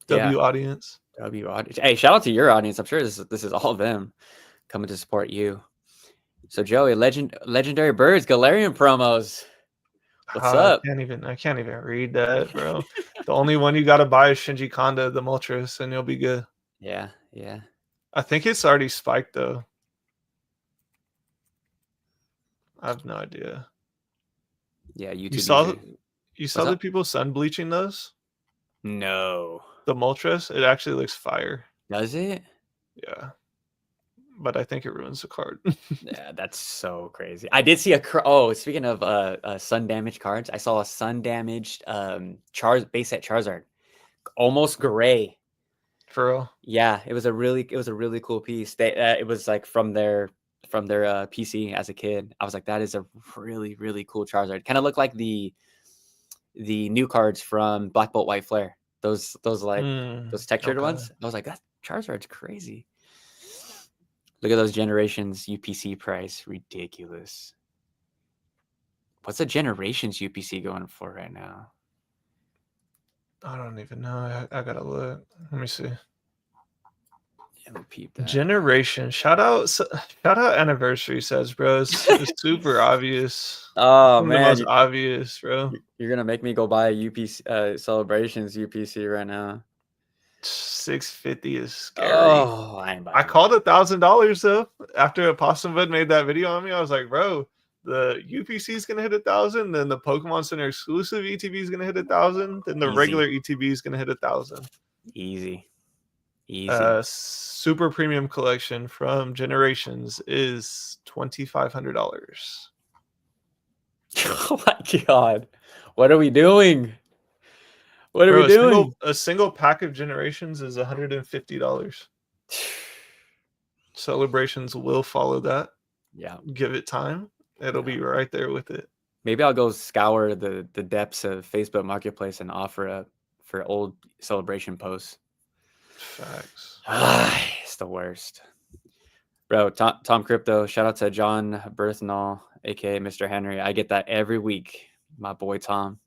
W audience. W audience. Hey, shout out to your audience. I'm sure this is all of them coming to support you. So Joey, legendary birds, Galarian promos. What's up? I can't even read that, bro. The only one you gotta buy is Shinji Kanda, the Moltres, and you'll be good. Yeah. I think it's already spiked though. I have no idea. Yeah, You saw the people sun bleaching those? No. The Moltres, it actually looks fire. Does it? Yeah. But I think it ruins the card. Yeah, that's so crazy. I did see speaking of sun damaged cards, I saw a sun damaged base set Charizard. Almost gray. For real? Yeah, it was a really cool piece. It was like from their PC as a kid. I was like, that is a really, really cool Charizard. Kind of looked like the the new cards from Black Bolt White Flare. Those like those textured Okay. ones. I was like, that Charizard's crazy. Look at those generations UPC price, ridiculous. What's the generations UPC going for right now? I don't even know. I gotta look. Let me see. Yeah, we'll peep that. Generation. Shout out anniversary says, bro. It's super obvious. Oh One of the man, most obvious, bro. you're gonna make me go buy a UPC Celebrations UPC right now. 650 is scary. Oh, I ain't buying I called $1,000 though. After Possum Bud made that video on me, I was like, bro, the UPC is gonna hit 1,000, then the Pokemon Center exclusive ETB is gonna hit 1,000, then the Easy. regular ETB is gonna hit 1,000. Easy. Super premium collection from Generations is $2,500. Oh my god. What are we doing? What are Bro, we doing? a single pack of Generations is $150. Celebrations will follow that. Yeah. Give it time. It'll be right there with it. Maybe I'll go scour the depths of Facebook Marketplace and offer up for old celebration posts. Facts. It's the worst. Bro, Tom Crypto, shout out to John Berthnall, aka Mr. Henry. I get that every week. My boy Tom.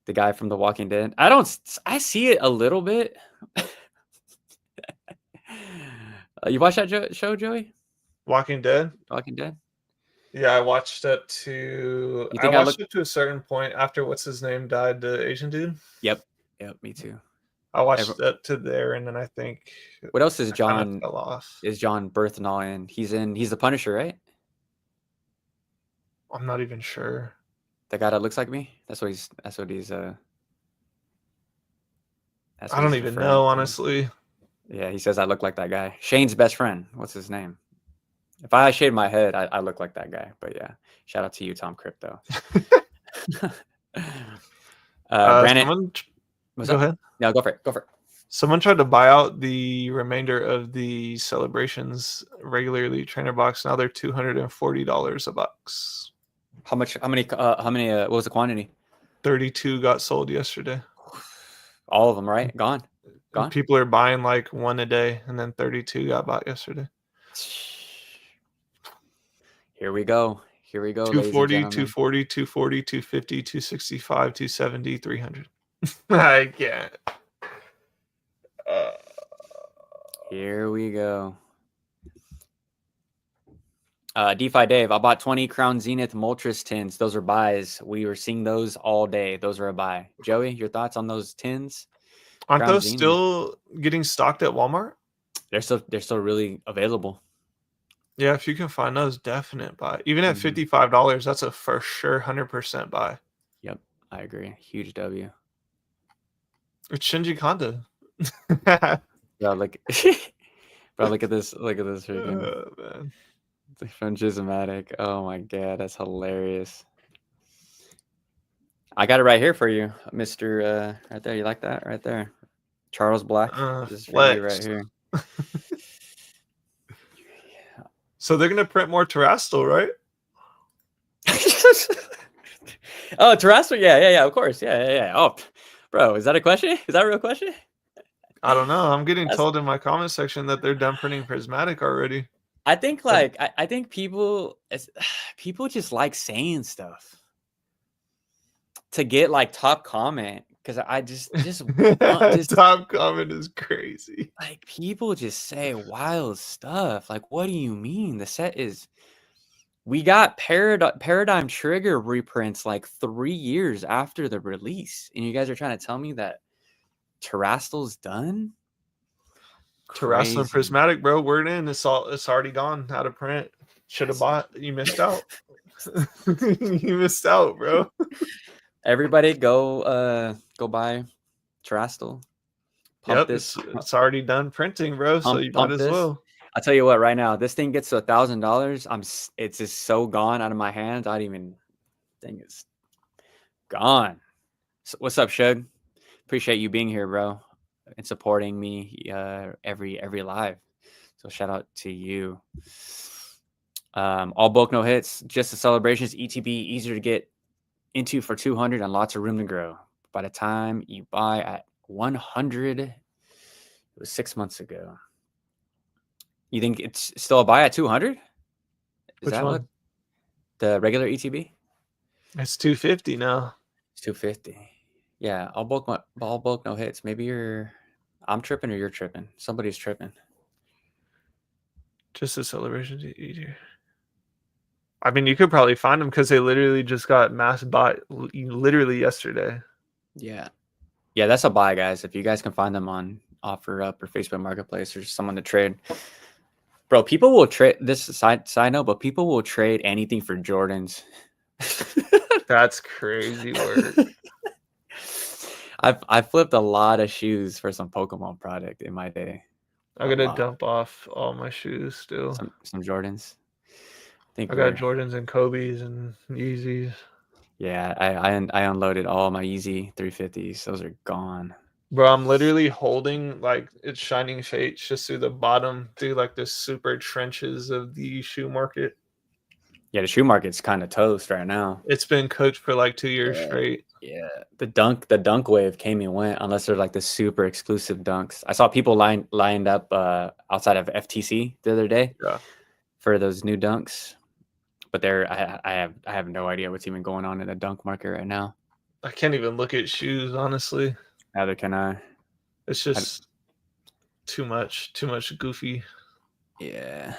The guy from The Walking Dead. I see it a little bit. You watch that show, Joey? Walking Dead? Walking Dead? Yeah, I watched up to You think I look it to a certain point after what's his name died, the Asian dude. Yep, me too. I watched up to there, and then I think what else is John fell off. Is John Berthnall in? He's the Punisher, right? I'm not even sure. The guy that looks like me? That's what he's I don't even know, honestly. Yeah, he says I look like that guy. Shane's best friend. What's his name? If I shave my head, I look like that guy. But yeah, shout out to you, Tom Crypto. Brandon, go ahead. No, go for it. Someone tried to buy out the remainder of the Celebrations regular Elite Trainer box. Now they're $240 a box. How many? What was the quantity? 32 got sold yesterday. All of them, right? Gone. People are buying like one a day, and then 32 got bought yesterday. Here we go. 240, 240, 240, 250, 265, 270, 300. I can't. Here we go. DeFi Dave, I bought 20 Crown Zenith Moltres tins. Those are buys. We were seeing those all day. Those are a buy. Joey, your thoughts on those tins? Aren't those still getting stocked at Walmart? They're still really available. Yeah, if you can find those, definite buy. Even at $55, that's a for sure 100% buy. Yep, I agree. Huge W. It's Shinji Kanda. Yeah, look at this. Look at this freaking man. from Gismatic. Oh my god, that's hilarious. I got it right here for you, Mr. Right there. You like that? Right there. Charles Black. This is for you right here. So they're gonna print more Terastal, right? Oh, Terastal? Yeah, of course. Yeah. Oh, bro, is that a question? Is that a real question? I don't know. I'm getting told in my comment section that they're done printing Prismatic already. I think I think people just like saying stuff to get like top comment, because I just top comment is crazy. Like, people just say wild stuff. Like, what do you mean? The set is. We got Paradigm Trigger reprints like 3 years after the release, and you guys are trying to tell me that Terastal's done? Terastal and Prismatic, bro. Word in. It's already gone out of print. Should have bought. You missed out. You missed out, bro. Everybody go buy Terastal. Yep, it's already done printing, bro. So you might as well. I'll tell you what, right now, this thing gets to $1,000. It's just so gone out of my hands. I don't even think it's gone. So, what's up, Shug? Appreciate you being here, bro, and supporting me every live. So shout out to you. All bulk no hits, just the celebrations. ETB easier to get into for 200 and lots of room to grow. By the time you buy at 100, it was 6 months ago. You think it's still a buy at 200? Is Which that what one? the regular ETB? It's 250 now. It's 250. Yeah, all bulk, no hits. Maybe I'm tripping or you're tripping. Somebody's tripping. Just a celebration eater. I mean, you could probably find them because they literally just got mass bought literally yesterday. Yeah. Yeah, that's a buy, guys. If you guys can find them on OfferUp or Facebook Marketplace or someone to trade. Bro, people will trade this side note, but people will trade anything for Jordans. That's crazy work. I flipped a lot of shoes for some Pokemon product in my day. I A gotta lot. dump off all my shoes still. Some Jordans. I think I got we're Jordans and Kobe's and Yeezys. yeah, I unloaded all my Yeezy 350s. Those are gone. Bro, I'm literally holding like it's shining fates just through the bottom, through like the super trenches of the shoe market. Yeah, the shoe market's kind of toast right now. It's been cooked for like 2 years Yeah. straight. Yeah. The dunk wave came and went unless they're like the super exclusive dunks. I saw people lined up outside of FTC the other day Yeah. for those new dunks. But I have no idea what's even going on in the dunk market right now. I can't even look at shoes, honestly. Neither can I. It's just too much goofy. Yeah.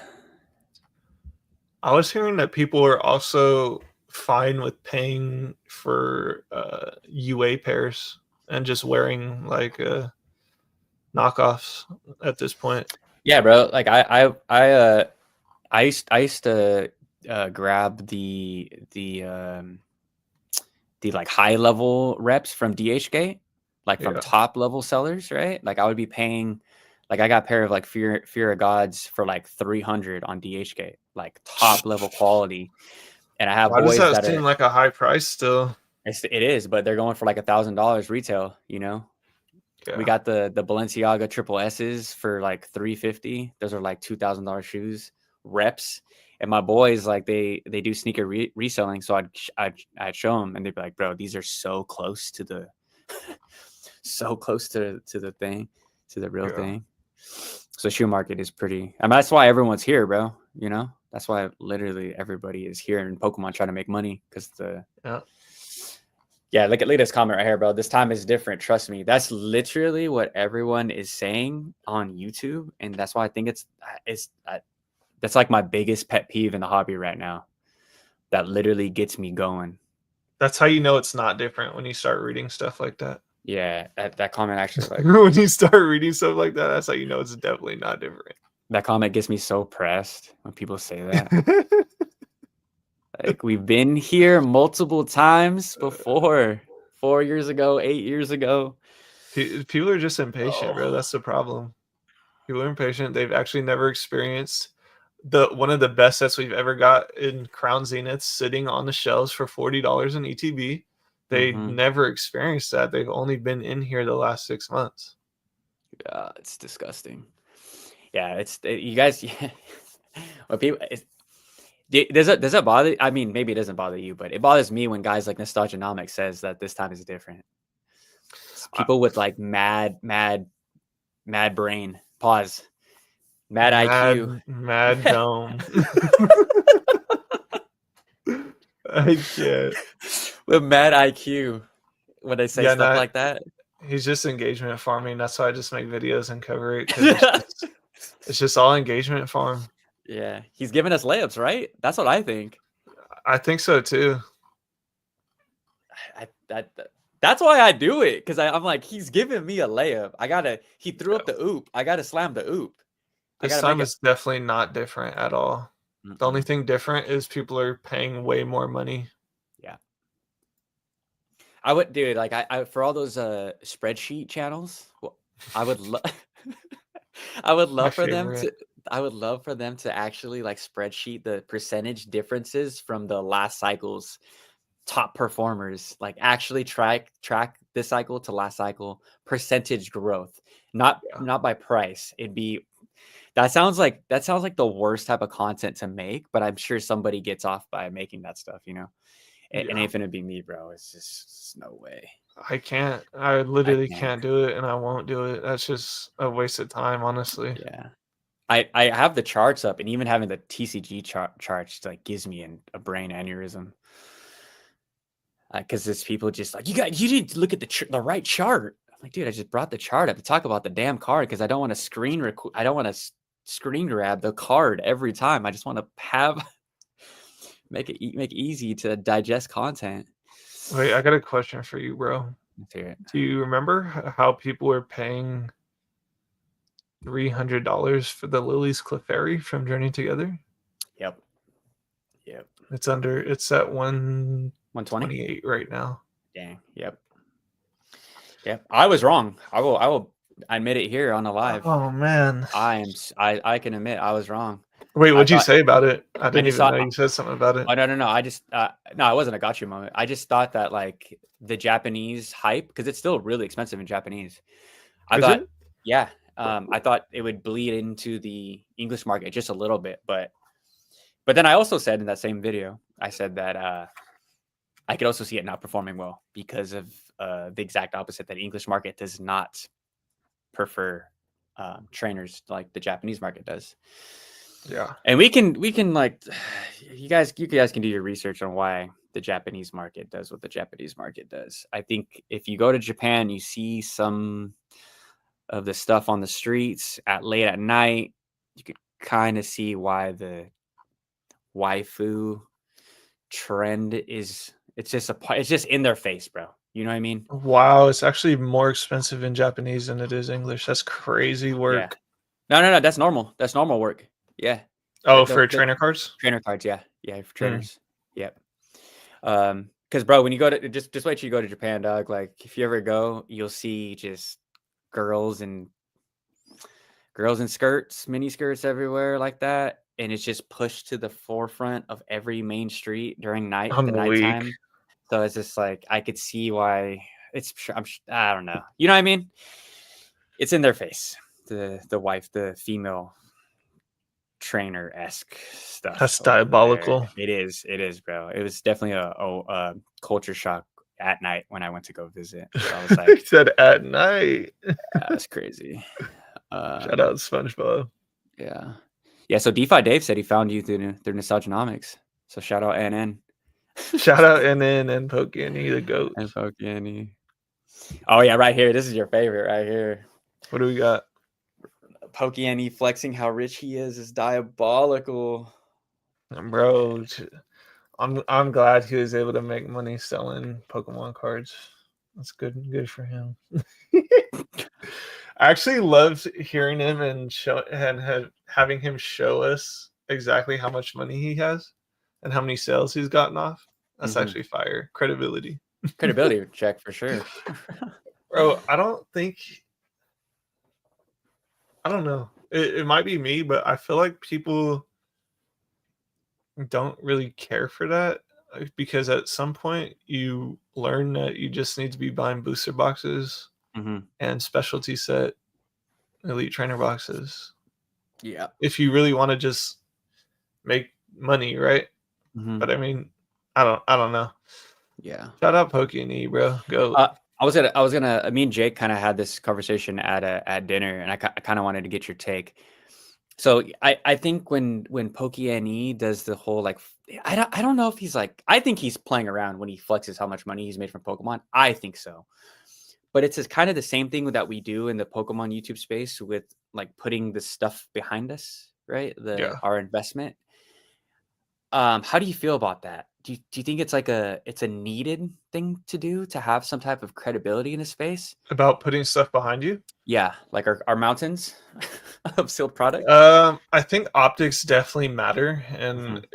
I was hearing that people are also fine with paying for UA pairs and just wearing like knockoffs at this point. Yeah, bro. Like I used to grab the like high level reps from DHgate, like from Yeah. top level sellers, right? Like I would be paying, like I got a pair of like Fear of Gods for like 300 on DHgate, like top level quality. And I have Why does boys that that seem are, like a high price still? it is, but they're going for like $1,000 retail, you know? We Yeah. got the Balenciaga triple S's for like 350. Those are like $2,000 shoes, reps. And my boys, like they do sneaker reselling, so I'd show them, and they'd be like, "Bro, these are so close to the, so close to the thing, to the real Yeah. thing." So shoe market is pretty. I mean, that's why everyone's here, bro. You know, that's why literally everybody is here in Pokemon trying to make money because Yeah. yeah, look at this comment right here, bro. This time is different. Trust me. That's literally what everyone is saying on YouTube, and that's why I think that's like my biggest pet peeve in the hobby right now. That literally gets me going. That's how you know it's not different when you start reading stuff like that. Yeah, that comment actually like When you start reading stuff like that, that's how you know it's definitely not different. that comment gets me so pressed when people say that. Like we've been here multiple times before. 4 years ago, 8 years ago. People are just impatient, bro. That's the problem. People are impatient. They've actually never experienced one of the best sets we've ever got in Crown Zeniths sitting on the shelves for $40 in ETB. They never experienced that. They've only been in here the last 6 months. Yeah, it's disgusting. Yeah, you guys. Yeah. When people, does it bother? I mean, maybe it doesn't bother you, but it bothers me when guys like Nostalgianomics says that this time is different. It's people with like mad brain. Pause. Mad IQ. Mad dome. I can't. With mad IQ when they say stuff like that. He's just engagement farming. That's why I just make videos and cover it. It's just all engagement farm. Yeah, he's giving us layups, right? That's what I think. I think so too. That's why I do it, because I'm like, he's giving me a layup. He threw up the oop. I gotta slam the oop. This time is definitely not different at all. The only thing different is people are paying way more money. Yeah. I would, dude, like I for all those spreadsheet channels, I would love I would love for them to actually like spreadsheet the percentage differences from the last cycle's top performers, like actually track this cycle to last cycle percentage growth, not by price. That sounds like the worst type of content to make, but I'm sure somebody gets off by making that stuff, you know. It Yeah. ain't finna be me, bro. It's no way. I can't. I I literally can't. can't do it, and I won't do it. That's just a waste of time, honestly. Yeah. I have the charts up, and even having the TCG charts like gives me a brain aneurysm. Because there's people just like, you need to look at the right chart. I'm like, dude, I just brought the chart up to talk about the damn card because I don't want to I don't want to screen grab the card every time. I just want to have make it easy to digest content. Wait, I got a question for you, bro. Let's hear it. Do you remember how people were paying $300 for the Lily's Clefairy from Journey Together? Yep. Yep. It's at 120. 128 right now. Dang. Yep. Yep. I was wrong. I will admit it here on the live. Oh man. I can admit I was wrong. Wait, I what'd you thought say about it? I I didn't just even thought know you said something about it. oh no. I just no, it wasn't a gotcha moment. I just thought that like the Japanese hype, because it's still really expensive in Japanese. I Is thought, it? yeah, I thought it would bleed into the English market just a little bit, but then I also said in that same video, I said that I could also see it not performing well because of the exact opposite, that English market does not prefer trainers like the Japanese market does. Yeah. And we can like you guys can do your research on why the Japanese market does what the Japanese market does. I think if you go to Japan, you see some of the stuff on the streets at late at night, you could kind of see why the waifu trend is it's just in their face, bro. You know what I mean? Wow, it's actually more expensive in Japanese than it is English. That's crazy Yeah. work. No. That's normal. That's normal work. Yeah. Oh, for trainer cards? Trainer cards. Yeah. Yeah. For Hmm. trainers. Yep. Because bro, when you go to just wait till you go to Japan, dog. Like if you ever go, you'll see just girls and skirts, mini skirts everywhere like that, and it's just pushed to the forefront of every main street during the I'm weak. nighttime. So it's just like I could see why it's. I don't know. You know what I mean? It's in their face. The female trainer esque That's stuff over there. diabolical. It is, bro. It was definitely a culture shock at night when I went to go visit. So I was He like, said at night. that's crazy. Shout out SpongeBob. Yeah. Yeah. So DeFi Dave said he found you through Nostalgianomics. So shout out NN. Shout out NN and Pokey the goat. And Pokey. Oh yeah, right here. This is your favorite right here. What do we got? Pokey flexing how rich he is diabolical. Bro, I'm glad he was able to make money selling Pokemon cards. That's good for him. I actually loved hearing him and having him show us exactly how much money he has and how many sales he's gotten off. That's actually fire. Credibility. Credibility check for sure. Bro, I don't know. It might be me, but I feel like people don't really care for that because at some point you learn that you just need to be buying booster boxes and specialty set elite trainer boxes. Yeah. If you really want to just make money, right? But I mean, I don't know. Yeah. Shout out Pokey and E, bro. Go. I was gonna. Me and Jake kind of had this conversation at dinner, and I kind of wanted to get your take. So I think when Pokey NE does the whole like I don't know if he's like I think he's playing around when he flexes how much money he's made from Pokemon. I think so. But it's kind of the same thing that we do in the Pokemon YouTube space with like putting the stuff behind us, right? Our investment. How do you feel about that? Do you think it's like it's a needed thing to do to have some type of credibility in a space? About putting stuff behind you? Yeah, like our mountains of sealed product. I think optics definitely matter, and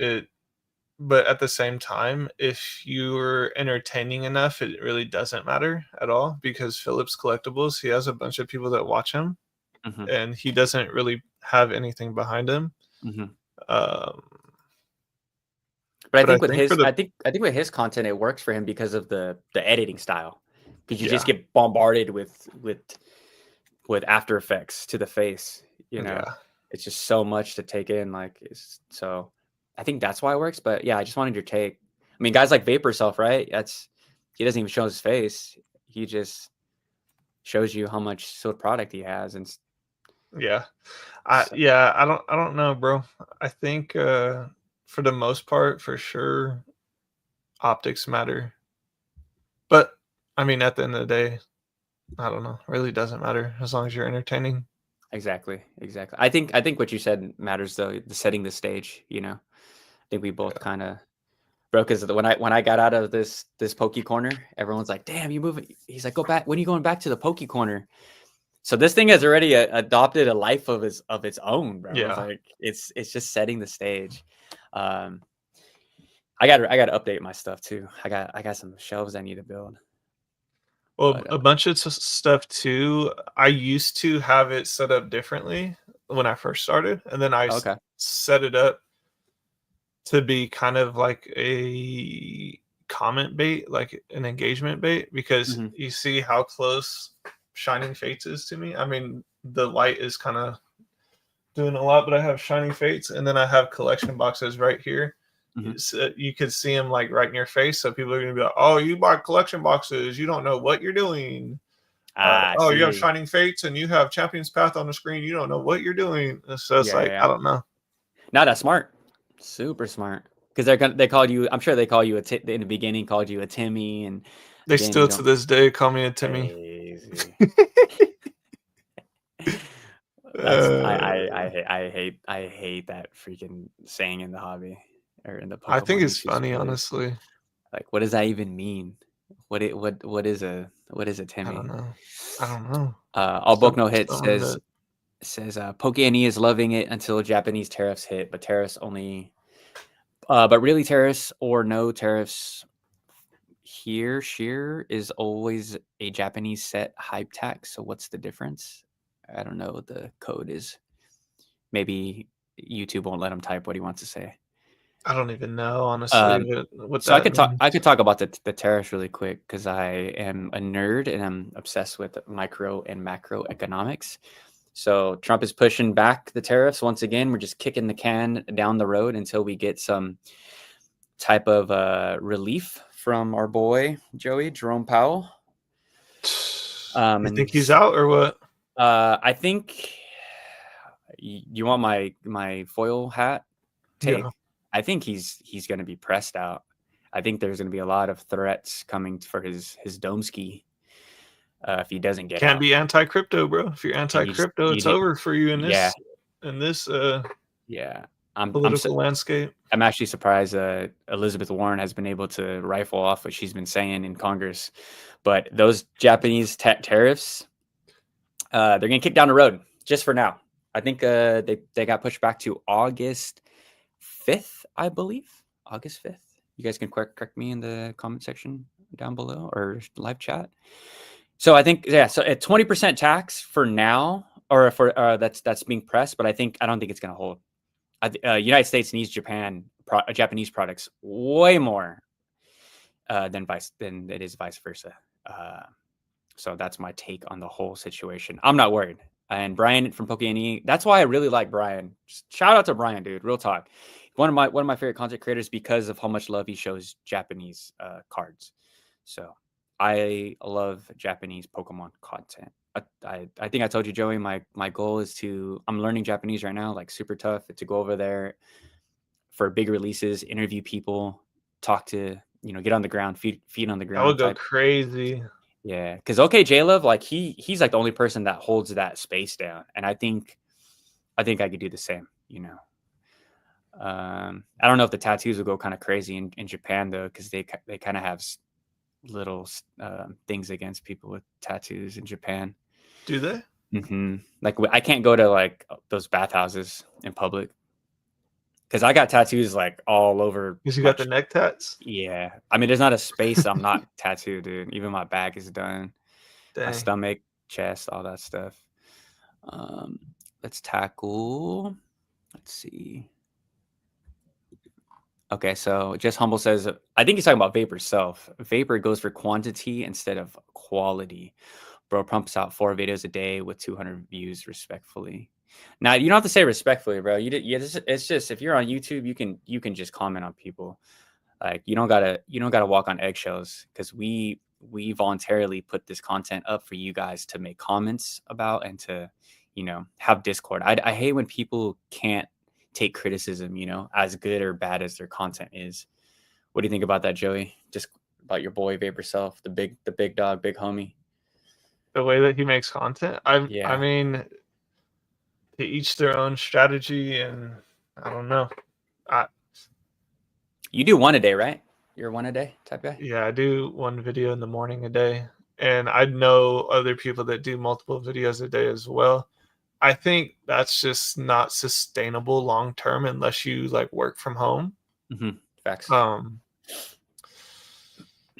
but at the same time, if you're entertaining enough, it really doesn't matter at all because Phillips Collectibles, he has a bunch of people that watch him, and he doesn't really have anything behind him. But I think with his content, it works for him because of the editing style. Because you just get bombarded with After Effects to the face. You know, it's just so much to take in. So I think that's why it works. But yeah, I just wanted your take. I mean, guys like Vapor Self, right? He doesn't even show his face. He just shows you how much sold product he has, and Yeah. so, I don't know, bro. I think for the most part, for sure, optics matter. But I mean, at the end of the day, I don't know. Really doesn't matter as long as you're entertaining. exactly. I think what you said matters though. The setting the stage. I think we both Yeah. kind of broke because when I got out of this pokey corner, everyone's like, "Damn, you moving?" He's like, "Go back. When are you going back to the pokey corner?" So this thing has already adopted a life of its own, bro. It's Yeah. like it's just setting the stage. Um, I got to update my stuff too. I got some shelves I need to build. Well, But a bunch of stuff too. I used to have it set up differently when I first started, and then okay. set it up to be kind of like a comment bait, like an engagement bait, because Hmm. you see how close Shining Fates is to me. I mean, the light is kind of doing a lot, but I have Shining Fates, and then I have collection boxes right here. Hmm. You could see them like right in your face, so people are gonna be like, "Oh, you buy collection boxes, you don't know what you're doing." Ah, I Oh, you have see. Shining Fates and you have Champion's Path on the screen. You don't know what you're doing. So it's Yeah, yeah, like, yeah. I don't know. Now that's smart. Super smart. Because they called you. I'm sure they call you in the beginning called you a Timmy, and They then you still to don't. this day call me a Timmy. Crazy. That's uh, I hate that freaking saying in the hobby or in the I think Pokemon it's YouTube funny, space. honestly. Like, what does that even mean? What is a I don't Timmy? know. I don't know. All book no hit Something says that Poke&E is loving it until Japanese tariffs hit, but tariffs only, but really tariffs or no tariffs here. Sheer is always a Japanese set hype tax. So what's the difference? I don't know what the code is. Maybe YouTube won't let him type what he wants to say. I don't even know, honestly, Um, what so I that could talk. means. I could talk about the tariffs really quick because I am a nerd and I'm obsessed with micro and macroeconomics. So Trump is pushing back the tariffs once again. We're just kicking the can down the road until we get some type of relief from our boy Joey Jerome Powell. You And think he's out or what? I think you want my foil hat Yeah. take. I think he's going to be pressed out. I think there's going to be a lot of threats coming for his dome ski if he doesn't get Can't out. be anti crypto, bro. If you're And anti crypto, it's did, over for you yeah, in this yeah. I'm political landscape. I'm actually surprised Elizabeth Warren has been able to rifle off what she's been saying in Congress. But those Japanese tariffs, they're going to kick down the road just for now. I think they got pushed back to August 5th, I believe. August 5th. You guys can correct me in the comment section down below or live chat. So I think, yeah, so at 20% tax for now, or for that's being pressed, but I don't think it's going to hold. United States needs Japanese products way more than it is vice versa. Uh, so that's my take on the whole situation. I'm not worried. And Brian from Poke&E, that's why I really like Brian. Just shout out to Brian, dude. Real talk. One of my favorite content creators because of how much love he shows Japanese cards. So I love Japanese Pokemon content. I think I told you, Joey, my goal is I'm learning Japanese right now, like super tough, to go over there for big releases, interview people, talk to, get on the ground, feet on the That ground would go type. crazy. Yeah, because OK J Love, like he's like the only person that holds that space down, and I think I could do the same. I don't know if the tattoos will go kind of crazy in Japan though, because they kind of have little things against people with tattoos in Japan. Do they? Like I can't go to like those bathhouses in public because I got tattoos like all over Because you my. got the neck tats? Yeah, I mean, there's not a space I'm not tattooed, dude. Even my back is done, my Dang. stomach, chest, all that stuff. Um, let's tackle. Let's see. Okay, so just humble says, I think he's talking about Vapor self. Vapor goes for quantity instead of quality. Bro pumps out 4 videos a day with 200 views, respectfully. Now you don't have to say respectfully, bro. It's just if you're on YouTube, you can just comment on people. Like you don't gotta walk on eggshells because we voluntarily put this content up for you guys to make comments about and to have Discord. I hate when people can't take criticism, as good or bad as their content is. What do you think about that, Joey? Just about your boy Vapor Self, the big dog, big homie. The way that he makes content, I Yeah. mean, to each their own strategy, and I don't know. I You do one a day, right? You're a one a day type guy? Yeah, I do one video in the morning a day, and I know other people that do multiple videos a day as well. I think that's just not sustainable long term unless you like work from home. Facts. Um,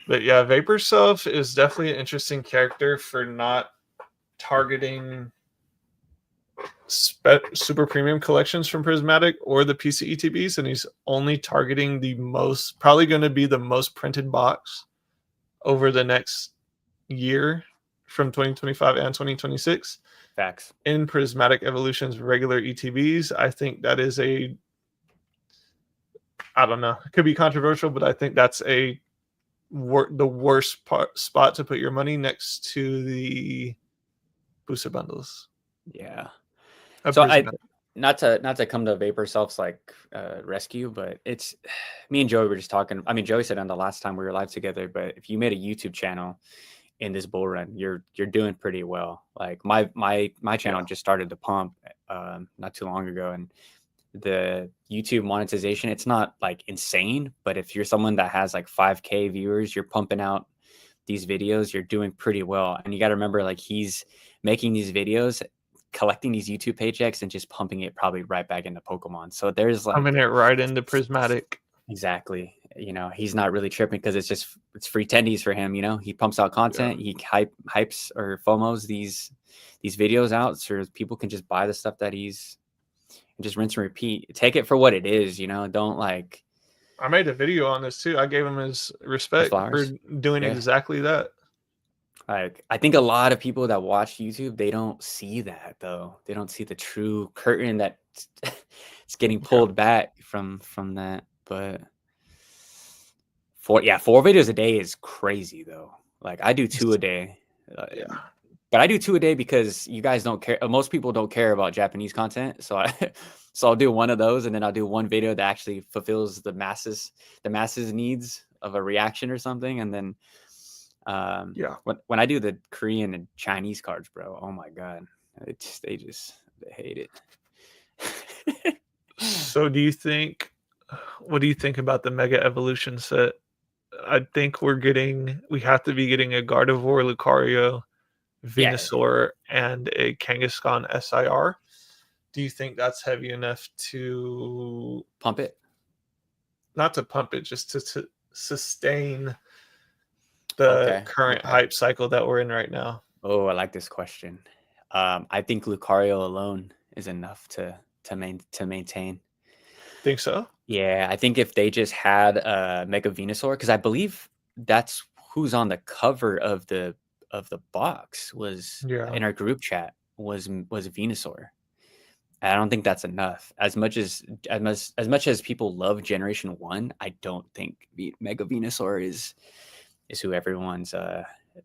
but yeah, Vapor Self is definitely an interesting character for not targeting super premium collections from Prismatic or the PCETBs, and he's only targeting the most, probably going to be the most printed box over the next year from 2025 and 2026 Facts. in Prismatic Evolution's regular ETBs. I think that is I don't know, it could be controversial, but I think that's the worst spot to put your money next to the booster bundles. Yeah. Of So I Prismatic. not to come to Vapor Self's rescue, but it's me and Joey were just talking. I mean, Joey said on the last time we were live together, but if you made a YouTube channel in this bull run, you're doing pretty well. Like my channel Yeah. just started to pump not too long ago, and the YouTube monetization, it's not like insane, but if you're someone that has like 5K viewers, you're pumping out these videos, you're doing pretty well. And you got to remember, like, he's making these videos, collecting these YouTube paychecks and just pumping it probably right back into Pokemon. So there's Coming like, it right into Prismatic. exactly, he's not really tripping because it's free tendies for him. He pumps out Yeah. content, he hypes or FOMOs these videos out so people can just buy the stuff that he's just rinse and repeat. Take it for what it is, don't like I made a video on this too. I gave him his his respect for flowers. doing Yeah. exactly that. Like, I think a lot of people that watch YouTube, they don't see that though. They don't see the true curtain that it's getting Yeah. pulled back from that. But four videos a day is crazy though. Like, I do two a day. Yeah. But I do two a day because you guys don't care. Most people don't care about Japanese content. So so I'll do one of those, and then I'll do one video that actually fulfills the masses needs of a reaction or something. And then Yeah. when I do the Korean and Chinese cards, bro, oh my god, they hate it. So what do you think about the Mega Evolution set? I think we have to be getting a Gardevoir, Lucario, Yeah, Venusaur, and a Kangaskhan SIR. Do you think that's heavy enough to pump it. not to pump it, just to sustain the Okay, current okay. hype cycle that we're in right now? Oh, I like this question. I think Lucario alone is enough to maintain. Think so? Yeah, I think if they just had Mega Venusaur, because I believe that's who's on the cover of the box was Yeah. in our group chat was Venusaur. I don't think that's enough. As much as people love Generation 1, I don't think Mega Venusaur is who everyone's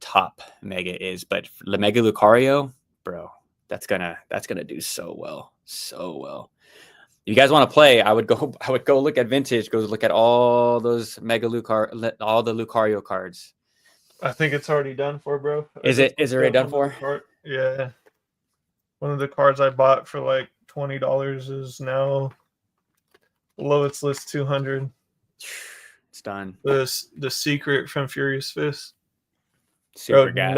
top Mega is. But the Mega Lucario, bro, that's gonna do so well, so well. If you guys want to play, I would go look at Vintage, go look at all those all the Lucario cards. I think it's already done for, bro. I Is just it looked already at done one of the for? card. Yeah, one of the cards I bought for like $20 is now below its list 200. It's done. The secret from Furious Fist. Super Bro, gas.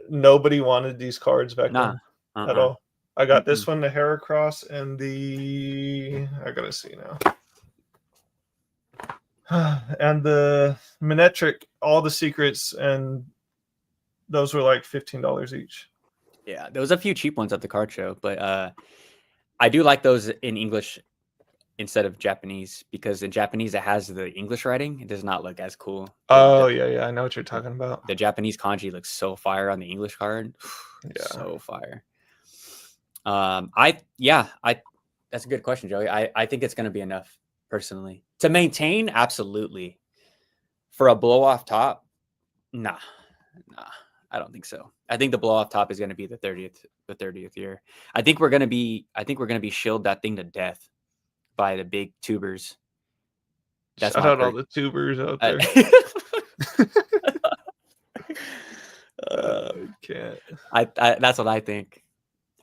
nobody wanted these cards back Nah. then at Uh-uh. all. I got this Mm-mm. one, the Heracross, and I gotta see now. And the Manectric, all the secrets, and those were like $15 each. Yeah, there was a few cheap ones at the card show, but I do like those in English instead of Japanese because in Japanese it has the English writing. It does not look as cool. Oh yeah, I know what you're talking about. The Japanese kanji looks so fire on the English card. Yeah. So fire. I that's a good question, Joey. I think it's gonna be enough personally. To maintain, absolutely. For a blow off top, nah, nah, I don't think so. I think the blow off top is going to be the 30th year. I think we're going to be shilled that thing to death by the big tubers. That's Shout my out all per. the tubers out I, there. uh, Can't. I that's what I think.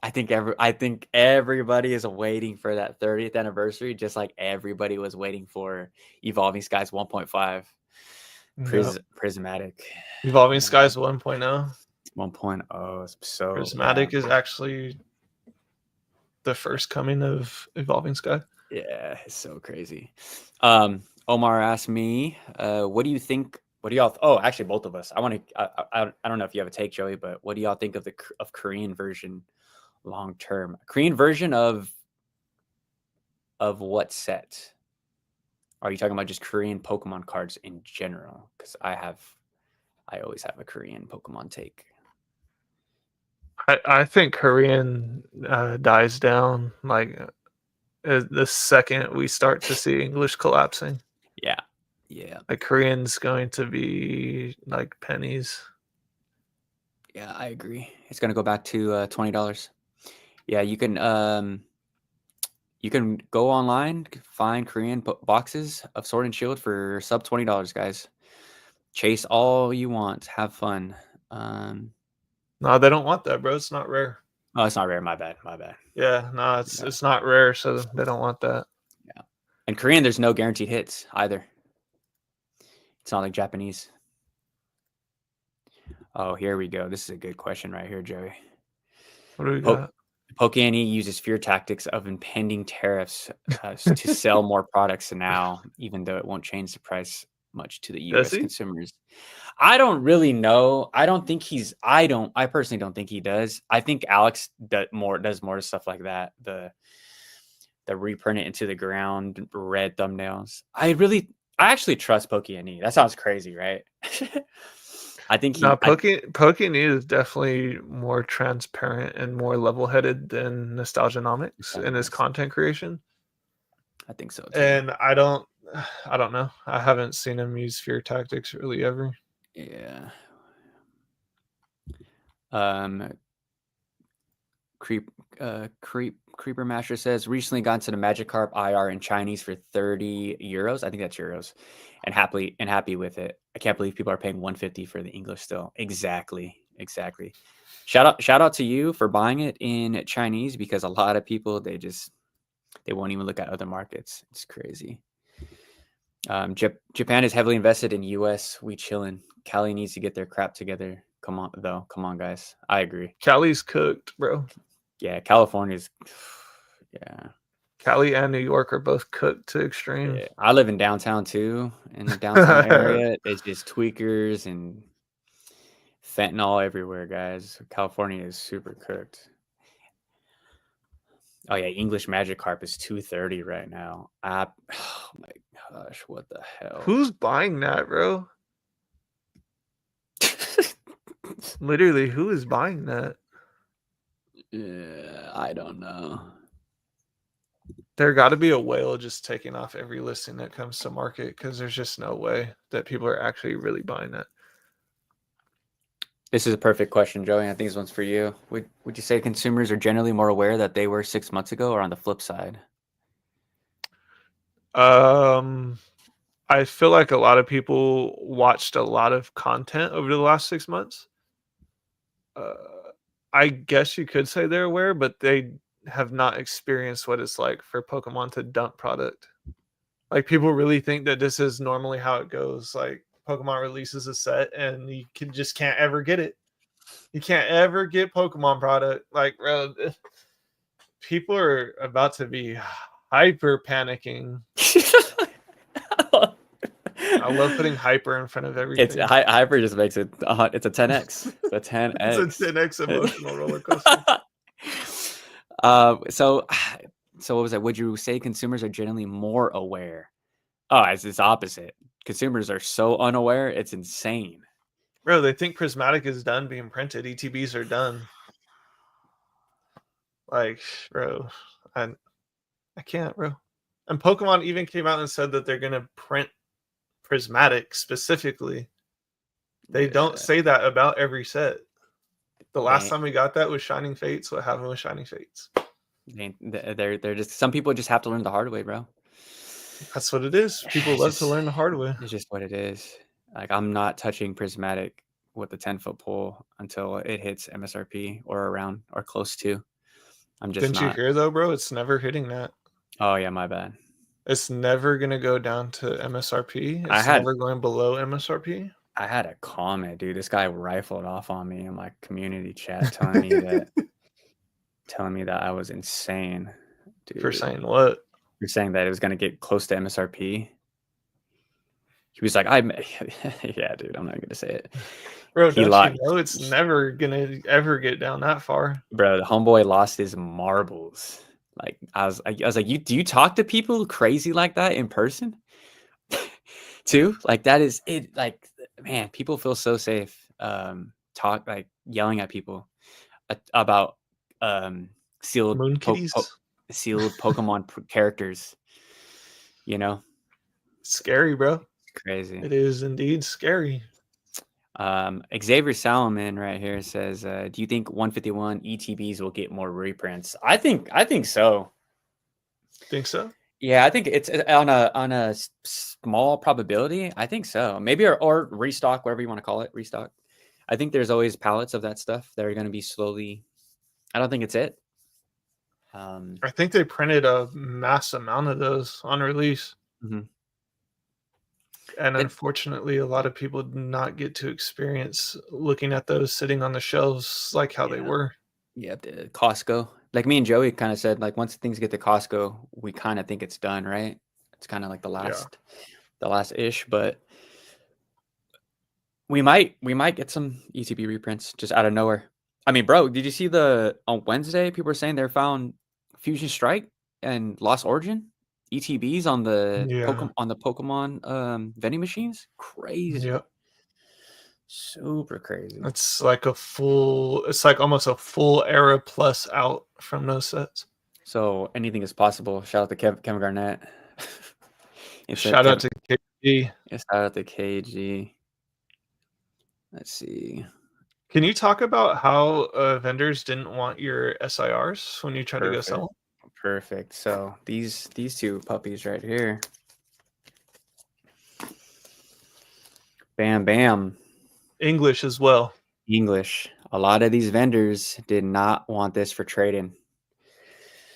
I think everybody is waiting for that 30th anniversary, just like everybody was waiting for Evolving Skies 1.5 Yeah. Prismatic. Evolving Man, Skies 1.0. 1.0 is so Prismatic is actually the first coming of Evolving Sky. yeah, it's so crazy. Omar asked me, what do you think? What do y'all? Oh, actually, both of us. I want to. I don't know if you have a take, Joey, but what do y'all think of the Korean version long term? Korean version of what set? Are you talking about just Korean Pokemon cards in general? Because I always have a Korean Pokemon take. I think Korean dies down like the second we start to see English collapsing. Yeah, yeah, Like Korean's going to be like pennies. yeah. I agree. It's gonna go back to $20. Yeah, you can go online, find Korean boxes of Sword and Shield for sub $20, guys. Chase all you want. Have fun. Um, No, they don't want that, bro. It's not rare. oh, it's not rare. My bad. My bad. Yeah, no, Yeah, it's not rare, so they don't want that. yeah. And Korean, there's no guaranteed hits either. It's not like Japanese. Oh, here we go. This is a good question right here, Joey. What do we Po- got? Pokene uses fear tactics of impending tariffs to sell more products now, even though it won't change the price much to the Does U.S. he? consumers. I don't really know. I don't think he's. I don't. I personally don't think he does. I think Alex does more stuff like that. The reprint it into the ground, red thumbnails. I actually trust Pokene. That sounds crazy, right? I think No, he. I Pokemon is definitely more transparent and more level-headed than Nostalgianomics in his content creation. I think so too. And I don't know. I haven't seen him use fear tactics really ever. Yeah. Um, Creeper Master says recently got to the Magikarp IR in Chinese for 30 euros. I think that's euros, and happy with it. I can't believe people are paying 150 for the English still. Exactly. Shout out to you for buying it in Chinese, because a lot of people they won't even look at other markets. It's crazy. Japan is heavily invested in US. We chillin'. Cali needs to get their crap together. Come on, though. Come on, guys. I agree. Cali's cooked, bro. Yeah, California's. Yeah, Cali and New York are both cooked to extreme. yeah. I live in downtown too. In the downtown area, it's just tweakers and fentanyl everywhere, guys. California is super cooked. Oh yeah, English Magikarp is 230 right now. Oh my gosh, what the hell? Who's buying that, bro? Literally, who is buying that? Yeah, I don't know. There got to be a whale just taking off every listing that comes to market because there's just no way that people are actually really buying that. This is a perfect question, Joey. I think this one's for you. Would you say consumers are generally more aware that they were 6 months ago, or on the flip side? Um, I feel like a lot of people watched a lot of content over the last 6 months. Uh, I guess you could say they're aware, but they have not experienced what it's like for Pokemon to dump product. Like people really think that this is normally how it goes. Like Pokemon releases a set and just can't ever get it. You can't ever get Pokemon product. Like, bro, people are about to be hyper panicking. I love putting hyper in front of It's everything. hyper just makes it. It's a 10x. It's a It's a 10x. 10x emotional roller coaster. So, so what was that? Would you say consumers are generally more aware? Oh, it's opposite. Consumers are so unaware. It's insane. Bro, they think Prismatic is done being printed. ETBs are done. Like, bro, I can't, bro. And Pokemon even came out and said that they're gonna print prismatic specifically. They don't Yeah, say that about every set. The last they time we got that was Shining Fates. What happened with Shining Fates? they're just some people just have to learn the hard way, bro. That's what it is. People It's love to just learn the hard way. it's just what it is. Like I'm not touching prismatic with the 10-foot pole until it hits MSRP or around or close to. I'm just Didn't you not. hear though, bro? It's never hitting that. Oh yeah, my bad. It's never gonna go down to MSRP. I It's had never going below MSRP. I had a comment, dude. This guy rifled off on me in my community chat telling me that I was insane. For Dude, saying what? you're saying that it was gonna get close to MSRP. He was like, yeah, dude, I'm not gonna say it. Bro, He don't you lost, know it's never gonna ever get down that far? bro. The homeboy lost his marbles. Like I was like, do you talk to people crazy like that in person? Too? Like that is it. Like man, people feel so safe. Talk like yelling at people about sealed Moon kitties? sealed Pokemon characters. You know, Scary, bro. crazy. It is indeed scary. Xavier Salomon right here says, "Do you think 151 ETBs will get more reprints?" I think so. Think so? Yeah, I think it's on a small probability. I think so. Maybe or restock, whatever you want to call it, restock. I think there's always pallets of that stuff that are going to be slowly. I don't think it's it. I think they printed a mass amount of those on release. Mhm. And It, unfortunately, a lot of people did not get to experience looking at those sitting on the shelves like how they yeah, were. yeah. The Costco, like me and Joey kind of said, like once things get to Costco, we kind of think it's done, right? It's kind of like Yeah. the last ish, but we might get some ETB reprints just out of nowhere. I mean, bro, did you see on Wednesday people were saying they found Fusion Strike and Lost Origin ETBs on the Yeah. Pokemon vending machines? Crazy. Yeah. Super crazy. It's like almost a full era plus out from those sets. So anything is possible. Shout out to Kevin Garnett. It's a Shout out Kevin. to KG. Shout out to KG. Let's see. Can you talk about how vendors didn't want your SIRs when you tried to go Perfect. sell Perfect. So these two puppies right here. Bam bam. them? English as well. English. A lot of these vendors did not want this for trading.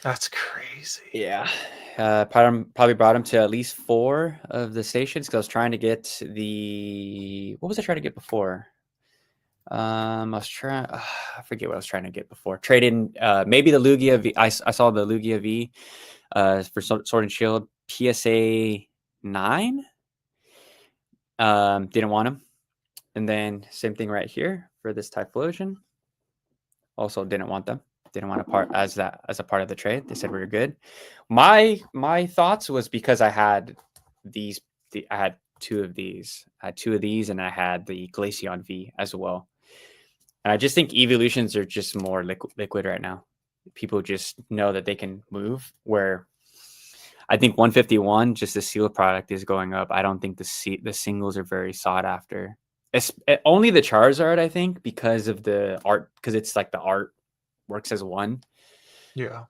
That's crazy. Yeah. Probably brought him to at least 4 of the stations because I was trying to get what was I trying to get before? I was trying. I forget what I was trying to get before. Trading, maybe the Lugia V. I saw the Lugia V, for Sword and Shield PSA 9. Didn't want him, and then same thing right here for this Typhlosion. Also didn't want them. Didn't want a part as a part of the trade. They said we were good. My thoughts was because I had these. I had 2 of these. I had 2 of these, and I had the Glaceon V as well. And I just think evolutions are just more liquid right now. People just know that they can move. Where I think 151, just the seal product is going up. I don't think the singles are very sought after. Only the Charizard, I think, because of the art, because it's like the art works as one. Yeah.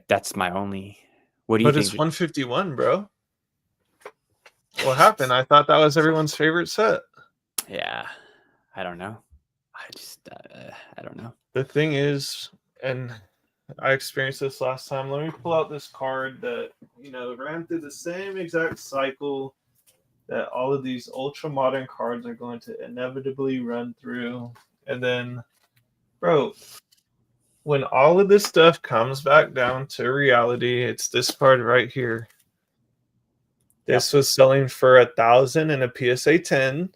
That's my only. What do you But think? it's 151, bro. What happened? I thought that was everyone's favorite set. Yeah, I don't know. I don't know. The thing is, and I experienced this last time. Let me pull out this card that, ran through the same exact cycle that all of these ultra modern cards are going to inevitably run through. And then, bro, when all of this stuff comes back down to reality, it's this card right here. This was selling for 1,000 in a PSA 10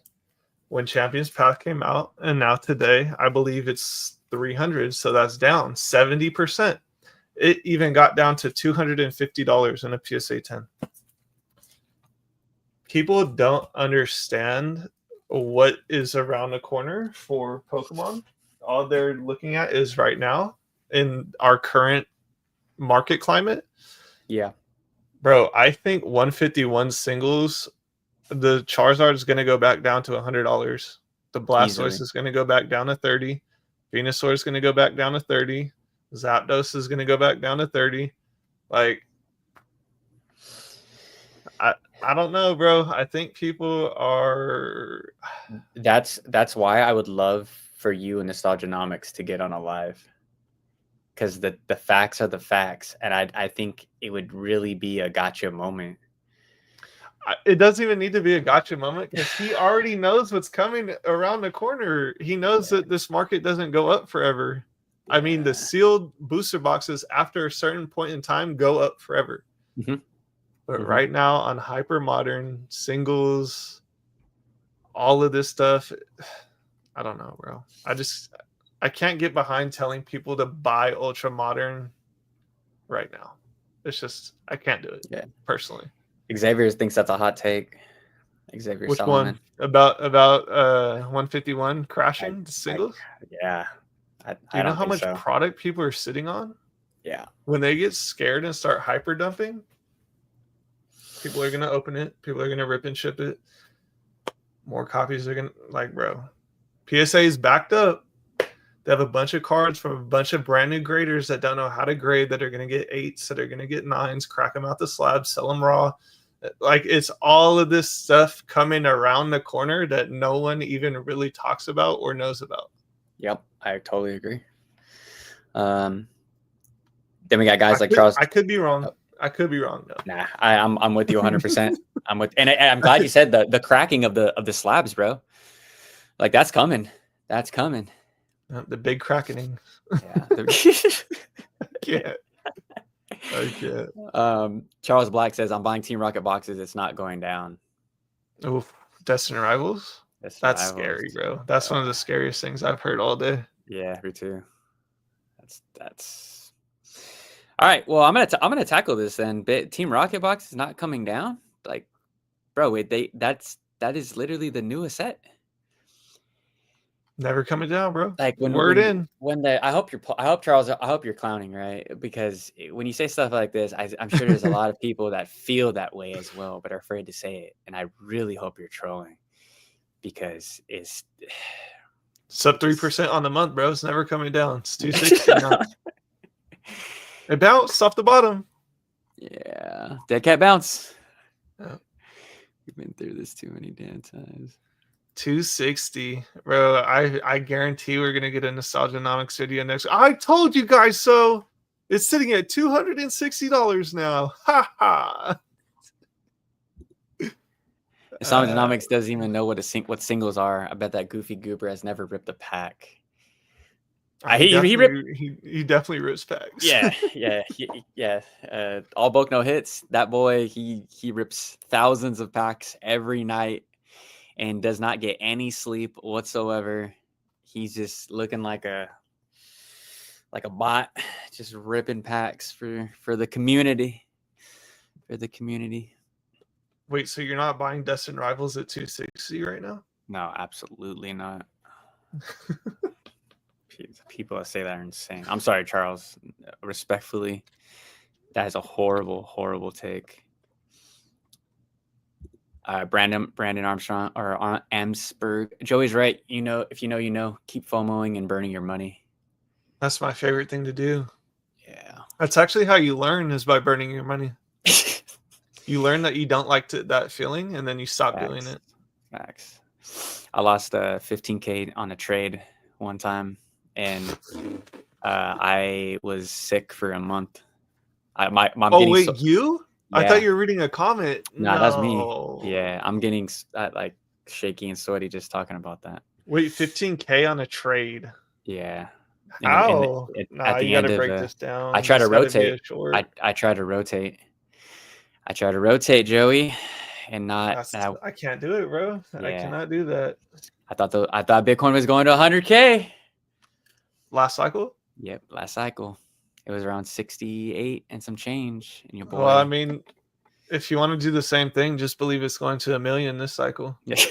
when Champions Path came out, and now today I believe it's 300, so that's down 70%. It even got down to $250 in a PSA 10. People don't understand what is around the corner for Pokemon. All they're looking at is right now in our current market climate. Yeah. Bro, I think 151 singles The Charizard is going to go back down to $100. The Blastoise Easily. is going to go back down to 30. Venusaur is going to go back down to 30. Zapdos is going to go back down to 30. Like, I don't know, bro. I think people are. That's why I would love for you and Nostalgianomics to get on a live, because the facts are the facts, and I think it would really be a gotcha moment. It doesn't even need to be a gotcha moment because he already knows what's coming around the corner. He knows that this market doesn't go up forever. I mean, the sealed booster boxes after a certain point in time go up forever. But right now on hyper modern singles, all of this stuff, I don't know, bro. I can't get behind telling people to buy ultra modern right now. It's just I can't do it personally. Xavier thinks that's a hot take. Xavier Which Solomon. one? About 151 crashing the singles? Yeah. Do you know how much product people are sitting on? Yeah. When they get scared and start hyper dumping, people are gonna open it. People are gonna rip and ship it. More copies are gonna bro. PSA is backed up. They have a bunch of cards from a bunch of brand new graders that don't know how to grade, that are gonna get 8s, that are gonna get 9s, crack them out the slab, sell them raw. Like, it's all of this stuff coming around the corner that no one even really talks about or knows about. Yep, I totally agree. Then we got guys like Charles. I could be wrong. I could be wrong though. Nah, I'm with you 100%. I'm glad you said the cracking of the slabs, bro. Like, that's coming. That's coming. The big crackening. Yeah. I can't. Charles Black says, I'm buying Team Rocket boxes. It's not going down. Oh, Destin Rivals? That's scary, bro. That's one of the scariest things I've heard all day. Yeah, me too. That's all right. Well, I'm gonna tackle this then. Team Rocket box is not coming down. Like, bro, that is literally the newest set. Never coming down, bro. Like, when I hope Charles, I hope you're clowning, right? Because when you say stuff like this, I'm sure there's a lot of people that feel that way as well, but are afraid to say it. And I really hope you're trolling, because it's sub 3% on the month, bro. It's never coming down. It's 260 now. It bounced off the bottom. Yeah, dead cat bounce. Oh. We've been through this too many damn times. 260, bro. I guarantee we're gonna get a Nostalgianomics video next. I told you guys so. It's sitting at $260 now. Ha ha. Nostalgianomics doesn't even know what singles are. I bet that goofy goober has never ripped a pack. He definitely rips packs. Yeah. All book no hits. That boy, he rips thousands of packs every night and does not get any sleep whatsoever. He's just looking like a bot, just ripping packs for the community. For the community. Wait, so you're not buying Destin Rivals at 260 right now? No, absolutely not. People that say that are insane. I'm sorry, Charles. Respectfully, that is a horrible, horrible take. Brandon Armstrong or Amsberg. Joey's right. If you know, you know. Keep FOMOing and burning your money. That's my favorite thing to do. Yeah. That's actually how you learn, is by burning your money. You learn that you don't like that feeling, and then you stop doing it. Facts. I lost $15K on a trade one time, and I was sick for a month. You? Yeah. I thought you were reading a comment. No, that's me. Yeah, I'm getting like shaky and sweaty just talking about that. Wait, $15K on a trade? Yeah. How? At the end, break this down. I try to rotate. I try to rotate. I try to rotate, Joey, and not. I can't do it, bro. Yeah. I cannot do that. I thought Bitcoin was going to 100K. Last cycle? Yep, last cycle. It was around 68 and some change. And your boy. Well, I mean, if you want to do the same thing, just believe it's going to 1 million this cycle. Yeah.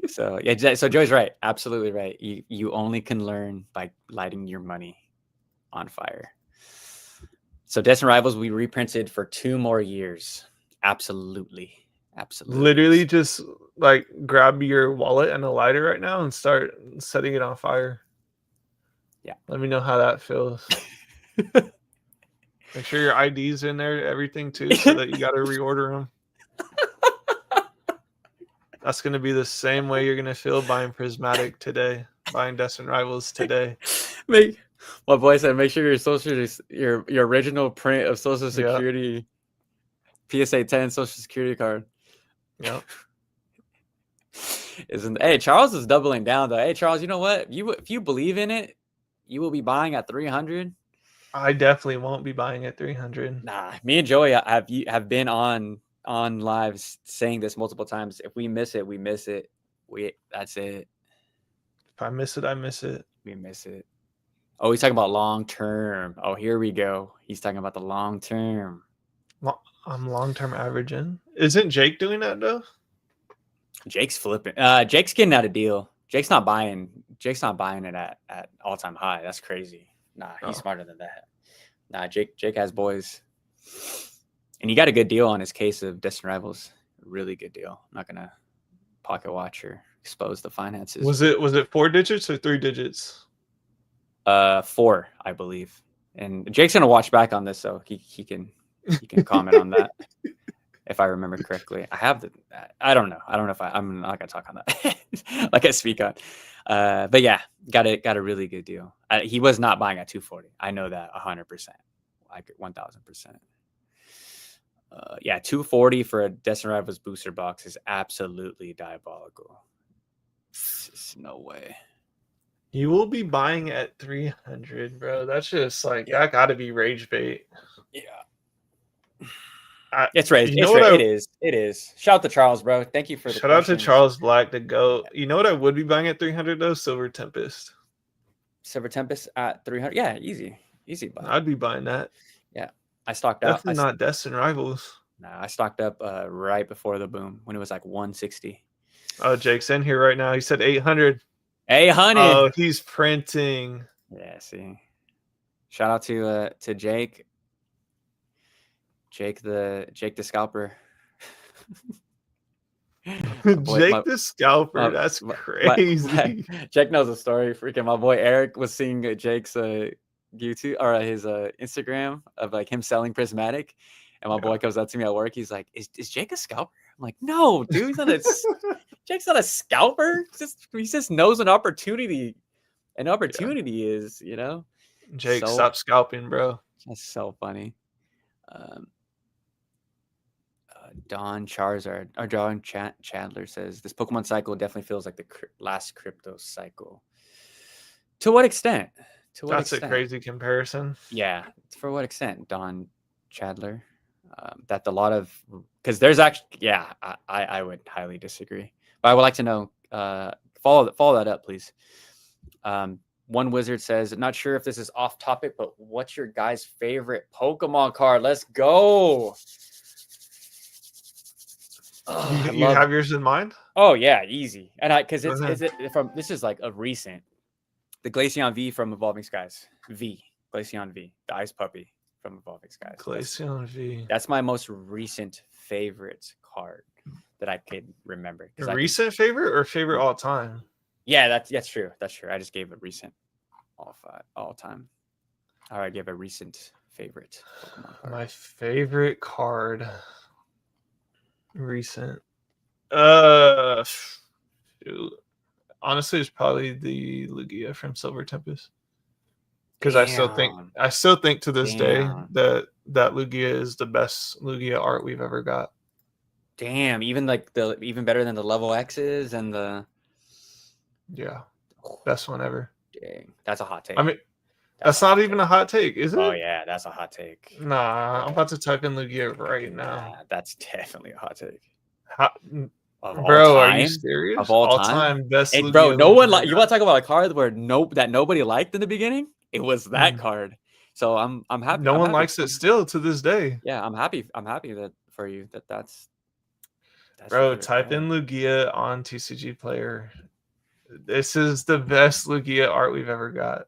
So Joey's right. Absolutely right. You only can learn by lighting your money on fire. So Destin Rivals, we reprinted for 2 more years Absolutely. Absolutely. Literally, just like grab your wallet and a lighter right now and start setting it on fire. Yeah. Let me know how that feels. Make sure your ID's in there, everything too, so that you got to reorder them. That's going to be the same way you're going to feel buying Prismatic today, buying Destined Rivals today. Make my boy said, make sure your original print of Social Yeah. Security, PSA 10 Social Security card. Yeah. Isn't hey Charles is doubling down though. Hey Charles, you know what? If you believe in it, you will be buying at 300. I definitely won't be buying at 300. Nah, me and Joey have been on lives saying this multiple times. If we miss it, we miss it. That's it. If I miss it, I miss it. We miss it. Oh, he's talking about long term. Oh, here we go. He's talking about the long term. I'm long-term averaging. Isn't Jake doing that though? Jake's flipping. Jake's getting out a deal. Jake's not buying it at all-time high. That's crazy. Nah, he's smarter than that. Nah, Jake has boys. And he got a good deal on his case of Destined Rivals. Really good deal. I'm not gonna pocket watch or expose the finances. Was it 4 digits or 3 digits? 4, I believe. And Jake's gonna watch back on this, so he can comment on that. If I remember correctly, I have I don't know. I don't know if I'm not gonna talk on that. Like I speak on. But yeah, got a really good deal. He was not buying at 240. I know that 100%, like 1000%. Yeah, 240 for a Destined Rivals booster box is absolutely diabolical. It's no way. You will be buying at 300, bro. That's just like that got to be rage bait. Yeah. It's right. It is. Shout out to Charles, bro. Thank you for the shout out to Charles Black to go. You know what I would be buying at 300 though? Silver Tempest. Silver Tempest at 300. Yeah, easy buy. I'd be buying that. Yeah, I stocked Definitely out. Definitely not Destined Rivals. Nah, I stocked up right before the boom when it was like 160. Oh, Jake's in here right now. He said 800. 800. Oh, he's printing. Yeah, see. Shout out to Jake. Jake the scalper. Jake the scalper. That's crazy. Jake knows the story. Freaking my boy Eric was seeing Jake's YouTube or his Instagram of like him selling Prismatic, and my boy comes up to me at work. He's like, "Is Jake a scalper?" I'm like, "No, dude. He's not Jake's not a scalper. He just knows an opportunity. An opportunity is, you know." Jake, stop scalping, bro. That's so funny. Don Charizard or Don Chandler says this Pokemon cycle definitely feels like the last crypto cycle. To what extent? That's a crazy comparison. Yeah. For what extent, Don Chandler? That a lot of because there's actually I would highly disagree. But I would like to know. Follow that up, please. One wizard says, not sure if this is off topic, but what's your guys' favorite Pokemon card? Let's go. Oh, you have yours in mind? Oh yeah, easy. And because this is like a recent, the Glaceon V from Evolving Skies. Glaceon V, the ice puppy from Evolving Skies. Glaceon V. That's my most recent favorite card that I could remember. Recent favorite or favorite all time? Yeah, that's true. That's true. I just gave a recent all time. All right, give a recent favorite Pokemon card. My favorite card. Recent. Honestly, it's probably the Lugia from Silver Tempest. Because I still think to this day that Lugia is the best Lugia art we've ever got. Damn, even better than the level X's and the best one ever. Dang, that's a hot take. I mean, that's not even a hot take, is it? Oh yeah, that's a hot take. Nah, I'm about to type in Lugia right now. Nah, that's definitely a hot take. Bro, are you serious? Of all time best. Hey, bro, no one you want to talk about a card where that nobody liked in the beginning? It was that card. So I'm happy. No one likes it still to this day. Yeah, I'm happy that for you that's bro, type in Lugia on TCG Player. This is the best Lugia art we've ever got.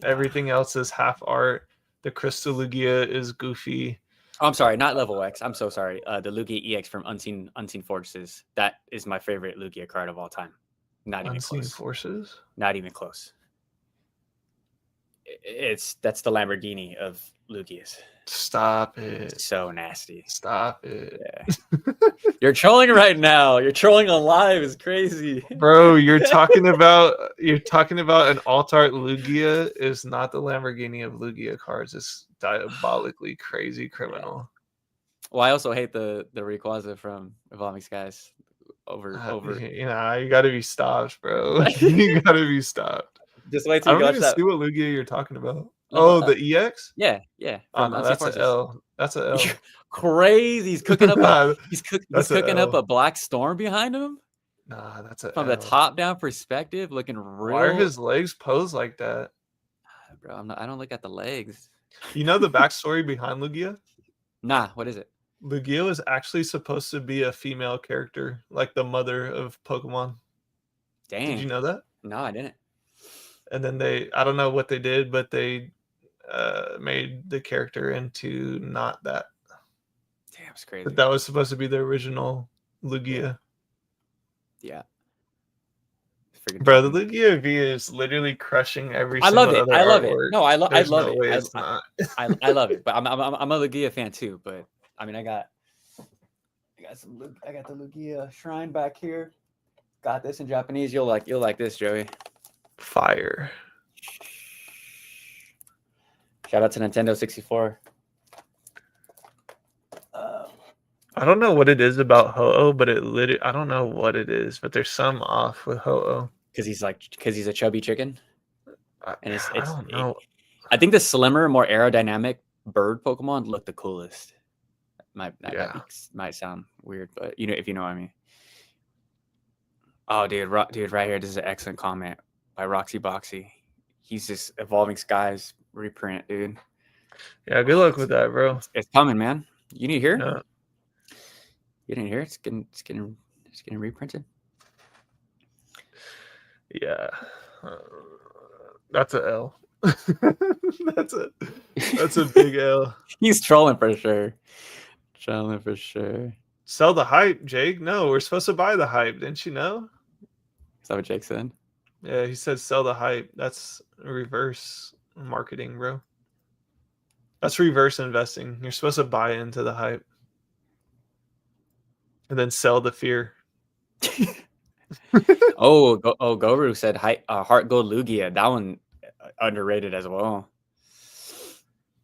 Everything else is half art. The Crystal Lugia is goofy. Oh, I'm sorry, not level X. I'm so sorry. The Lugia EX from Unseen Forces. That is my favorite Lugia card of all time. Not even Unseen close. Forces. Not even close. That's the Lamborghini of Lugias. Stop it. So nasty. Stop it. Yeah. You're trolling right now. You're trolling on live. It's crazy. Bro, you're talking about an alt art Lugia is not the Lamborghini of Lugia cards. It's diabolically crazy Yeah. criminal. Well, I also hate the Rayquaza from Evolving Skies over. You gotta be stopped, bro. You gotta be stopped. Just wait I till you don't watch even that. see what Lugia you're talking about. No, Oh, the EX? yeah, Oh from no, Unseen that's a Forces. L. That's a L. Crazy. He's cooking up a he's That's a cooking up L. a black storm behind him Nah, that's a from the L. top down perspective, looking Why are real. his legs posed like that? Bro, I don't look at the legs. You know the backstory behind Lugia? Nah, what is it? Lugia was actually supposed to be a female character, like the mother of Pokemon. Did you Dang. know that? No, I didn't. And then I don't know what they did, but they made the character into not that. Damn, it's But crazy. that was supposed to be the original Yeah. Lugia. Yeah. Freaking Bro, talking. the Lugia V is literally crushing every I love single it. other I love it. artwork. No, I There's love no it. way it's not. I love it. But I'm a Lugia fan too. But I mean, I got I got the Lugia shrine back here. Got this in Japanese. You'll like this, Joey. Fire. Shout out to Nintendo 64. I don't know what it is about Ho-Oh, but I don't know what it is, but there's some off with Ho-Oh. Because he's a chubby chicken, and I don't know. I think the slimmer, more aerodynamic bird Pokemon look the coolest. Yeah. Might sound weird, but if you know what I mean. Oh, dude, right here. This is an excellent comment by Roxy Boxy. He's just Evolving Skies reprint, dude. Yeah, good luck with that, bro. It's coming, man. You need to hear? Yeah. You didn't hear? It's getting reprinted. Yeah. That's a L. that's a big L. He's trolling for sure. Trolling for sure. Sell the hype, Jake. No, we're supposed to buy the hype. Didn't you know? Is that what Jake said? Yeah, he said sell the hype. That's reverse marketing, bro. That's reverse investing. You're supposed to buy into the hype and then sell the fear. Goru said Heart Gold Lugia. That one underrated as well.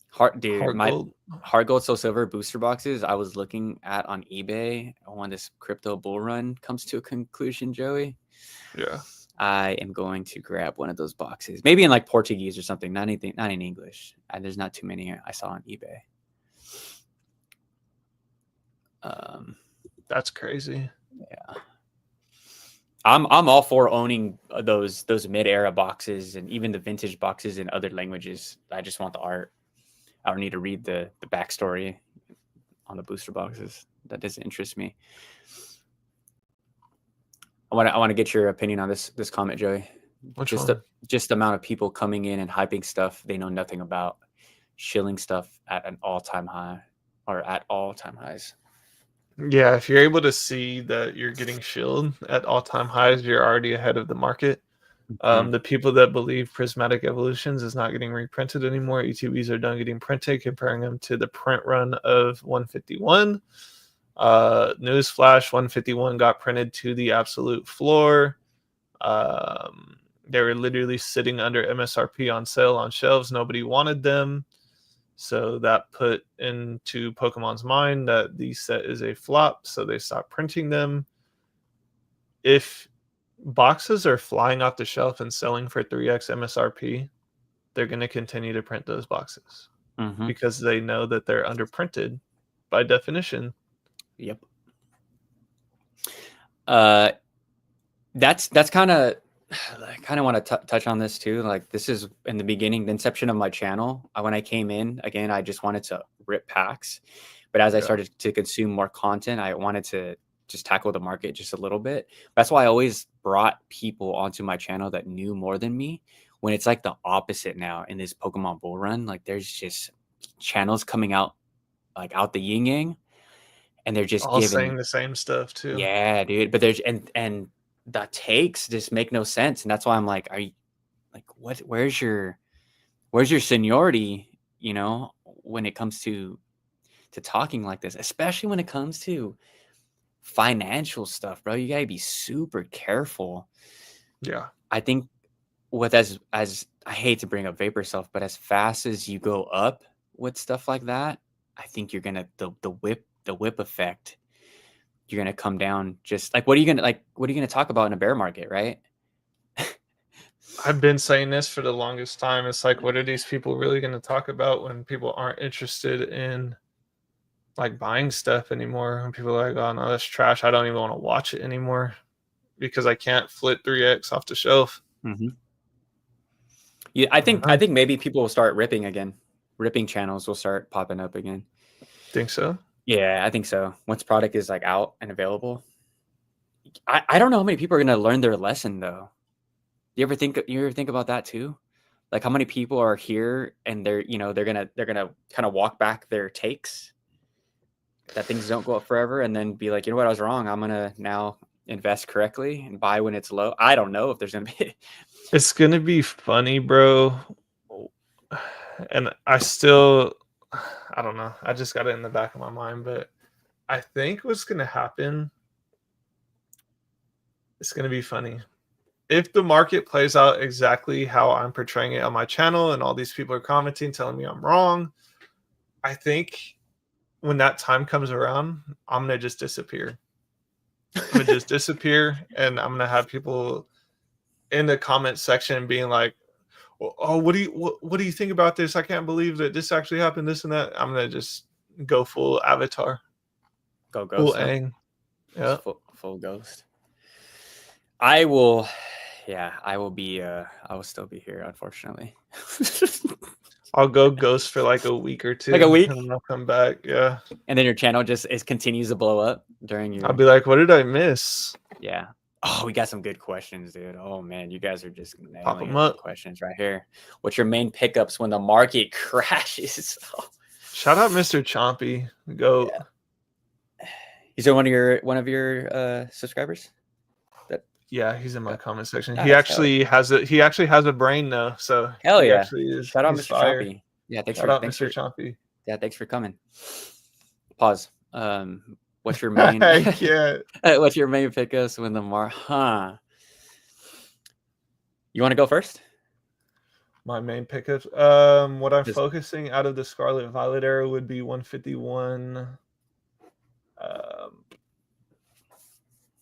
Heart Gold Soul Silver booster boxes I was looking at on eBay when this crypto bull run comes to a conclusion, Joey. Yeah. I am going to grab one of those boxes. Maybe in like Portuguese or something. Not in English. There's not too many I saw on eBay. That's crazy. Yeah. I'm all for owning those mid-era boxes and even the vintage boxes in other languages. I just want the art. I don't need to read the backstory on the booster boxes. That doesn't interest me. I want to get your opinion on this comment, Joey. Just the amount of people coming in and hyping stuff they know nothing about, shilling stuff at an all-time high or at all-time highs. Yeah, if you're able to see that you're getting shilled at all-time highs, you're already ahead of the market. The people that believe Prismatic Evolutions is not getting reprinted anymore, ETBs are done getting printed, comparing them to the print run of 151. Newsflash, 151 got printed to the absolute floor. They were literally sitting under MSRP on sale on shelves. Nobody wanted them. So that put into Pokemon's mind that the set is a flop, so they stopped printing them. If boxes are flying off the shelf and selling for 3x MSRP, they're going to continue to print those boxes because they know that they're underprinted by definition. Yep. That's kind of I kind of want to touch on this too. Like this is in the beginning, the inception of my channel. When I came in, again, I just wanted to rip packs. But as I started to consume more content, I wanted to just tackle the market just a little bit. That's why I always brought people onto my channel that knew more than me. When it's like the opposite now in this Pokemon bull run, like there's just channels coming out like out the yin yang, and they're just All saying giving, the same stuff too. yeah, dude. But there's and the takes just make no sense, and that's why I'm like, are you like what? Where's your seniority? You know, when it comes to talking like this, especially when it comes to financial stuff, bro. You gotta be super careful. Yeah. I think with as I hate to bring up vapor stuff, but as fast as you go up with stuff like that, I think you're gonna the whip effect. You're gonna come down just like what are you gonna talk about in a bear market, right? I've been saying this for the longest time. It's like, what are these people really going to talk about when people aren't interested in like buying stuff anymore? When people are like, oh no, that's trash. I don't even want to watch it anymore because I can't flip 3x off the shelf. Mm-hmm. Yeah, I don't I know. think maybe people will start ripping again. Ripping channels will start popping up again. Think so? Yeah, I think so. Once product is like out and available, I don't know how many people are gonna learn their lesson though. You ever think about that too? Like how many people are here and they're gonna kind of walk back their takes that things don't go up forever and then be like, you know what, I was wrong. I'm gonna now invest correctly and buy when it's low. I don't know if there's gonna be It's going to be funny, bro. And I don't know. I just got it in the back of my mind, but I think what's going to happen, it's going to be funny. If the market plays out exactly how I'm portraying it on my channel and all these people are commenting, telling me I'm wrong, I think when that time comes around, I'm going to just disappear. I'm going to just disappear and I'm going to have people in the comment section being like, oh, what do you think about this? I can't believe that this actually happened, this and that. I'm going to just go full avatar, go full ghost them. Aang. Just Yeah. full ghost. I will, yeah, I will be. I will still be here, unfortunately. I'll go ghost for like a week or Like two a week, and then I'll come back. Yeah. and then your channel just continues to blow up during I'll your. be like, what did I miss? Yeah. Oh, we got some good questions, dude. Oh man, you guys are just Pop nailing them it with the up. questions right here. What's your main pickups when the market crashes? Oh, Shout out Mr. Chompy. Go. yeah. Is there one of your subscribers? That Yeah, he's in my yeah. comment section. Nice. Hell yeah. He actually has a brain though, so Hell he yeah. actually is Shout out he's Mr. fire. Chompy. Yeah, Shout out thanks Mr. for Chompy. yeah, thanks for coming. Pause. What's your main I can't. what's your main pickups when the You want to go first? My main pickups. What I'm Just focusing out of the Scarlet Violet era would be 151.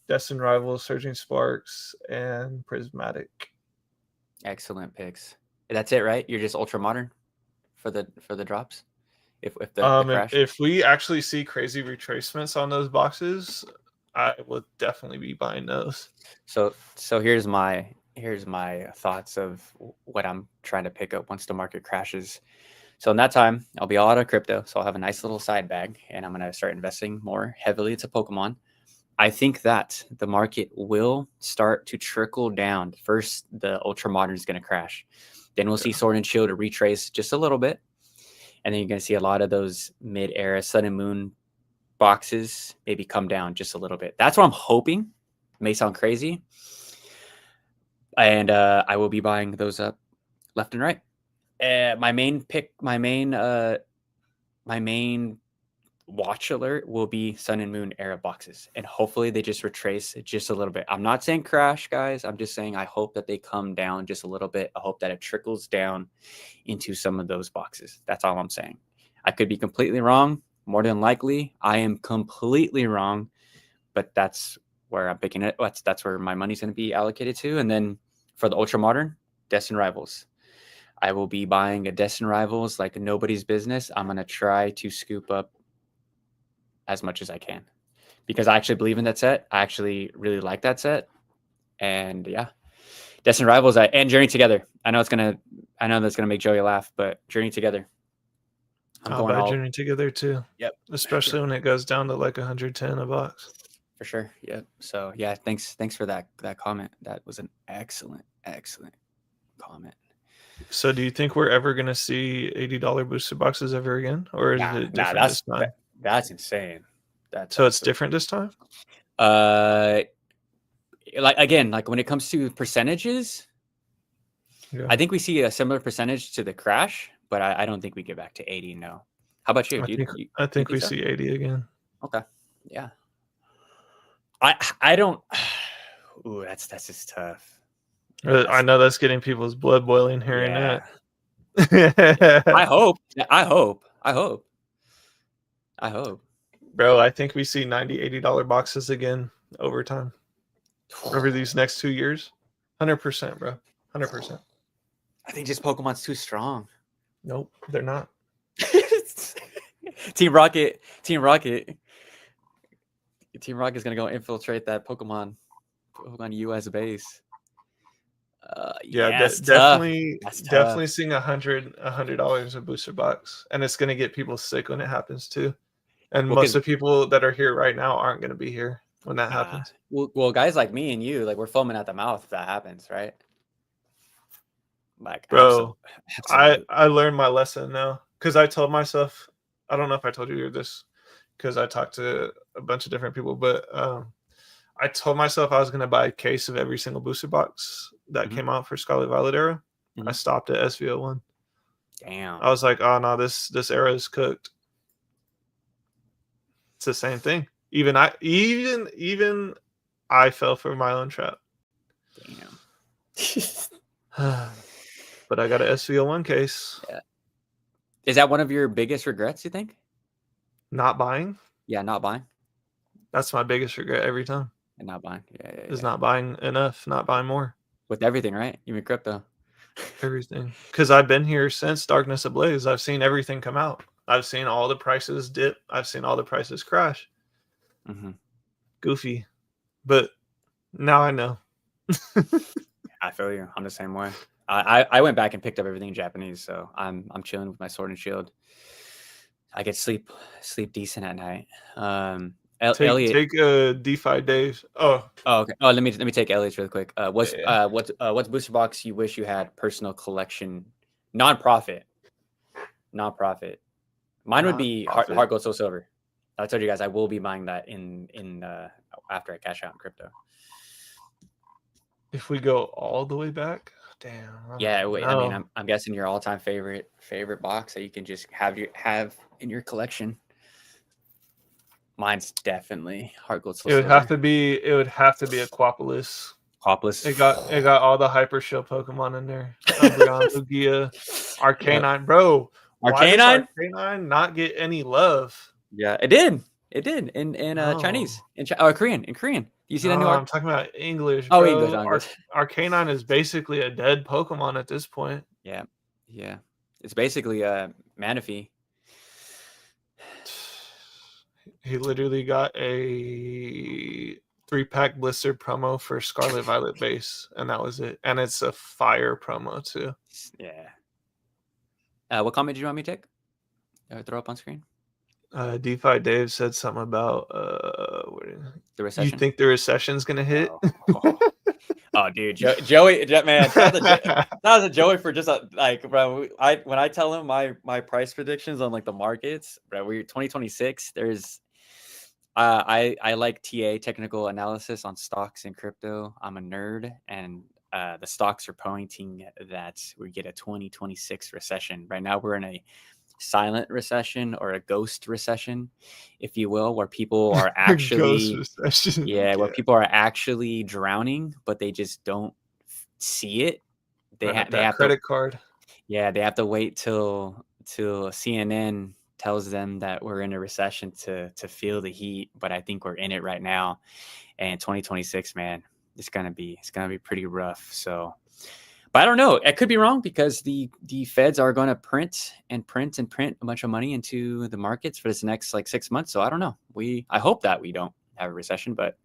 Destined Rivals, Surging Sparks, and Prismatic. excellent picks. That's it, right? You're just ultra modern for the drops. If the crash. If we actually see crazy retracements on those boxes, I would definitely be buying those. So here's my thoughts of what I'm trying to pick up once the market crashes. So in that time, I'll be all out of crypto. So I'll have a nice little side bag and I'm gonna start investing more heavily into Pokemon. I think that the market will start to trickle down. First, the ultra modern is going to crash. Then we'll see Sword and Shield to retrace just a little bit. And then you're going to see a lot of those mid era Sun and Moon boxes maybe come down just a little bit. That's what I'm hoping. It may sound crazy. And I will be buying those up left and right. My main watch alert will be Sun and Moon era boxes, and hopefully they just retrace just a little bit. I'm not saying crash, guys. I'm just saying I hope that they come down just a little bit. I hope that it trickles down into some of those boxes. That's all I'm saying. I could be completely wrong. More than likely, I am completely wrong, but that's where I'm picking it. That's where my money's going to be allocated to. And then for the ultra modern, Destined Rivals. I will be buying a Destined Rivals like nobody's business. I'm going to try to scoop up as much as I can because I actually believe in that set. I actually really like that set. And yeah, Destined Rivals and Journey Together. I know that's gonna make Joey laugh, but Journey Together. I'll buy Journey Together too. Yep. Especially when it goes down to like 110 a box. For sure. Yep. So yeah, thanks for that comment. That was an excellent comment. So do you think we're ever gonna see $80 booster boxes ever again, or is Nah, it nah, different this time? that's insane. That's So it's absolutely different this time. uh like again, like when it comes to percentages, Yeah, I think we see a similar percentage to the crash, but I don't think we get back to 80. No. How about you, I dude? think I You think think we so? see 80 again. Okay. Yeah. I don't. Ooh, that's just tough. Yeah, I that's know that's getting people's blood boiling hearing yeah. that. Yeah. I hope. I hope. I hope. I hope. Bro, I think we see $90, $80 boxes again over time, over these next 2 years. 100%, bro. 100%. I think just Pokemon's too strong. Nope, they're not. Team Rocket. Team Rocket. Team Rocket's gonna go infiltrate that Pokemon US base. Yeah, Yeah, it's tough. definitely, That's tough. definitely seeing $100 a booster box, and it's gonna get people sick when it happens too. And Well, most because of the people that are here right now aren't gonna be here when that happens. well, guys like me and you, like we're foaming at the mouth if that happens, right? Like Bro, I absolutely. I learned my lesson now because I told myself, I don't know if I told you this because I talked to a bunch of different people, but I told myself I was gonna buy a case of every single booster box that Mhm, came out for Scarlet Violet era. I mhm. stopped at SVO1. I Damn. was like, oh no, this era is cooked. It's the same thing. Even I fell for my own trap. Damn. But I got a SVO1 case. Yeah. Is that one of your biggest regrets, you think? Not buying. Yeah, not buying That's my biggest regret every time. and not buying. Yeah, yeah, Is yeah. not buying enough, not buying more. With everything, right? Even crypto. Everything. Because I've been here since Darkness Ablaze. I've seen everything come out. I've seen all the prices dip. I've seen all the prices crash. Mhm. Goofy. But now I know. I feel you. I'm the same way. I went back and picked up everything in Japanese, so I'm chilling with my sword and shield. I get sleep decent at night. Take Elliot. take a DeFi days. Oh, Oh, okay. Oh, let me take Elliot's really quick. yeah. What's booster box you wish you had personal collection, non-profit, non-profit. Mine would Not be profit. Heart Gold Soul Silver. I told you guys I will be buying that in after I cash out in crypto. If we go all the way back, damn. I Yeah, don't I mean, know. I'm guessing your all-time favorite box that you can just have in your collection. Mine's definitely Heart Gold Soul It would have Silver. to be. It would have to be Aquapolis. Hopeless. It got all the Hyper Shell Pokemon in there. Umbreon, Lugia, Yep. Arcanine. Bro, why does Arcanine? Arcanine not get any love? Yeah, it did. It did in No. Chinese, or Korean. In Korean, do you see No, that new I'm arc? talking about English, Oh, English, bro. English. Arcanine is basically a dead Pokemon at this point. Yeah, yeah. It's basically Manaphy. He literally got a 3-pack blister promo for Scarlet Violet base, and that was it. And it's a fire promo too. Yeah. What comment did you want me to take? Throw up on screen. DeFi Dave said something about The you recession. think the recession's gonna hit? Oh, oh dude, Joey, man, shout out to Joey for just like, bro. When I tell him my price predictions on like the markets, bro, we 2026. There's I like TA technical analysis on stocks and crypto. I'm a nerd, and the stocks are pointing that we get a 2026 recession. Right now, we're in a silent recession or a ghost recession, if you will, where people are Ghost actually, recession. yeah, where Yeah. people are actually drowning, but they just don't see it. They That have to, credit card. yeah, they have to wait till CNN tells them that we're in a recession to feel the heat. But I think we're in it right now, and 2026, man, it's gonna be pretty rough. So, but I don't know. I could be wrong because the feds are going to print and print and print a bunch of money into the markets for this next like 6 months. So I don't know. I hope that we don't have a recession, but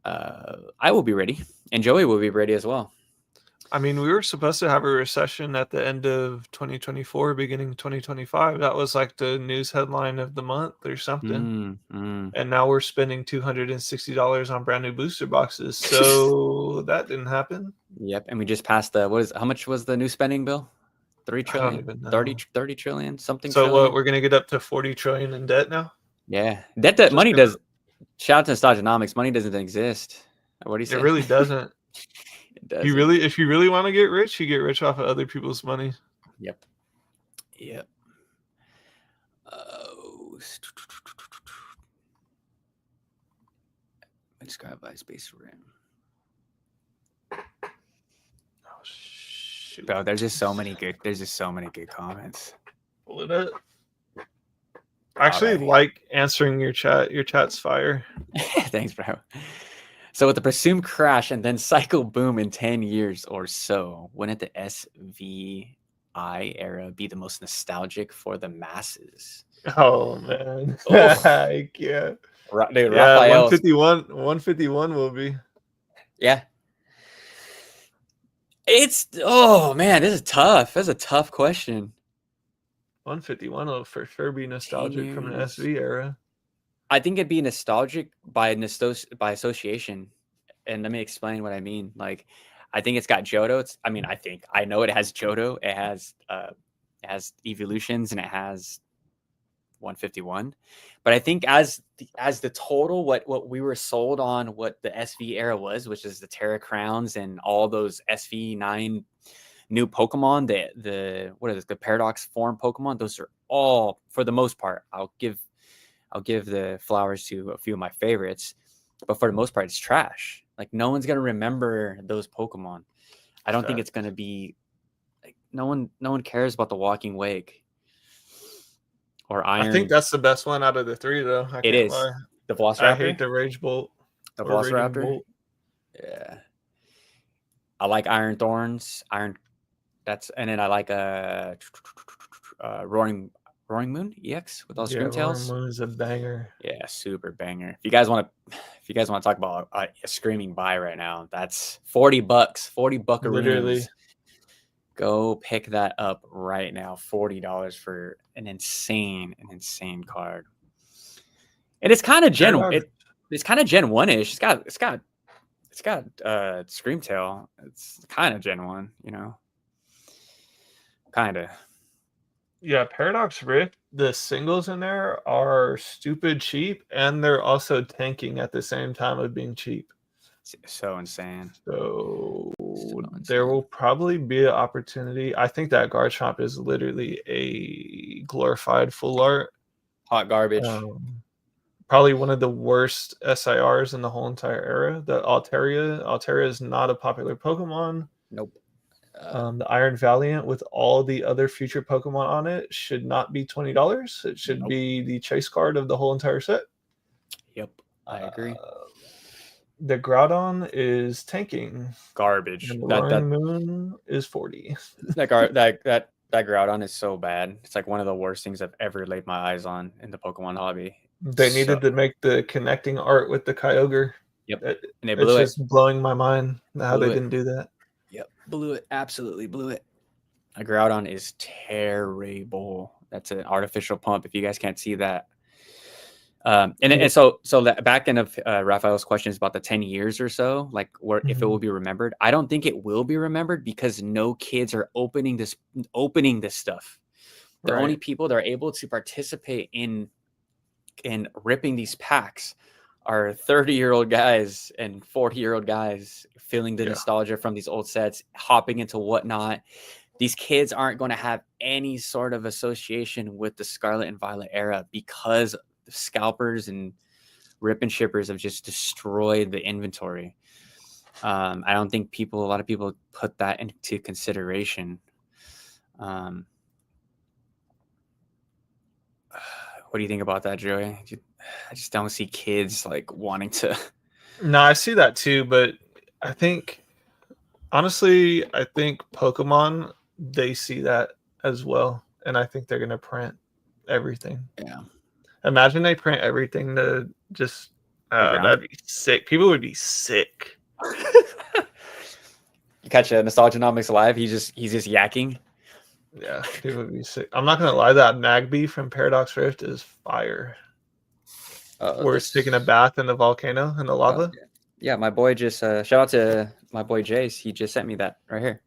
I will be ready, and Joey will be ready as well. I mean, we were supposed to have a recession at the end of 2024, beginning 2025. That was like the news headline of the month or something. Mm, mm. And now we're spending $260 on brand new booster boxes. So that didn't happen. Yep, and we just passed the how much was the new spending bill? 3 I don't trillion, even 30 know. 30 trillion, something So what? trillion. We're gonna get up to 40 trillion in debt now. Yeah, that Just money gonna. does. Shout out to Nostalgianomics. Money doesn't exist. What do you It say? really doesn't. It doesn't. If you really want to get rich, you get rich off of other people's money. Yep. Yep. Oh, describe by space rim. Oh shoot! Bro, there's just so many good. There's just so many good comments. Pull it up. I All actually right. like answering your chat. Your chat's fire. Thanks, bro. So with the presumed crash and then cycle boom in 10 years or so, wouldn't the SVI era be the most nostalgic for the masses? Oh man. Oh, Yeah. dude, Yeah, Raphael's. 151 will be. Yeah. Oh man, this is tough. That's a tough question. 151 will for sure be 10 nostalgic from the years. SV era. I think it'd be nostalgic by association. And let me explain what I mean. Like, I think it's got Johto. I know it has Johto. It has evolutions and it has 151. But I think as the total, what we were sold on, what the SV era was, which is the Terra Crowns and all those SV9 new Pokemon, the Paradox form Pokemon, those are all, for the most part, I'll give the flowers to a few of my favorites, but for the most part, it's trash. Like, no one's gonna remember those Pokemon. I don't think it's gonna be like no one cares about the Walking Wake or I think Iron. that's the best one out of the three, though. I It can't is lie. the I hate Velociraptor. the Rage Bolt The or Raging Velociraptor. Bolt. Yeah, I like Iron Thorns. And then I like Roaring Moon EX with all the Yeah, Roaring Screamtails. Moon is a banger. Yeah, super banger. If you guys want to talk about a screaming buy right now, that's $40, 40 Literally. buckarooniums. Go pick that up right now. $40 for an insane card. And it's kind of Paradox. it's kind of Gen 1-ish. It's got Screamtail. It's kind of Gen 1, Kind of. Yeah, Paradox Rift, the singles in there are stupid cheap, and they're also tanking at the same time of being cheap. So insane. So there insane. will probably be an opportunity. I think that Garchomp is literally a glorified full art. Hot garbage. Probably one of the worst SIRs in the whole entire era. The Altaria is not a popular Pokemon. Nope. The Iron Valiant with all the other future Pokemon on it should not be $20. It should be the chase card of the whole entire set. Yep, I agree. The Groudon is tanking. Garbage. And the Roaring Moon is 40. That Groudon is so bad. It's like one of the worst things I've ever laid my eyes on in the Pokemon hobby. They needed to make the connecting art with the Kyogre. Yep. And they blew it's just blowing my mind how they didn't do that. Yep. Blew it. Absolutely blew it. A Groudon is terrible. That's an artificial pump. If you guys can't see that. And so the back end of Raphael's question is about the 10 years or so, like if it will be remembered. I don't think it will be remembered because no kids are opening this stuff. The only people that are able to participate in ripping these packs are 30-year-old guys and 40-year-old guys feeling the nostalgia from these old sets, hopping into whatnot. These kids aren't going to have any sort of association with the Scarlet and Violet era because the scalpers and rip and shippers have just destroyed the inventory. I don't think a lot of people put that into consideration. What do you think about that, Joey? I just don't see kids like wanting to. No, I see that too, but I think honestly, Pokemon, they see that as well, and I think they're gonna print everything. Yeah. Imagine they print everything to just that'd be sick. People would be sick. You catch a Nostalgianomics live. He's just yakking. Yeah, dude would be sick. I'm not gonna lie, that Magby from Paradox Rift is fire. Where it's taking a This. bath in the volcano in the lava. Yeah. Yeah, my boy just shout out to my boy Jace. He just sent me that right here.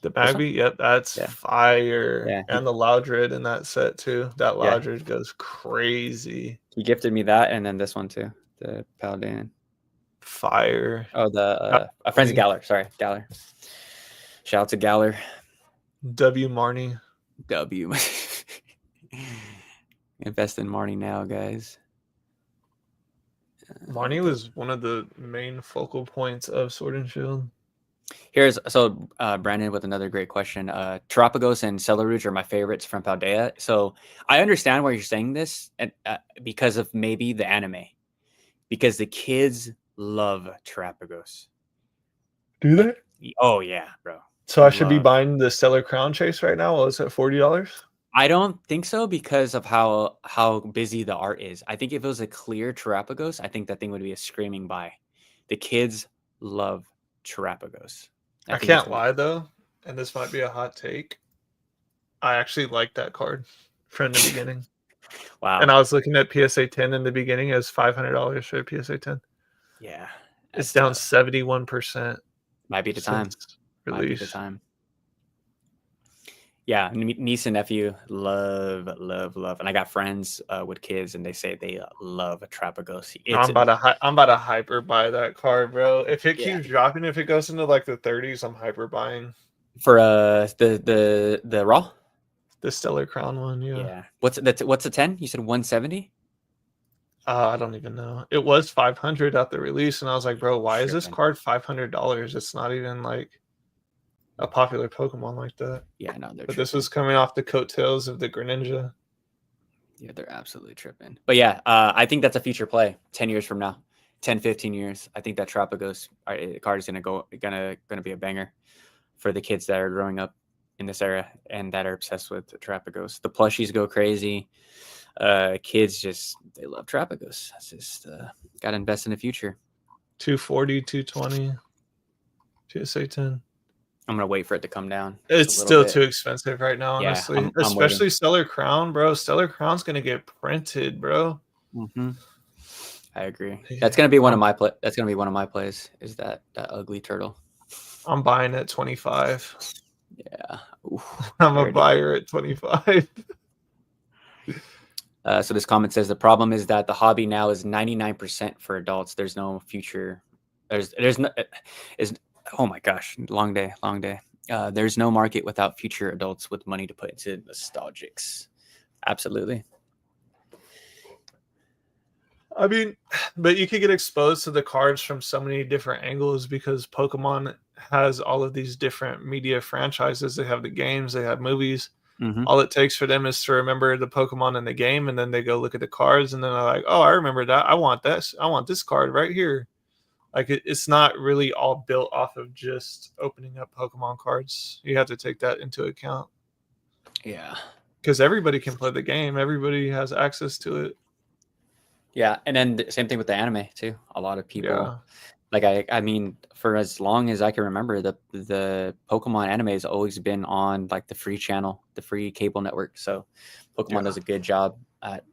The This one? Magby, yep, that's Yeah. fire. Yeah. And the Loudred in that set too. That Yeah. Loudred goes crazy. He gifted me that and then this one too. The Paladin. Fire. Oh, the a friend's Galler. Sorry, Galler. Shout out to Galler. W Marnie. W. Invest in Marnie now, guys. Marnie was one of the main focal points of Sword and Shield. Here's so Brandon with another great question. Terapagos and Celeruge are my favorites from Paldea. So I understand why you're saying this, and because of maybe the anime, because the kids love Terapagos. Do they? Oh yeah, bro. So I should be buying the Stellar Crown Chase right now. Well, it's at $40. I don't think so because of how busy the art is. I think if it was a clear Terapagos, I think that thing would be a screaming buy. The kids love Terapagos. I can't lie though, and this might be a hot take. I actually liked that card from the beginning. Wow. And I was looking at PSA 10 in the beginning as $500 for a PSA 10. Yeah. It's down 71%. Might be the time. Might be the time. Yeah, niece and nephew love, and I got friends with kids, and they say they love Terapagos. I'm about to hyper buy that card, bro. If it keeps dropping, if it goes into like the 30s, I'm hyper buying. For the raw, the Stellar Crown one, yeah. Yeah. What's the 10? You said 170? I don't even know. It was 500 at the release, and I was like, bro, why is this card $500? It's not even like a popular Pokemon like that. Yeah, no, but this was coming off the coattails of the Greninja. Yeah, they're absolutely tripping. But yeah, I think that's a future play 10 years from now. 10, 15 years. I think that Terapagos card is gonna be a banger for the kids that are growing up in this era and that are obsessed with Terapagos. The plushies go crazy. Kids they love Terapagos. That's just gotta invest in the future. 240, 220, PSA 10. I'm gonna wait for it to come down. It's still too expensive right now, honestly. I'm especially Stellar Crown, bro. Stellar Crown's gonna get printed, bro. Mm-hmm. I agree. That's gonna be one of my That's gonna be one of my plays. Is that ugly turtle? I'm buying at 25. Yeah, oof, I'm a buyer at 25. So this comment says the problem is that the hobby now is 99% for adults. There's no future. There's no. Oh my gosh, long day. There's no market without future adults with money to put into nostalgics. Absolutely. I mean, but you could get exposed to the cards from so many different angles because Pokemon has all of these different media franchises. They have the games, they have movies. Mm-hmm. All it takes for them is to remember the Pokemon in the game, and then they go look at the cards, and then they're like, oh, I remember that. I want this. I want this card right here. Like, it's not really all built off of just opening up Pokemon cards. You have to take that into account. Yeah. Because everybody can play the game. Everybody has access to it. Yeah, and then the same thing with the anime, too. A lot of people, like, I mean, for as long as I can remember, the Pokemon anime has always been on, like, the free channel, the free cable network. So Pokemon does a good job at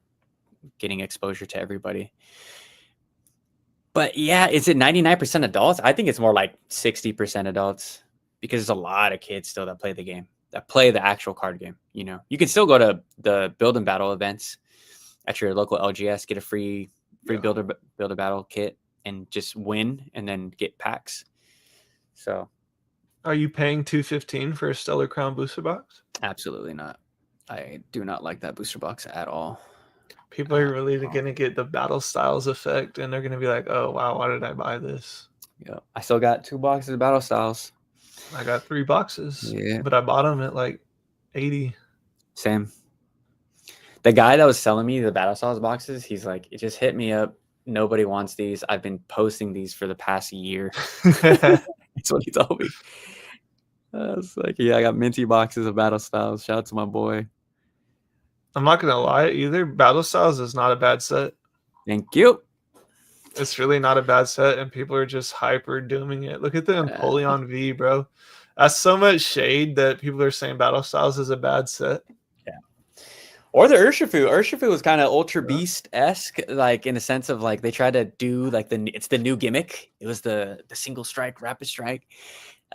getting exposure to everybody. But yeah, is it 99% adults? I think it's more like 60% adults because there's a lot of kids still that play the game, that play the actual card game. You know, you can still go to the build and battle events at your local LGS, get a free build a battle kit and just win and then get packs. So are you paying $215 for a Stellar Crown booster box? Absolutely not. I do not like that booster box at all. People are really going to get the battle styles effect, and they're going to be like, oh, wow, why did I buy this? Yeah, I still got 2 boxes of battle styles. I got 3 boxes, but I bought them at like 80. Same. The guy that was selling me the battle styles boxes, he's like, it just hit me up. Nobody wants these. I've been posting these for the past year. That's what he told me. I was like, yeah, I got minty boxes of battle styles. Shout out to my boy. I'm not gonna lie either. Battle Styles is not a bad set. Thank you. It's really not a bad set, and people are just hyper dooming it. Look at the Uh, Empoleon V, bro. That's so much shade that people are saying Battle Styles is a bad set. yeah. Or the Urshifu. Urshifu was kind of Ultra Yeah. Beast esque, like in the sense of like they tried to do like it's the new gimmick. It was the single strike, rapid strike.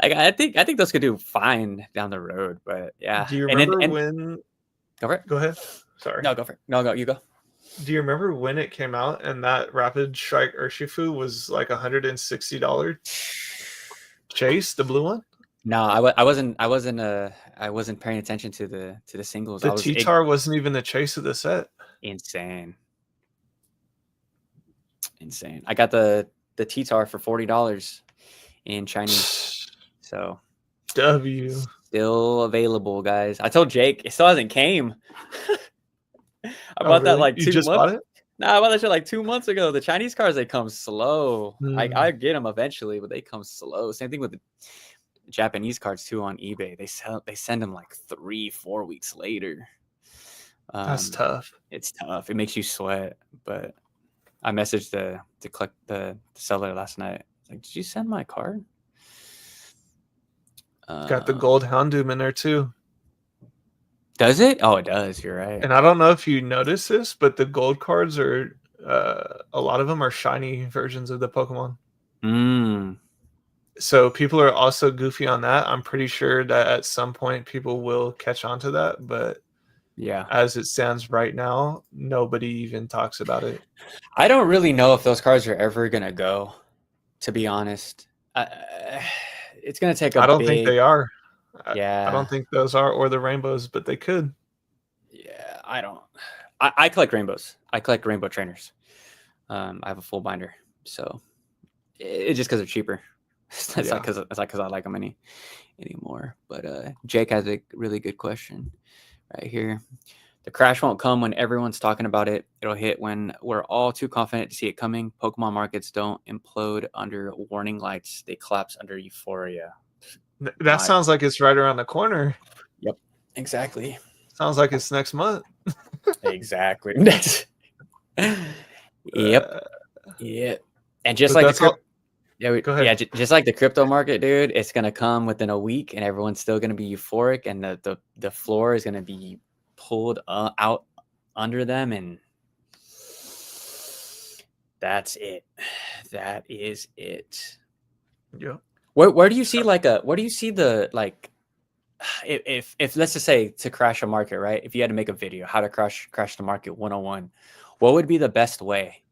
Like, I think those could do fine down the road, but yeah. Do you And then remember and when? go for it. Go ahead. Sorry. No, go for it. No, go. You go. Do you remember when it came out and that Rapid Strike Urshifu was like $160 chase, the blue one? No, I wasn't paying attention to the singles. The I was T-Tar wasn't even the chase of the set. insane. Insane. I got the T-Tar for $40 in Chinese. So W. still available, guys. I told Jake it still hasn't came. I Oh, bought that really? like You 2 just months. bought it? Nah, I bought that shit like 2 months ago. The Chinese cars, they come slow. Hmm. I get them eventually, but they come slow. Same thing with the Japanese cards too on eBay. They send them like 3-4 weeks later. That's tough. It's tough. It makes you sweat. But I messaged the seller last night. Like, did you send my card? Got the gold Houndoom in there too. Does it? Oh, it does. You're right. And I don't know if you noticed this, but the gold cards are a lot of them are shiny versions of the Pokemon. So people are also goofy on that. I'm pretty sure that at some point people will catch on to that, but yeah, as it stands right now, nobody even talks about it. I don't really know if those cards are ever gonna go. To be honest, it's gonna take a I don't think big. they are. Yeah, I don't think those are or the rainbows, but they could. Yeah, I don't. I collect rainbows. I collect rainbow trainers. I have a full binder, so it's just because they're cheaper. It's not because I like them anymore. But Jake has a really good question right here. The crash won't come when everyone's talking about it. It'll hit when we're all too confident to see it coming. Pokemon markets don't implode under warning lights; they collapse under euphoria. That sounds like it's right around the corner. Yep, exactly. Sounds like it's next month. Exactly. Yep. Yeah. And just But like that's all. Go ahead. Yeah, just like the crypto market, dude, it's gonna come within a week, and everyone's still gonna be euphoric, and the floor is gonna be pulled out under them, and that's it. That is it. Yeah. Where do you see where do you see the like if let's just say to crash a market, right? If you had to make a video how to crash the market 101, what would be the best way?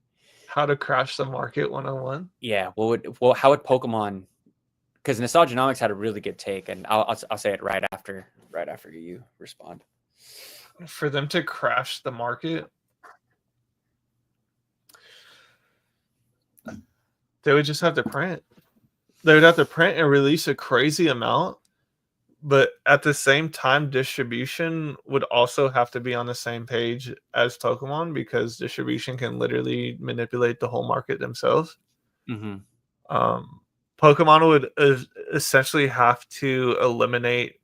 How to crash the market 101? Yeah, how would Pokemon, because Nostalgianomics had a really good take, and I'll say it right after you respond. For them to crash the market, they would just have to print. They would have to print and release a crazy amount, but at the same time, distribution would also have to be on the same page as Pokemon because distribution can literally manipulate the whole market themselves. Mm-hmm. Pokemon would essentially have to eliminate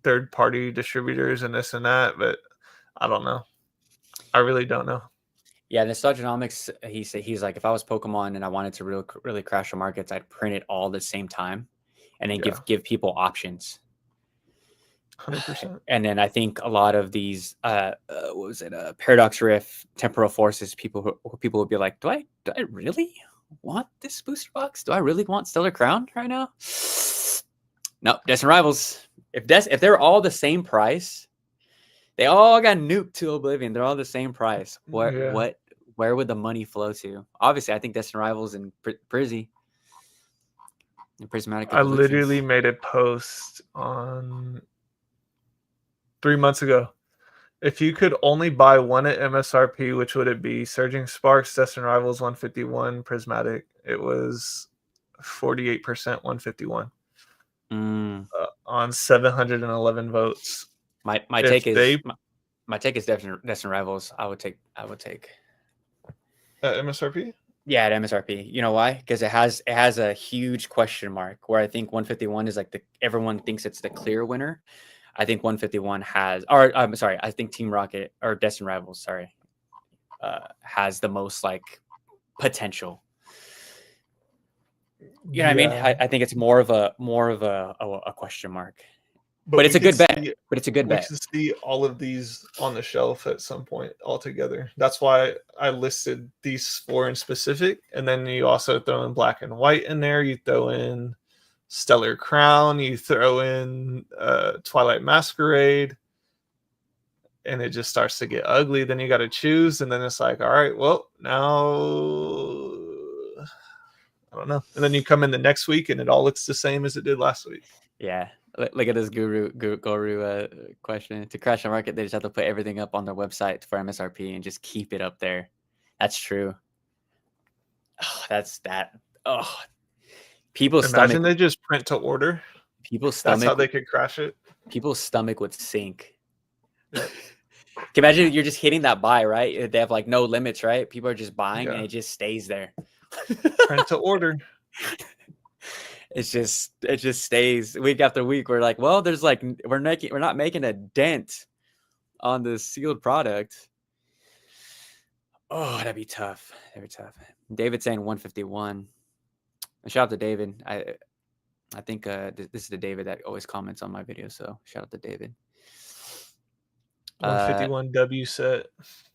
third-party distributors and this and that, but I don't know. I really don't know. Yeah, Nostalgianomics, he's like, if I was Pokemon and I wanted to really crash the markets, I'd print it all at the same time, and then give people options. 100%. And then I think a lot of these, what was it, Paradox Rift, Temporal Forces, people would be like, do I really want this booster box? Do I really want Stellar Crown right now? No, Destined Rivals. If they're all the same price, they all got nuked to oblivion. They're all the same price. Where would the money flow to? Obviously, I think Destined Rivals and Prizzy. And Prismatic I Evolutions. literally made a post on 3 months ago. If you could only buy one at MSRP, which would it be? Surging Sparks, Destined Rivals 151, Prismatic. It was 48% 151 on 711 votes. My take is Destined Rivals. I would take at MSRP. Yeah, at MSRP. You know why? Because it has a huge question mark. Where I think 151 is like everyone thinks it's the clear winner. I think 151 has, or I'm sorry, I think Team Rocket or Destined Rivals, has the most like potential. You know what I mean? Yeah, I think it's more of a question mark. but But it's a good bet. But it's a good we bet. can see all of these on the shelf at some point all together. That's why I listed these four in specific, and then you also throw in black and white in there. You throw in Stellar Crown. You throw in Twilight Masquerade, and it just starts to get ugly. Then you got to choose, and then it's like, all right, well now I don't know. And then you come in the next week, and it all looks the same as it did last week. Yeah. Look at this guru question. To crash the market, they just have to put everything up on their website for MSRP and just keep it up there. That's true. Oh, that's that. Oh, people's Imagine stomach. they just print to order. People's That's how stomach. they could crash it. People's stomach would sink. Yep. Can you imagine you're just hitting that buy, right? They have like no limits, right? People are just buying and Yeah. it just stays there. Print to order. It just stays week after week. We're like, well, there's like we're not making a dent on the sealed product. Oh, that'd be tough. That'd be tough. David saying 151. Shout out to David. I think this is the David that always comments on my videos. So shout out to David. 151 W set.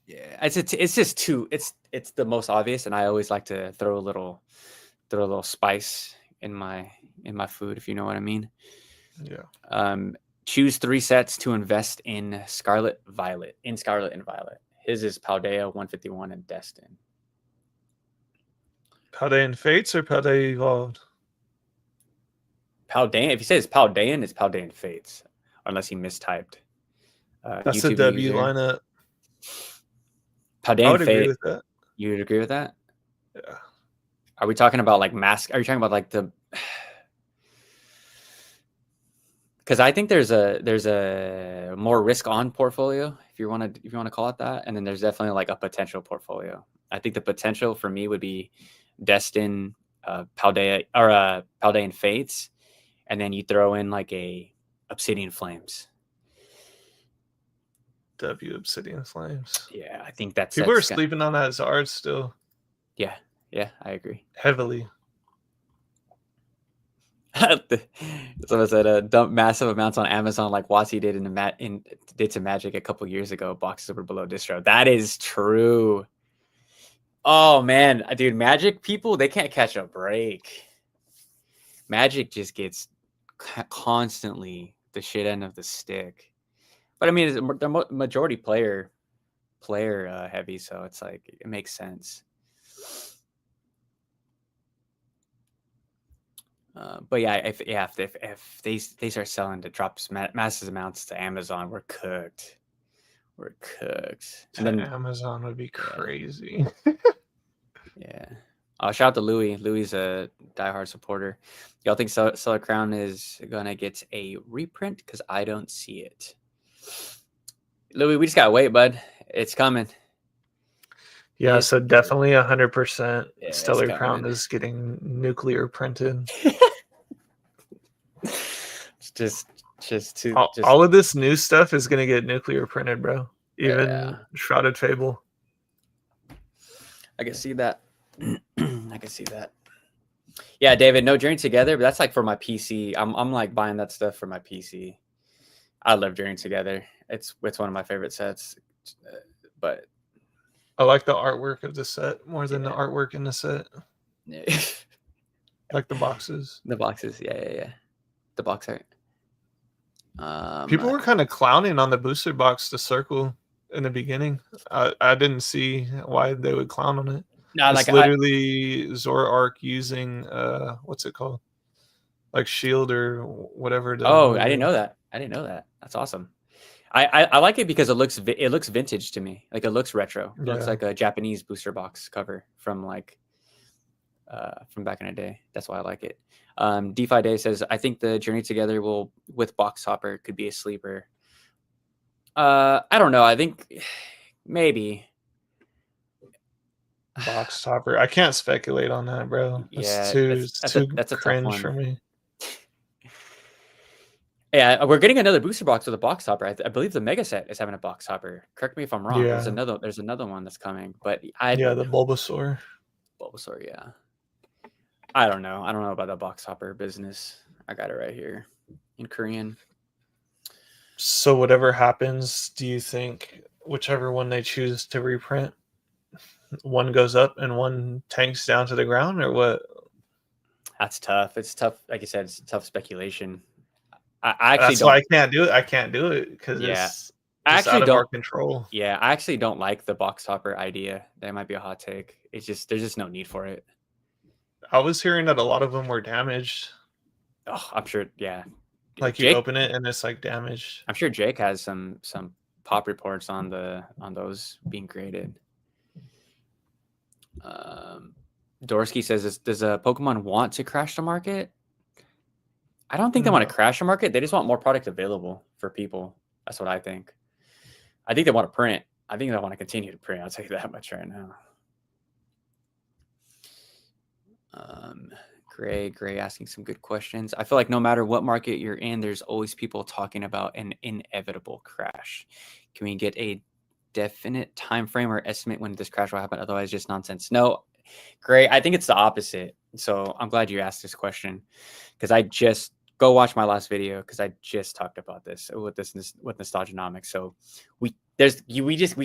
Yeah, it's just too it's the most obvious, and I always like to throw a little spice in my food, if you know what I mean. Yeah. Choose 3 sets to invest in Scarlet and Violet. His is Paldea, 151, and Destin. Paldean Fates or Paldea Evolved? Paldean. If he says Paldean, it's Paldean Fates, unless he mistyped. That's the W lineup. Paldean I would agree Fate. with that. You would agree with that? Yeah. Are we talking about like mask? Are you talking about like the? Because I think there's a more risk on portfolio, if you want to call it that, and then there's definitely like a potential portfolio. I think the potential for me would be Destin, Paldea, or Paldean Fates, and then you throw in like a Obsidian Flames. W Obsidian Flames. Yeah, I think that's people are sleeping on that Zard still. Yeah, I agree heavily. Someone said dump massive amounts on Amazon like Watsi did did to Magic a couple years ago. Boxes were below distro. That is true. Oh man, dude, Magic people, they can't catch a break. Magic just gets constantly the shit end of the stick. But I mean, they're majority player heavy, so it's like it makes sense. But yeah, if they start selling to drop massive amounts to Amazon, we're cooked. And then Amazon would be crazy. Yeah. Shout out to Louis. Louis a diehard supporter. Y'all think Stellar Crown is gonna get a reprint? Because I don't see it. Louis, we just gotta wait, bud. It's coming. Yeah, so definitely 100% Stellar Crown is getting nuclear printed. All of this new stuff is gonna get nuclear printed, bro. Even Shrouded Fable. I can see that. I can see that. Yeah, David, no Journey Together, but that's like for my PC. I'm like buying that stuff for my PC. I love Journey Together. It's one of my favorite sets. But I like the artwork of the set more than the artwork in the set. Like the boxes. The boxes, yeah. The box art. People were kind of clowning on the booster box, the circle, in the beginning. I didn't see why they would clown on it. No, it's like literally Zoroark using what's it called? Like shield or whatever. I didn't know that. That's awesome. I like it because it looks vintage to me. Like it looks retro. It looks like a Japanese booster box cover from like from back in the day. That's why I like it. DeFi Day says, I think the Journey Together with Box Topper could be a sleeper. I don't know. I think maybe Box Topper. I can't speculate on that, bro. That's too cringe for me. Yeah, we're getting another booster box with a box topper. I believe the Mega Set is having a box topper. Correct me if I'm wrong. Yeah. There's another one that's coming, but the Bulbasaur. Yeah. I don't know. I don't know about the box hopper business. I got it right here in Korean. So whatever happens, do you think whichever one they choose to reprint, one goes up and one tanks down to the ground, or what? That's tough. It's tough. Like you said, it's tough speculation. I actually That's why don't. I can't do it. I can't do it because Yeah, it's I just actually out of our don't. control. Yeah, I actually don't like the box hopper idea. That might be a hot take. It's just there's just no need for it. I was hearing that a lot of them were damaged. Oh, I'm sure. Yeah, Like you Jake. open it and it's like damaged. I'm sure Jake has some pop reports on those being created. Dorsky says, "Does a Pokemon want to crash the market?" I don't think they want No, to crash the market. They just want more product available for people. That's what I think. I think they want to print. I think they want to continue to print. I'll tell you that much right now. Gray asking some good questions. I feel like no matter what market you're in, there's always people talking about an inevitable crash. Can we get a definite time frame or estimate when this crash will happen? Otherwise, just nonsense. No, Gray, I think it's the opposite. So I'm glad you asked this question because I just go watch my last video because I just talked about this with Nostalgianomics. So we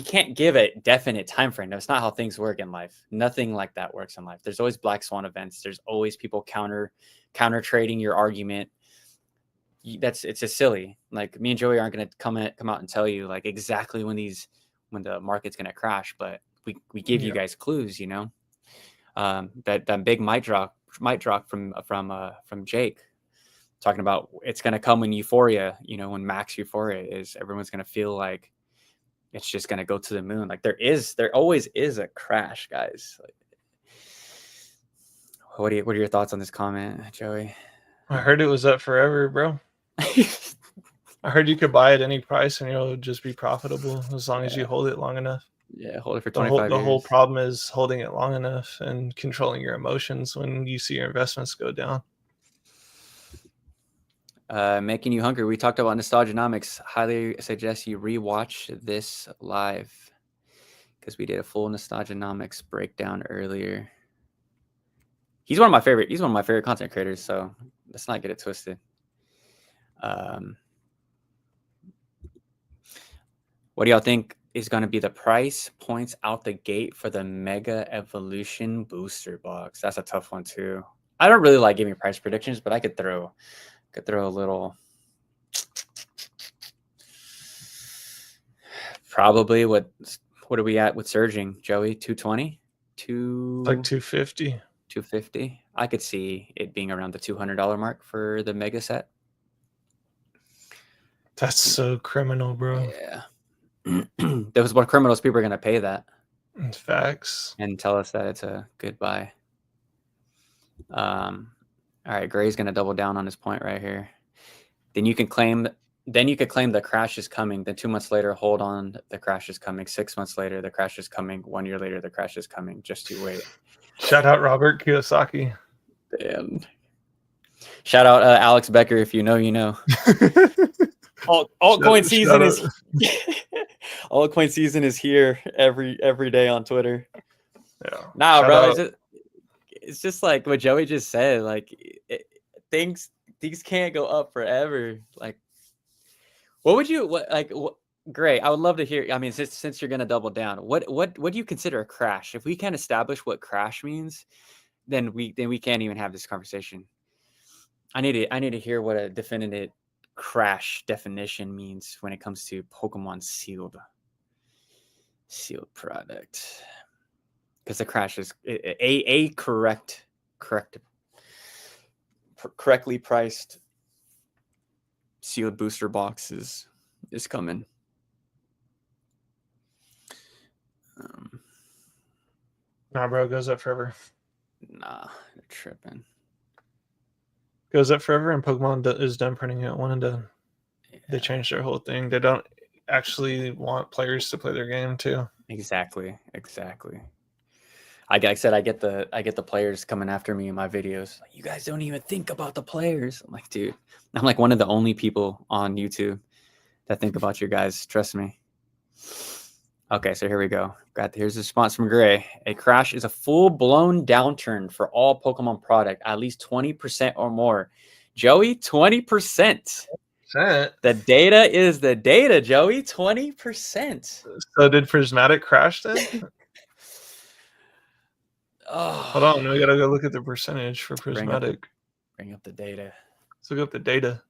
can't give a definite time frame. That's not how things work in life. Nothing like that works in life. There's always black swan events. There's always people counter trading your argument. It's just silly. Like me and Joey aren't going to come out and tell you like exactly when the market's going to crash, but we give you guys clues. That big mic drop from Jake talking about it's going to come when euphoria, when max euphoria is, everyone's going to feel like it's just going to go to the moon. Like there always is a crash, guys. Like, what are your thoughts on this comment, Joey? I heard it was up forever, bro. I heard you could buy at any price and it'll just be profitable as long as you hold it long enough. Yeah, hold it for The 25 years. whole problem is holding it long enough and controlling your emotions when you see your investments go down. Making you hungry. We talked about Nostalgianomics. Highly suggest you rewatch this live because we did a full Nostalgianomics breakdown earlier. He's one of my favorite content creators, so let's not get it twisted. What do y'all think is going to be the price points out the gate for the Mega Evolution booster box? That's a tough one too. I don't really like giving price predictions, but I could throw a little. Probably what are we at with surging, Joey? 220? Like 250. 250. I could see it being around the $200 mark for the mega set. That's so criminal, bro. Yeah. That was what criminals people are going to pay that. Facts. And tell us that it's a good buy. All right, Gray's going to double down on his point right here. Then you could claim the crash is coming. Then 2 months later, hold on, the crash is coming. 6 months later, the crash is coming. 1 year later, the crash is coming. Just you wait. Shout out Robert Kiyosaki. Damn. Shout out Alex Becker. If you know, you know. Altcoin season is altcoin season is here every day on Twitter. Yeah. Nah, bro. It's just like what Joey just said. Like things can't go up forever. Like, Great. I would love to hear. I mean, since you're gonna double down, what do you consider a crash? If we can't establish what crash means, then we can't even have this conversation. I need to hear what a definitive crash definition means when it comes to Pokemon sealed product, because the crash is a correctly priced sealed booster box is coming. Nah, bro, it goes up forever. Nah, they're tripping. Goes up forever, and Pokemon is done printing it one and done. Yeah. They changed their whole thing. They don't actually want players to play their game too. Exactly. Like I said, I get the players coming after me in my videos. Like, you guys don't even think about the players. I'm like, dude, I'm like one of the only people on YouTube that think about you guys. Trust me. Okay, so here we go. Here's the response from Gray. A crash is a full-blown downturn for all Pokemon product, at least 20% or more. Joey, 20%. The data is the data, Joey. 20%. So did Prismatic crash then? Oh, Hold on, we gotta go look at the percentage for Prismatic. bring up the data. Let's look up the data.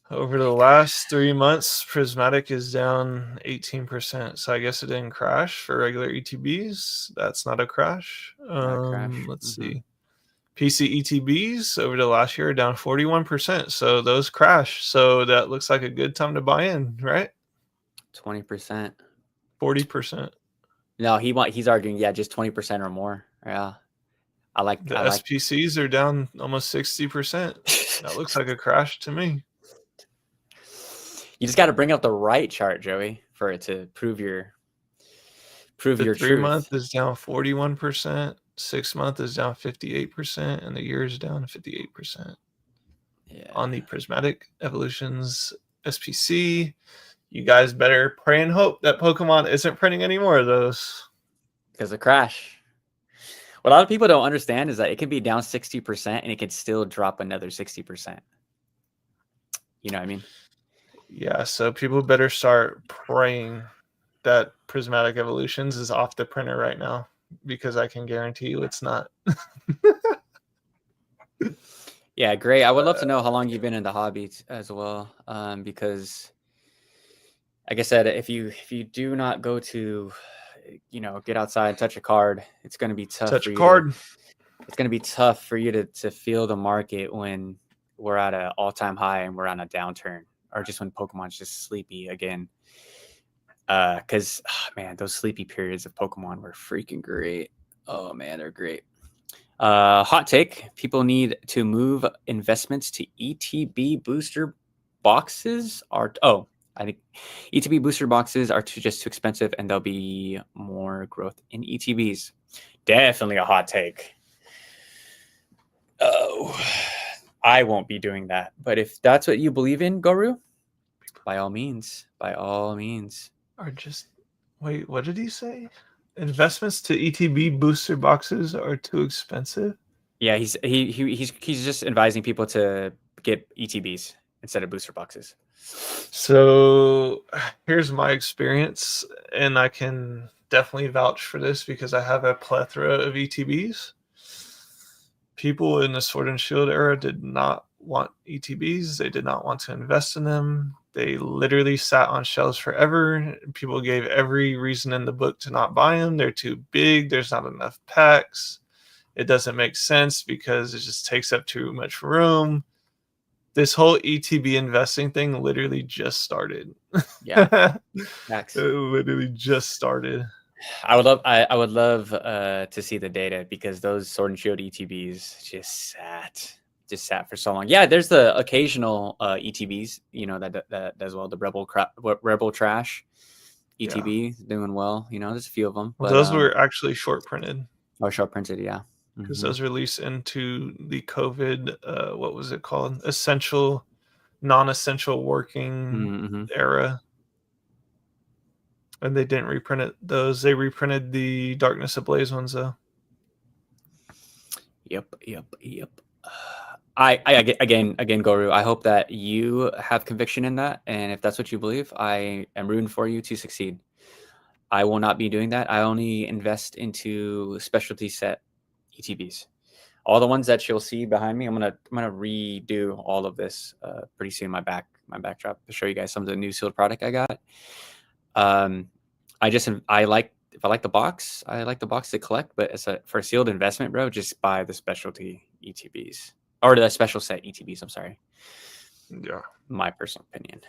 Over the last 3 months, Prismatic is down 18%. So I guess it didn't crash for regular ETBs. That's not a crash. Not a crash. Let's see. PC ETBs over the last year are down 41%. So those crash. So that looks like a good time to buy in, right? 20%. 40%. No, he's arguing, yeah, just 20% or more. Yeah. I like the SPCs are down almost 60%. That looks like a crash to me. You just got to bring up the right chart, Joey, for it to prove your truth. 3-month is down 41%, 6-month is down 58%, and the year is down 58%. Yeah. On the Prismatic Evolutions SPC, you guys better pray and hope that Pokemon isn't printing any more of those. Because of crash. What a lot of people don't understand is that it can be down 60% and it can still drop another 60%. You know what I mean? Yeah, so people better start praying that Prismatic Evolutions is off the printer right now, because I can guarantee you it's not. Yeah, great. I would love to know how long you've been in the hobby as well, because, like I said, if you do not go to, get outside and touch a card, it's going to be tough. Touch a card. It's going to be tough for you to feel the market when we're at an all-time high and we're on a downturn, or just when Pokemon's just sleepy again. Because, man, those sleepy periods of Pokemon were freaking great. Oh, man, they're great. Hot take. People need to move investments to ETB booster boxes. I think ETB booster boxes are just too expensive, and there'll be more growth in ETBs. Definitely a hot take. Oh, I won't be doing that. But if that's what you believe in, Goru, by all means. Are just wait, what did he say? Investments to ETB booster boxes are too expensive? Yeah, he's just advising people to get ETBs instead of booster boxes. So here's my experience, and I can definitely vouch for this because I have a plethora of ETBs. People in the Sword and Shield era did not want ETBs. They did not want to invest in them. They literally sat on shelves forever. People gave every reason in the book to not buy them. They're too big. There's not enough packs. It doesn't make sense because it just takes up too much room. This whole ETB investing thing literally just started. Yeah, it literally just started. I would love to see the data, because those Sword and Shield ETBs just sat for so long. Yeah, there's the occasional ETBs, that does well. The Rebel Trash ETB doing well. There's a few of them. Well, those were actually short printed. Oh, short printed, yeah. Because those released into the COVID, what was it called? Essential, non-essential working era. And they didn't reprint it. They reprinted the Darkness Ablaze ones, though. Yep. Again, Goru, I hope that you have conviction in that, and if that's what you believe, I am rooting for you to succeed. I will not be doing that. I only invest into specialty set ETBs. All the ones that you'll see behind me, I'm gonna redo all of this pretty soon. My backdrop to show you guys some of the new sealed product I got. If I like the box, I like the box to collect. But for a sealed investment, bro, just buy the specialty ETBs or the special set ETBs. I'm sorry. Yeah, my personal opinion.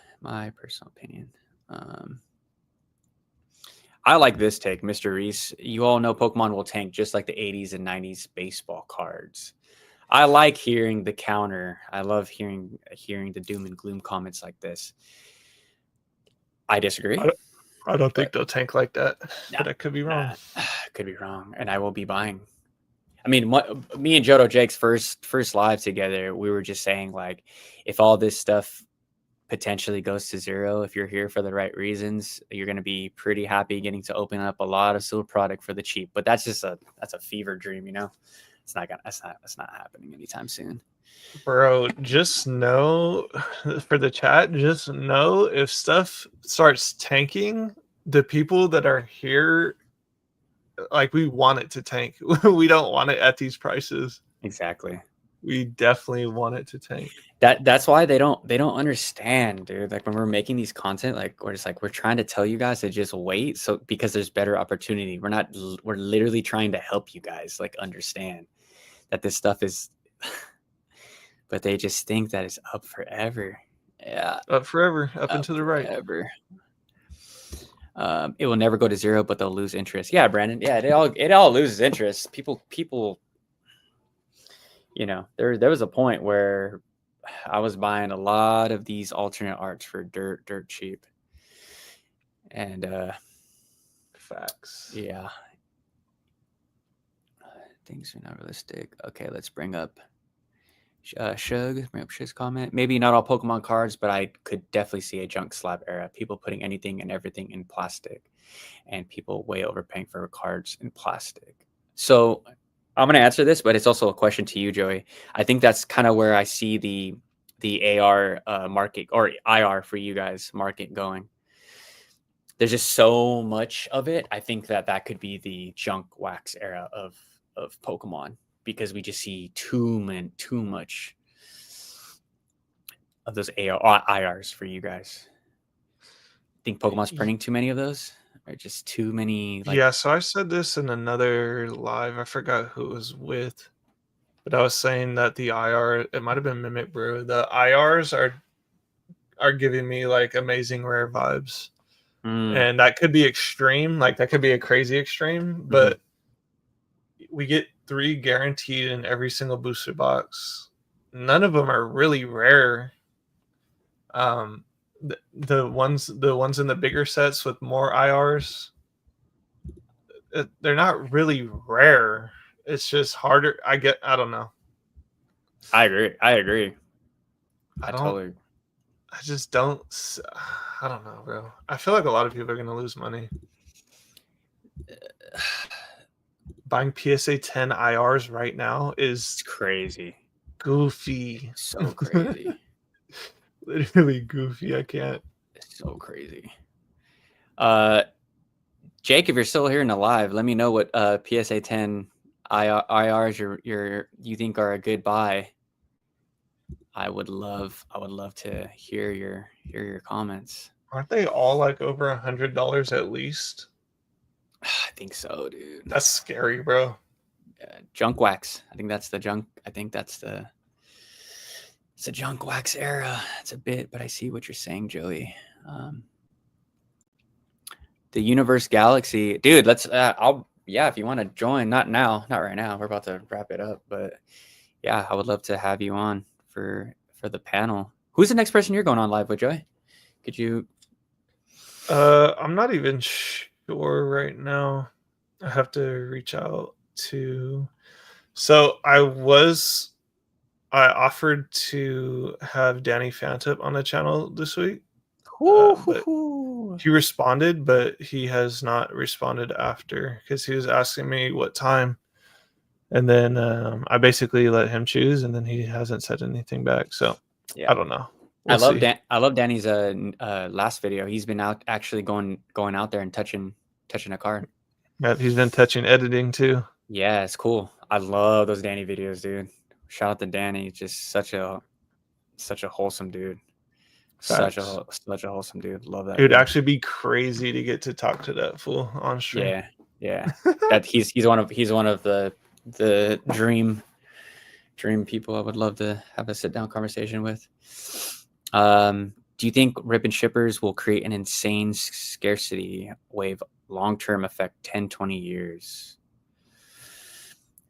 I like this take, Mr. Reese. You all know Pokemon will tank just like the 80s and 90s baseball cards. I like hearing the counter. I love hearing the doom and gloom comments like this. I disagree. I don't think they'll tank like that, but I could be wrong. Could be wrong, and I will be buying. I mean, me and Jodo Jake's first live together, we were just saying, like, if all this stuff potentially goes to 0, if you're here for the right reasons, you're going to be pretty happy getting to open up a lot of sealed product for the cheap. But that's a fever dream, you know. That's not happening anytime soon. Bro, just know for the chat, just know if stuff starts tanking, the people that are here, like, we want it to tank. We don't want it at these prices. Exactly. We definitely want it to tank. That's why they don't understand, dude. Like, when we're making these content, like, we're trying to tell you guys to just wait, so because there's better opportunity. We're literally trying to help you guys, like, understand that this stuff is but they just think that it's up forever. Yeah, Up forever, up and up to the right. forever. It will never go to 0, but they'll lose interest. Yeah, Brandon. Yeah, it all loses interest. People, you know, there was a point where I was buying a lot of these alternate arts for dirt cheap, and Facts. yeah, things are not realistic. Okay, let's bring up Shug. Bring up Shug's comment. Maybe not all Pokemon cards, but I could definitely see a junk slab era. People putting anything and everything in plastic, and people way overpaying for cards in plastic. So I'm gonna answer this, but it's also a question to you, Joey. I think that's kind of where I see the AR market, or IR for you guys, market going. There's just so much of it. I think that could be the junk wax era of Pokemon, because we just see too much of those IRs for you guys. Think Pokemon's printing too many of those, or just too many? Like, Yeah, so I said this in another live. I forgot who it was with, but I was saying that the IR, it might have been Mimic Brew. The IRs are giving me like amazing rare vibes. And that could be extreme, like that could be a crazy extreme, but we get 3 guaranteed in every single booster box. None of them are really rare. The ones in the bigger sets with more IRs, they're not really rare. It's just harder. I don't know. I agree. I Totally. just don't. I don't know, bro. I feel like a lot of people are gonna lose money. Buying PSA 10 IRs right now is crazy. Goofy. So crazy. Literally goofy. I can't. It's so crazy. Jake, if you're still here and alive, let me know what PSA 10 IRs you think are a good buy. I would love to hear your comments. Aren't they all like over $100 at least? I think so, dude. That's scary, bro. Junk wax. I think that's the junk. I think it's the junk wax era. It's a bit, but I see what you're saying, Joey. The Universe Galaxy, dude. Let's. If you want to join, not right now. We're about to wrap it up, but yeah, I would love to have you on for the panel. Who's the next person you're going on live with, Joey? Could you? I'm not even sure right now. I have to reach out to. So I offered to have Danny Fantip on the channel this week. But he responded, but he has not responded after, because he was asking me what time. And then I basically let him choose, and then he hasn't said anything back. So yeah. I don't know. I love Danny's last video. He's been out actually going out there and touching a card. Yeah, he's been touching editing too. Yeah, it's cool. I love those Danny videos, dude. Shout out to Danny. Just such a wholesome dude. Facts. Such a wholesome dude. Love that. It would actually be crazy to get to talk to that fool on stream. Yeah. That he's one of the dream people I would love to have a sit down conversation with. Do you think ribbon shippers will create an insane scarcity wave long-term effect 10, 20 years?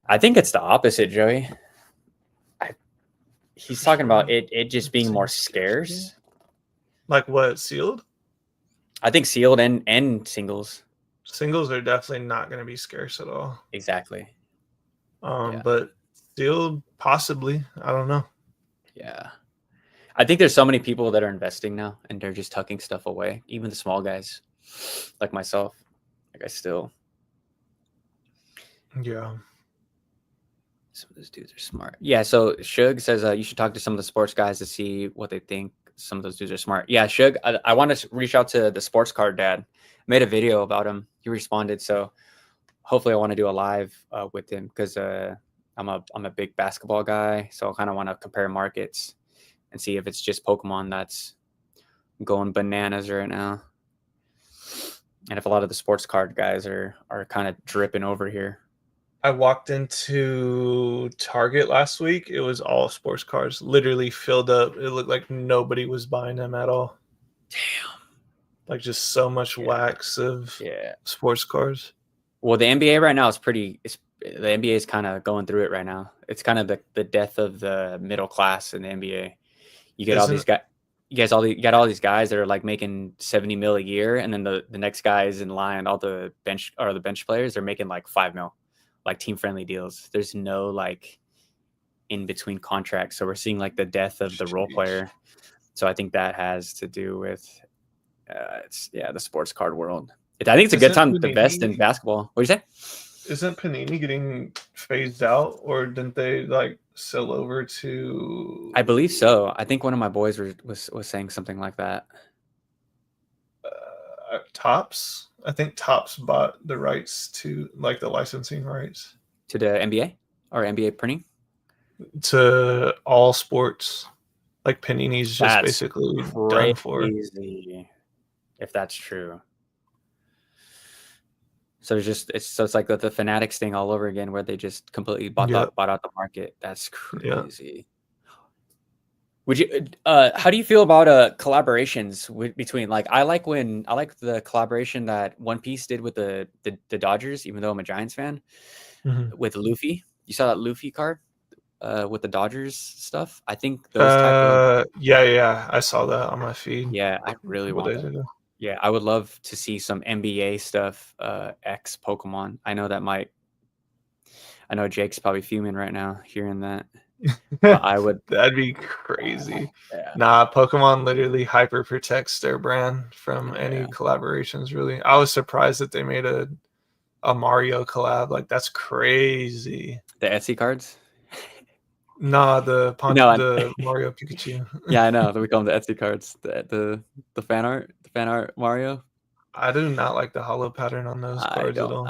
I think it's the opposite, Joey. He's talking about it just being more scarce. Like what, sealed? I think sealed and singles. Singles are definitely not going to be scarce at all. Exactly. But sealed, possibly. I don't know. Yeah. I think there's so many people that are investing now, and they're just tucking stuff away. Even the small guys, like myself. Like I still. Yeah. Some of those dudes are smart. Yeah. So Shug says you should talk to some of the sports guys to see what they think. Some of those dudes are smart. Yeah, Shug. I want to reach out to the sports card dad. Made a video about him. He responded. So hopefully, I want to do a live with him because I'm a big basketball guy. So I kind of want to compare markets and see if it's just Pokemon that's going bananas right now, and if a lot of the sports card guys are kind of dripping over here. I walked into Target last week. It was all sports cars, literally filled up. It looked like nobody was buying them at all. Damn. Like just so much Yeah. wax of Yeah. sports cars. Well, the NBA right now is pretty. The NBA is kind of going through it right now. It's kind of the death of the middle class in the NBA. You get all these Isn't guys. You got all these guys that are like making 70 mil a year, and then the next guy is in line. All the bench players, they're making like 5 mil, like team friendly deals. There's no like in between contracts, so we're seeing like the death of the role Sheesh. player. So I think that has to do with the sports card world. I think it's a good time to invest in basketball. What do you say? Isn't Panini getting phased out, or didn't they like sell over to? I believe so. I think one of my boys was saying something like that. Topps. I think Topps bought the rights to like the licensing rights To the NBA or NBA printing? to all sports. Like Panini's just That's basically done for. crazy. If that's true. So it's like the Fanatics thing all over again, where they just completely bought out the market. That's crazy. Would you? How do you feel about collaborations between like I like the collaboration that One Piece did with the Dodgers, even though I'm a Giants fan, with Luffy. You saw that Luffy card with the Dodgers stuff. I think those type of yeah, I saw that on my feed. Yeah, I really want that. Ago. Yeah, I would love to see some NBA stuff, X Pokemon. I know Jake's probably fuming right now hearing that. But I would. That'd be crazy. Yeah. Nah, Pokemon literally hyper protects their brand from any collaborations, really. I was surprised that they made a Mario collab. Like, that's crazy. The Etsy cards? Nah, the Mario Pikachu. Yeah, I know. We call them the Etsy cards. The fan art Mario. I do not like the hollow pattern on those cards at all.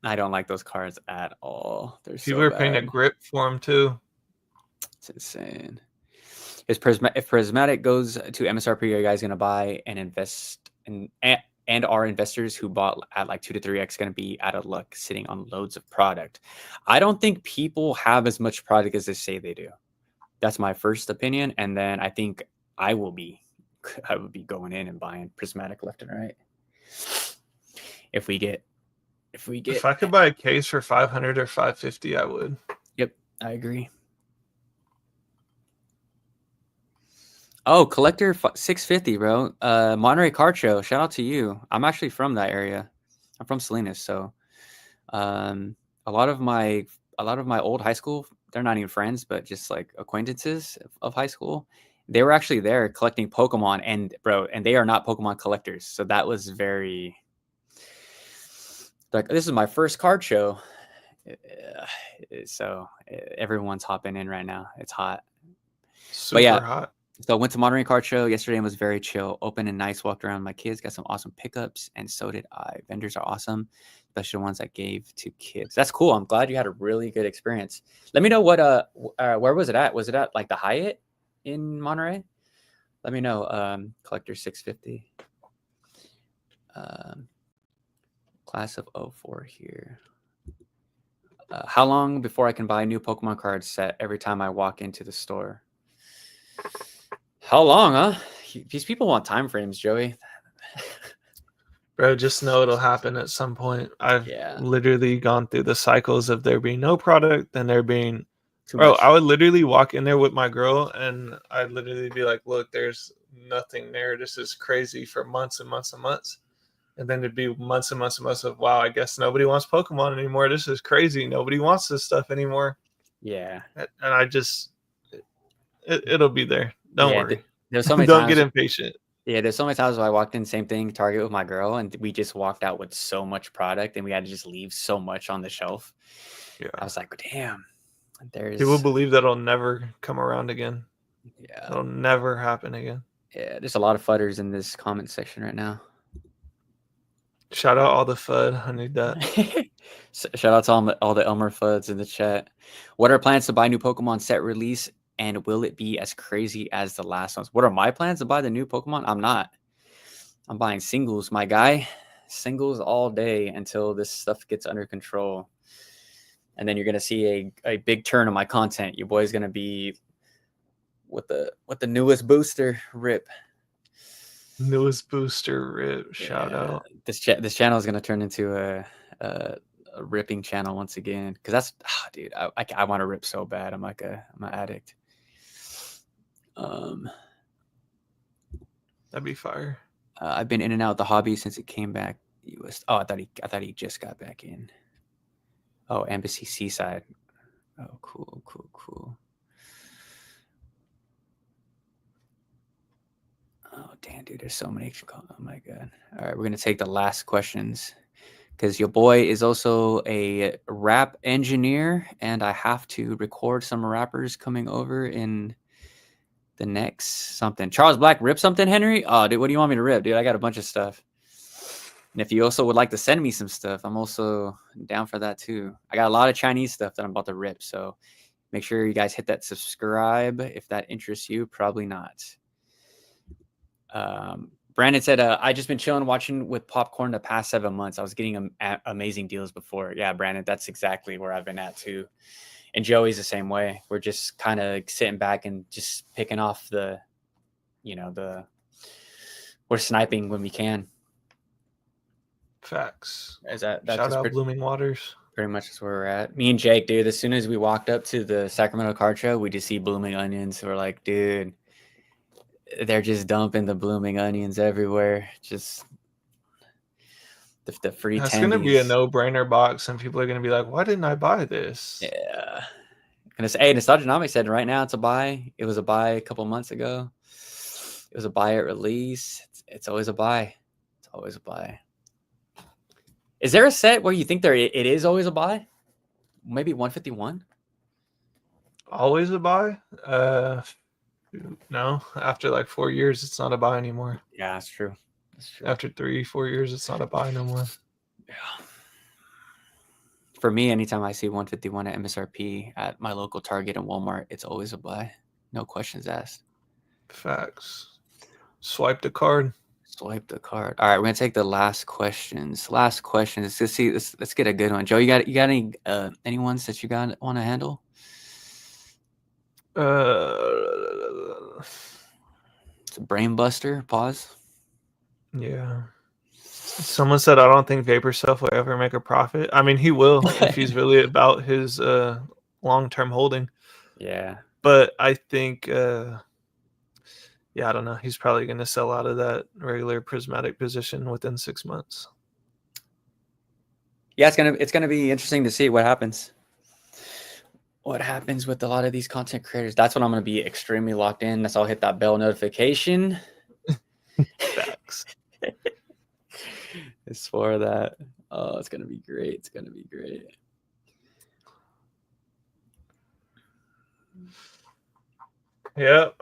I don't like those cards at all. They're People are paying a grip for them too. It's insane. If Prismatic goes to MSRP, are you guys going to buy and invest in? And are investors who bought at like 2 to 3x going to be out of luck sitting on loads of product? I don't think people have as much product as they say they do. That's my first opinion. And then I think I would be going in and buying Prismatic left and right. If I could buy a case for 500 or 550, I would. Yep, I agree. Oh, collector 650, bro. Monterey Card Show. Shout out to you. I'm actually from that area. I'm from Salinas, so a lot of my old high school, they're not even friends, but just like acquaintances of high school. They were actually there collecting Pokemon, and they are not Pokemon collectors. So that was very like, this is my first card show. So everyone's hopping in right now. It's hot. Super hot. So I went to Monterey Card Show yesterday and was very chill, open and nice. Walked around. My kids got some awesome pickups, and so did I. Vendors are awesome, especially the ones I gave to kids. That's cool. I'm glad you had a really good experience. Let me know where was it at? Was it at like the Hyatt in Monterey? Let me know. Collector 650. Class of 04 here. How long before I can buy a new Pokemon card set every time I walk into the store? How long, huh? These people want time frames, Joey. Bro, just know it'll happen at some point. I've literally gone through the cycles of there being no product, then there being too much. I would literally walk in there with my girl and I'd literally be like, look, there's nothing there. This is crazy for months and months and months. And then it'd be months and months and months of, wow, I guess nobody wants Pokemon anymore. This is crazy. Nobody wants this stuff anymore. Yeah. And I just... It'll be there. Don't Yeah, worry. there's so many Don't get times. impatient. Yeah, there's so many times where I walked in, same thing, Target with my girl, and we just walked out with so much product, and we had to just leave so much on the shelf. I Yeah. was like, damn, People there's believe that'll never come around again. yeah, It'll never happen again. yeah, there's a lot of fudders in this comment section right now. Shout out all the FUD. I need that. Shout out to all the Elmer Fuds in the chat. What are plans to buy new Pokemon set release, and will it be as crazy as the last ones? What are my plans to buy the new Pokemon? I'm not. I'm buying singles, my guy. Singles all day until this stuff gets under control. And then you're gonna see a big turn on my content. Your boy's gonna be with the newest booster rip. Newest booster rip. Shout Yeah, out. this channel is gonna turn into a ripping channel once again, because that's dude, I want to rip so bad. I'm an addict. That'd be fire. I've been in and out of the hobby since it came back. I thought he just got back in. Oh, Embassy Seaside. Oh, cool. Oh, damn, dude, there's so many. Oh my god. All right, we're gonna take the last questions, because your boy is also a rap engineer, and I have to record some rappers coming over in the next something. Charles Black, rip something, Henry? Oh, dude, what do you want me to rip, dude? I got a bunch of stuff. And if you also would like to send me some stuff, I'm also down for that too. I got a lot of Chinese stuff that I'm about to rip, so make sure you guys hit that subscribe if that interests you. Probably not. Brandon said, I just been chilling watching with popcorn the past 7 months. I was getting amazing deals before. Yeah, Brandon, that's exactly where I've been at too. And Joey's the same way. We're just kind of sitting back and just picking off we're sniping when we can. Facts. Is that's Shout out Blooming Waters. Pretty much is where we're at. Me and Jake, dude, as soon as we walked up to the Sacramento Card Show, we just see blooming onions. We're like, dude, they're just dumping the blooming onions everywhere. Just the free That's tendies. gonna be a no-brainer box, and people are gonna be like, "Why didn't I buy this?" Yeah. And it's, hey, Nostalgianomics said right now it's a buy. It was a buy a couple months ago. It was a buy at release. It's always a buy. It's always a buy. Is there a set where you think it is always a buy? Maybe 151? Always a buy? No. After like 4 years, it's not a buy anymore. Yeah, that's true. That's true. After 3-4 years, it's not a buy no more. Yeah. For me, anytime I see 151 at MSRP at my local Target and Walmart, it's always a buy. No questions asked. Facts. Swipe the card. Swipe the card. All right, we're gonna take the last questions. Let's see. Let's get a good one. Joe, you got any ones that you want to handle? It's a brain buster. Pause. Yeah. Someone said, I don't think Vapor Stuff will ever make a profit. I mean, he will if he's really about his long-term holding. Yeah. But I think, I don't know. He's probably going to sell out of that regular prismatic position within 6 months. Yeah, it's gonna be interesting to see what happens. What happens with a lot of these content creators? That's when I'm gonna be extremely locked in. That's I'll hit that bell notification. Facts. It's for that. Oh, it's gonna be great. It's gonna be great. Yep.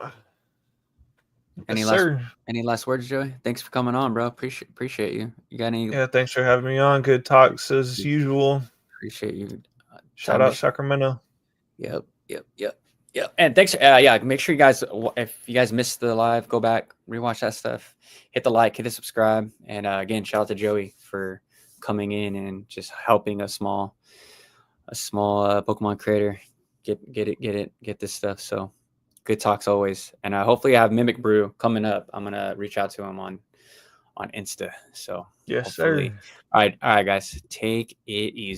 Any last words, Joey? Thanks for coming on, bro. Appreciate you. You got any? Yeah, thanks for having me on. Good talks as usual. Appreciate you. Shout out Sacramento. Yep. And thanks. Make sure you guys, if you guys missed the live, go back, rewatch that stuff. Hit the like, hit the subscribe, and again, shout out to Joey for coming in and just helping a small Pokemon creator get this stuff. So good talks always, and hopefully I have Mimic Brew coming up. I'm gonna reach out to him on Insta. So yes, sir. All right, guys, take it easy.